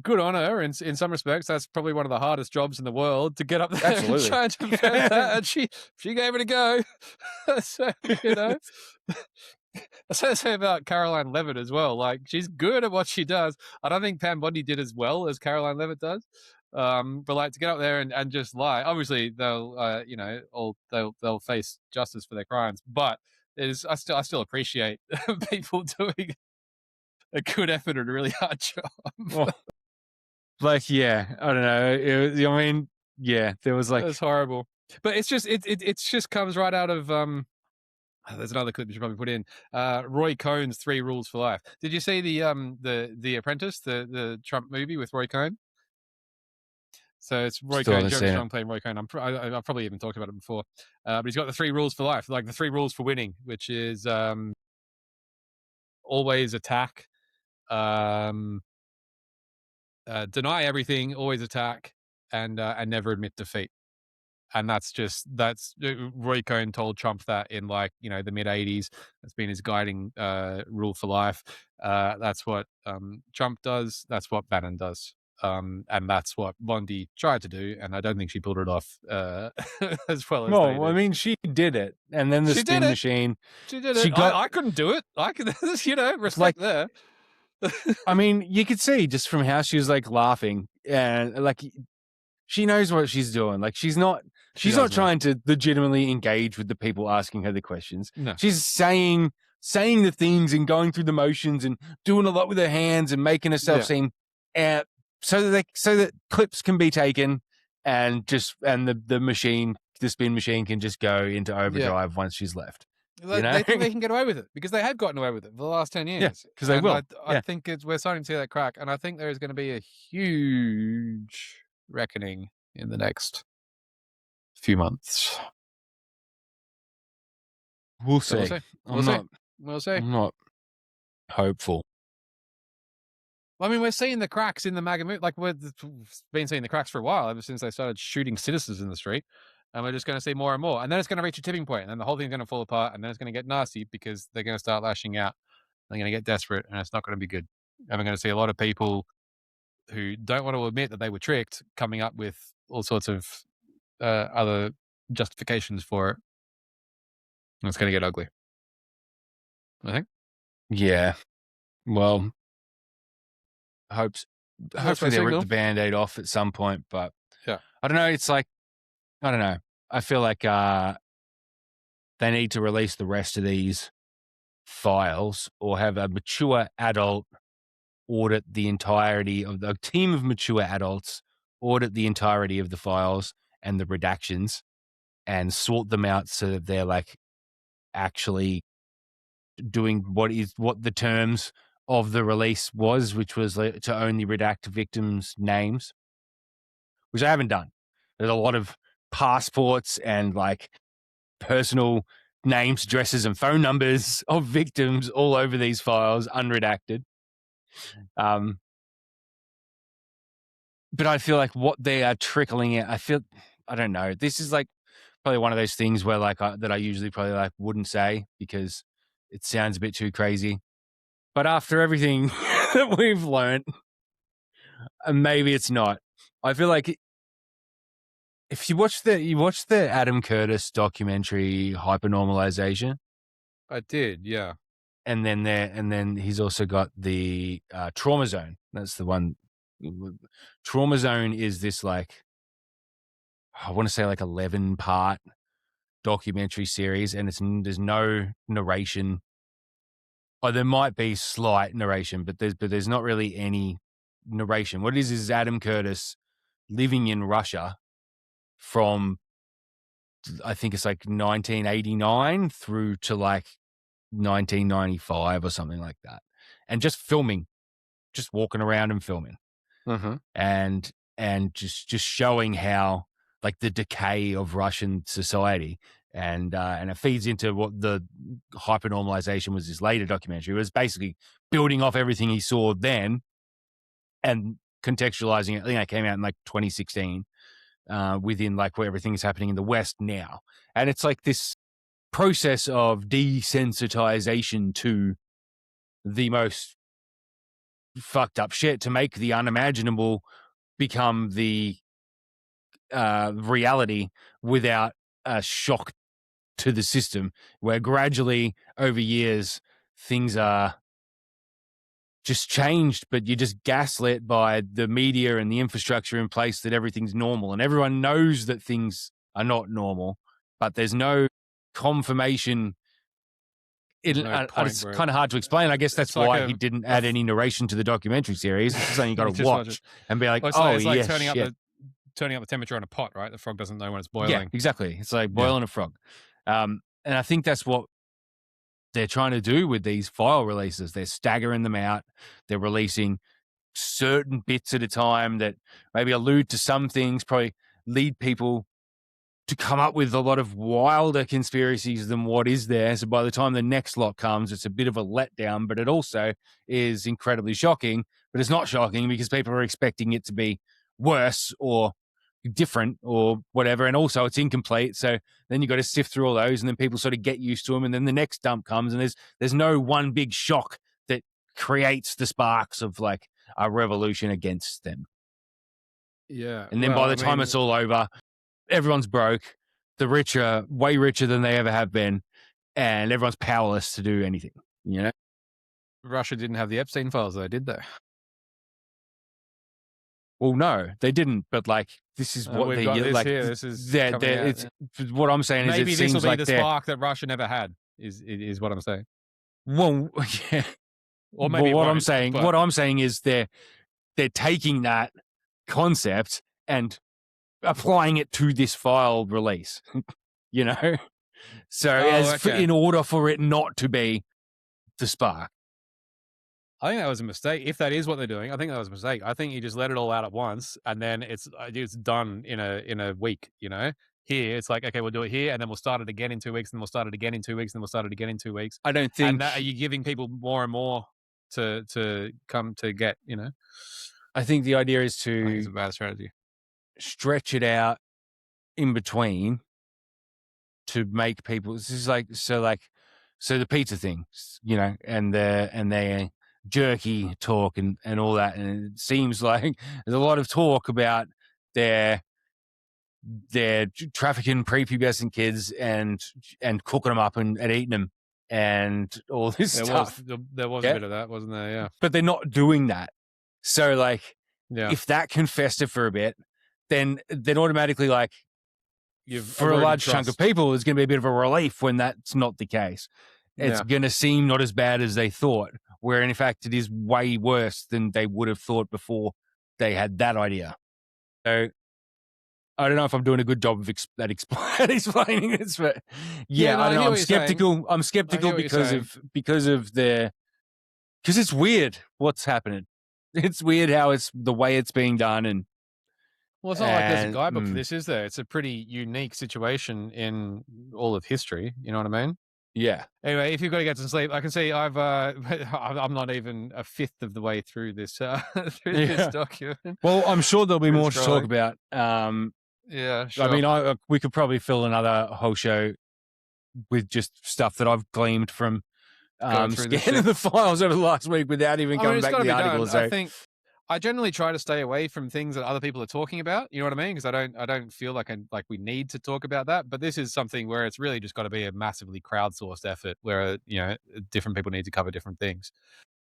good on her in some respects. That's probably one of the hardest jobs in the world to get up there and try to present that. And she gave it a go. So, that's what I say about Caroline Levitt as well. Like, she's good at what she does. I don't think Pam Bondi did as well as Caroline Levitt does. But like to get up there and just lie. Obviously, they'll they'll face justice for their crimes. But I still appreciate people doing a good effort and a really hard job. Well, like, I don't know. There was like, that's horrible. But it's just it just comes right out of there's another clip you should probably put in. Roy Cohn's 3 Rules for Life. Did you see the Apprentice, the Trump movie with Roy Cohn? So it's Roy Cohn, Jeremy Strong playing Roy Cohn. I've probably even talked about it before. But he's got the 3 rules for life, like the 3 rules for winning, which is always attack, deny everything, always attack, and never admit defeat. And that's Roy Cohn told Trump that in the mid 80s. That's been his guiding rule for life. That's what Trump does. That's what Bannon does. And that's what Bondi tried to do, and I don't think she pulled it off as well as they did. I mean, she did it, and then the spin machine. She did it. I couldn't do it. I could, respect there. I mean, you could see just from how she was like laughing, and like she knows what she's doing. Like she's not trying to legitimately engage with the people asking her the questions. No. She's saying the things and going through the motions and doing a lot with her hands and making herself seem so that clips can be taken and the spin machine can just go into overdrive once she's left. They think they can get away with it because they have gotten away with it for the last 10 years. Yeah, because they will. I think we're starting to see that crack, and I think there is going to be a huge reckoning in the next few months. We'll see. We'll see. I'm not hopeful. I mean, we're seeing the cracks in the MAGA movement. Like, we've been seeing the cracks for a while, ever since they started shooting citizens in the street. And we're just going to see more and more. And then it's going to reach a tipping point, and then the whole thing's going to fall apart, and then it's going to get nasty because they're going to start lashing out. They're going to get desperate, and it's not going to be good. And we're going to see a lot of people who don't want to admit that they were tricked coming up with all sorts of other justifications for it. And it's going to get ugly, I think. Yeah. Well, hopefully they rip the Band-Aid off at some point, but I don't know. It's like, I don't know. I feel like they need to release the rest of these files or have a mature adult audit the entirety of a team of mature adults audit the entirety of the files and the redactions and sort them out so that they're like actually doing what the terms of the release was, which was to only redact victims' names, which I haven't done. There's a lot of passports and like personal names, addresses, and phone numbers of victims all over these files, unredacted. But I feel like what they are trickling out, I don't know. This is like probably one of those things where like that I usually probably like wouldn't say because it sounds a bit too crazy. But after everything that we've learned, maybe it's not. I feel like if you watch the Adam Curtis documentary Hypernormalization, I did, yeah. and then he's also got the Trauma Zone. That's the one. Trauma Zone is this like, I want to say like 11-part documentary series, and there's no narration. Or there might be slight narration, but there's not really any narration. What it is Adam Curtis living in Russia from, I think it's like 1989 through to like 1995 or something like that, and just filming, just walking around and filming, and just showing how like the decay of Russian society, and it feeds into what the Hypernormalization was. His later documentary. It was basically building off everything he saw then and contextualizing it. I think it came out in like 2016, within like where everything is happening in the West now, and it's like this process of desensitization to the most fucked up shit to make the unimaginable become the reality without a shock to the system, where gradually over years things are just changed, but you're just gaslit by the media and the infrastructure in place that everything's normal, and everyone knows that things are not normal, but there's no confirmation. It's kind of hard to explain. I guess that's why he didn't add any narration to the documentary series. It's something you got to watch and be like, it's like turning up the temperature on a pot, right? The frog doesn't know when it's boiling. Yeah, exactly. It's like boiling a frog. And I think that's what they're trying to do with these file releases. They're staggering them out. They're releasing certain bits at a time that maybe allude to some things, probably lead people to come up with a lot of wilder conspiracies than what is there. So by the time the next lot comes, it's a bit of a letdown, but it also is incredibly shocking. But it's not shocking because people are expecting it to be worse or different or whatever. And also it's incomplete. So then you got to sift through all those, and then people sort of get used to them. And then the next dump comes, and there's no one big shock that creates the sparks of like a revolution against them. Yeah. And then by the time it's all over, everyone's broke. The rich are way richer than they ever have been, and everyone's powerless to do anything. You know, Russia didn't have the Epstein files, though, did they? Well, no, they didn't. But like, this is what they like. This is it's what I'm saying. Maybe is it this will seems be like the spark that Russia never had. Is what I'm saying. Well, yeah. Or maybe what I'm saying is they're taking that concept and applying it to this file release, you know? So in order for it not to be the spark. I think that was a mistake. If that is what they're doing, I think that was a mistake. I think you just let it all out at once, and then it's done in a week, you know? Here, it's like, okay, we'll do it here, and then we'll start it again in 2 weeks, and then we'll start it again in 2 weeks, and then we'll start it again in 2 weeks. I don't think... And are you giving people more and more to come to get, you know? I think the idea is I think to it's a bad strategy. Stretch it out in between to make people... This is like... So the pizza thing, you know, and their jerky talk and all that, and it seems like there's a lot of talk about their trafficking prepubescent kids and cooking them up and eating them and all this stuff. There was a bit of that, wasn't there? Yeah. But they're not doing that. So like, if that can fester for a bit, then automatically like, for a large chunk of people, there's going to be a bit of a relief when that's not the case. It's going to seem not as bad as they thought, where in fact it is way worse than they would have thought before they had that idea. So I don't know if I'm doing a good job of explaining this, but I don't know. I'm skeptical. I'm skeptical because it's weird what's happening. It's weird how it's the way it's being done, and well, it's not like there's a guidebook for this, is there? It's a pretty unique situation in all of history. You know what I mean? Yeah. Anyway, if you've got to get to sleep, I can see I'm not even a fifth of the way through this this document. Well, I'm sure there'll be more to talk about. Yeah, sure. I mean, we could probably fill another whole show with just stuff that I've gleaned from Going through this scanning shit. the files over the last week without even coming it's back got to to the be article. done. So I think I generally try to stay away from things that other people are talking about. You know what I mean? Because I don't feel like we need to talk about that. But this is something where it's really just got to be a massively crowdsourced effort, where different people need to cover different things.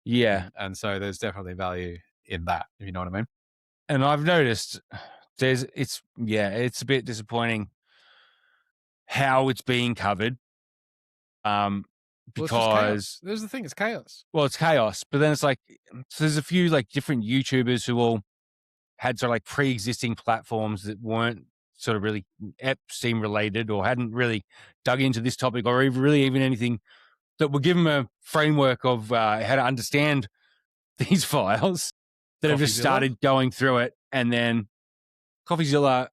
yeah, and so there's definitely value in that. If you know what I mean? and I've noticed it's a bit disappointing how it's being covered. Well, it's just chaos. Because There's the thing, it's chaos. well, it's chaos, but then it's like so there's a few like different YouTubers who all had sort of like pre-existing platforms that weren't sort of really Epstein related or hadn't really dug into this topic or even anything that would give them a framework of how to understand these files that have just Coffeezilla? started going through it. And then Coffeezilla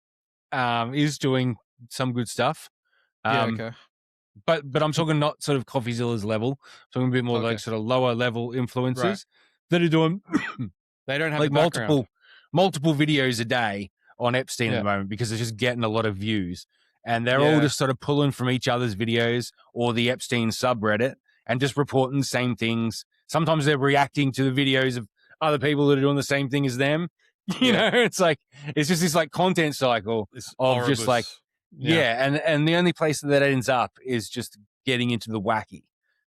is doing some good stuff. Okay. But I'm talking not sort of Coffeezilla's level. I'm talking a bit more like sort of lower level influencers that are doing They don't have like the background. multiple videos a day on Epstein at the moment because they're just getting a lot of views. And they're all just sort of pulling from each other's videos or the Epstein subreddit and just reporting the same things. Sometimes they're reacting to the videos of other people that are doing the same thing as them. You know, it's like it's just this like content cycle of just like and the only place that ends up is just getting into the wacky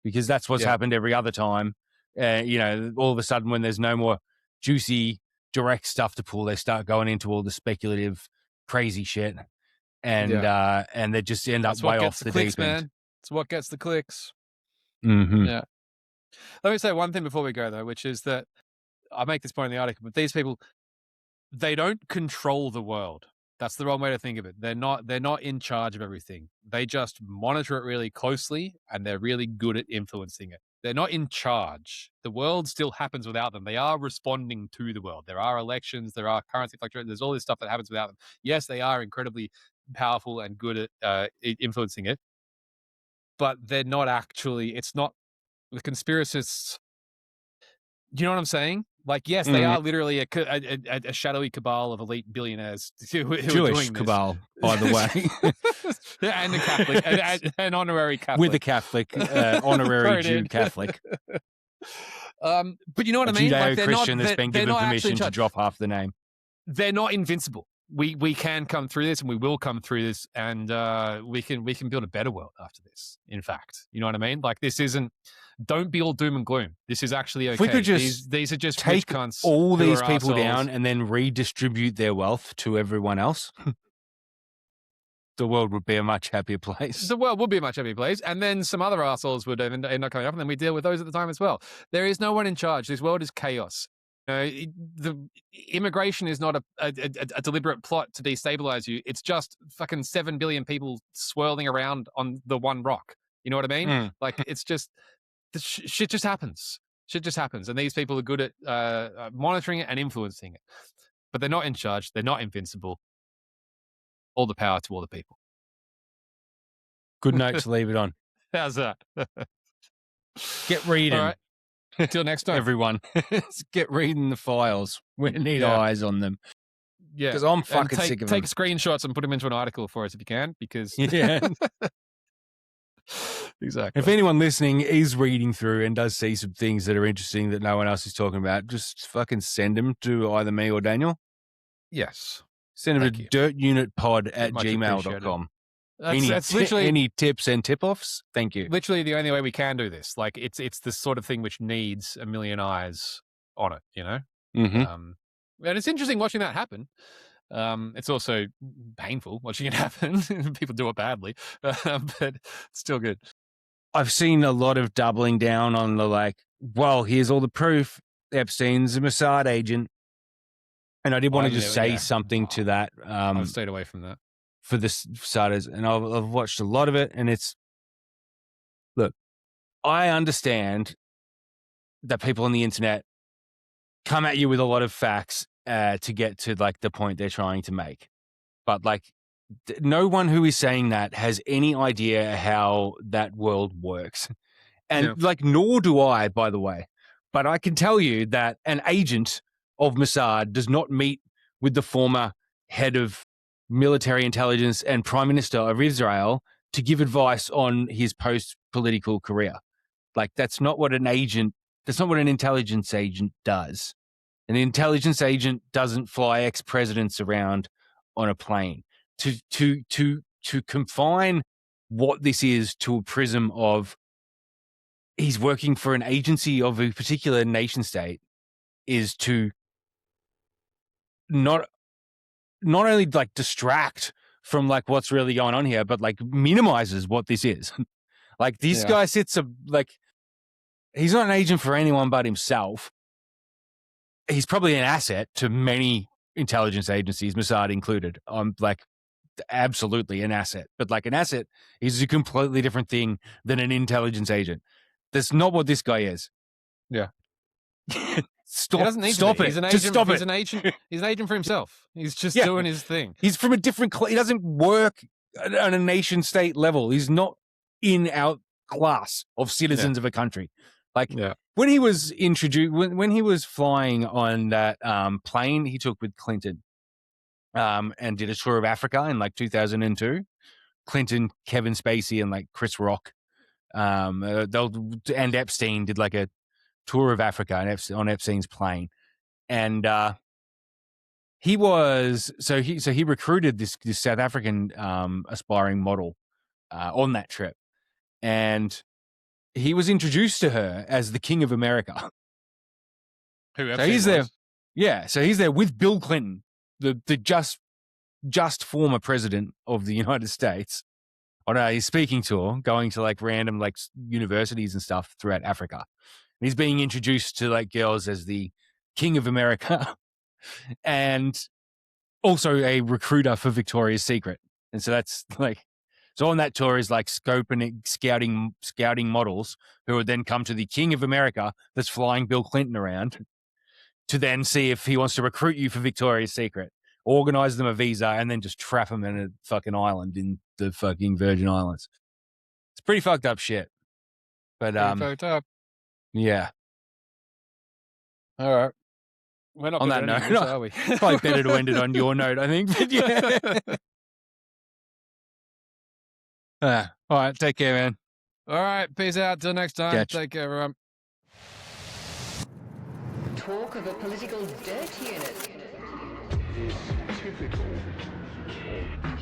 because that's what's happened every other time. All of a sudden when there's no more juicy direct stuff to pull, they start going into all the speculative crazy shit and they just end up way off the deep end. Man. It's what gets the clicks. Mm-hmm. Yeah. Let me say one thing before we go though, which is that I make this point in the article, but these people, they don't control the world. That's the wrong way to think of it. They're not in charge of everything. They just monitor it really closely and they're really good at influencing it. They're not in charge. The world still happens without them. They are responding to the world. There are elections, there are currency fluctuations, there's all this stuff that happens without them. Yes, they are incredibly powerful and good at influencing it, but they're not actually, it's not the conspiracists. Do you know what I'm saying? Like, yes, they are literally a shadowy cabal of elite billionaires who are Jewish doing cabal, by the way. And a Catholic, an honorary Catholic. With a Catholic, honorary Jew Catholic. But you know what I mean? Like Judeo-Christian that's been given permission to drop half the name. They're not invincible. We can come through this and we will come through this and we can build a better world after this, in fact. You know what I mean? Like this isn't, don't be all doom and gloom. This is actually okay. If we could just these are just take rich cunts all these people assholes down and then redistribute their wealth to everyone else, the world would be a much happier place. The world would be a much happier place. And then some other assholes would end up coming up and then we deal with those at the time as well. There is no one in charge. This world is chaos. The immigration is not a deliberate plot to destabilize you. It's just fucking 7 billion people swirling around on the one rock. You know what I mean? Like it's just shit just happens. Shit just happens, and these people are good at monitoring it and influencing it. But they're not in charge. They're not invincible. All the power to all the people. Good note to leave it on. How's that? Get reading. All right. Till next time, everyone. Get reading the files. We need eyes on them. Yeah, because I'm fucking sick of them. Take screenshots and put them into an article for us if you can. Because exactly. If anyone listening is reading through and does see some things that are interesting that no one else is talking about, just fucking send them to either me or Daniel. Yes. Send them to dirtunitpod@gmail.com. That's literally any tips and tip-offs? Thank you. Literally the only way we can do this. Like it's the sort of thing which needs a million eyes on it, you know? Mm-hmm. And it's interesting watching that happen. It's also painful watching it happen. People do it badly, but it's still good. I've seen a lot of doubling down on the like, well, here's all the proof. Epstein's a Mossad agent. And I did want to just say something to that. I've stayed away from that. For the starters, and I've watched a lot of it, and it's, look, I understand that people on the internet come at you with a lot of facts to get to like the point they're trying to make, but like no one who is saying that has any idea how that world works, and like nor do I, by the way. But I can tell you that an agent of Mossad does not meet with the former head of military intelligence and prime minister of Israel to give advice on his post-political career. Like, that's not what an intelligence agent does. An intelligence agent doesn't fly ex-presidents around on a plane. To confine what this is to a prism of he's working for an agency of a particular nation state is to not only like distract from like what's really going on here, but like minimizes what this is. Like, this guy sits he's not an agent for anyone but himself. He's probably an asset to many intelligence agencies, Mossad included. Like, absolutely an asset. But like, an asset is a completely different thing than an intelligence agent. That's not what this guy is. Yeah. Stop! He doesn't need stop to be. it! He's an agent. Just stop he's it! an agent. He's an agent for himself. He's just Yeah. doing his thing. He's from a different. He doesn't work on a nation state level. He's not in our class of citizens of a country. Like, when he was introduced, when he was flying on that plane he took with Clinton, and did a tour of Africa in like 2002. Clinton, Kevin Spacey, and like Chris Rock, and Epstein did like a tour of Africa on Epstein's plane, and he recruited this South African aspiring model on that trip, and he was introduced to her as the King of America. Who So he's there, so he's there with Bill Clinton, the just former president of the United States, on a speaking tour, going to like random like universities and stuff throughout Africa. And he's being introduced to like girls as the King of America, and also a recruiter for Victoria's Secret. And so that's like, so on that tour is like scouting models who would then come to the King of America that's flying Bill Clinton around to then see if he wants to recruit you for Victoria's Secret, organize them a visa, and then just trap them in a fucking island in the fucking Virgin Islands. It's pretty fucked up shit. But fucked up. yeah. All right. We're not On good that at note, this, are we? Probably better to end it on your note, I think. But yeah. All right, take care, man. All right, peace out. Till next time. Catch. Take care, everyone. Talk of a political dirt unit. is typical of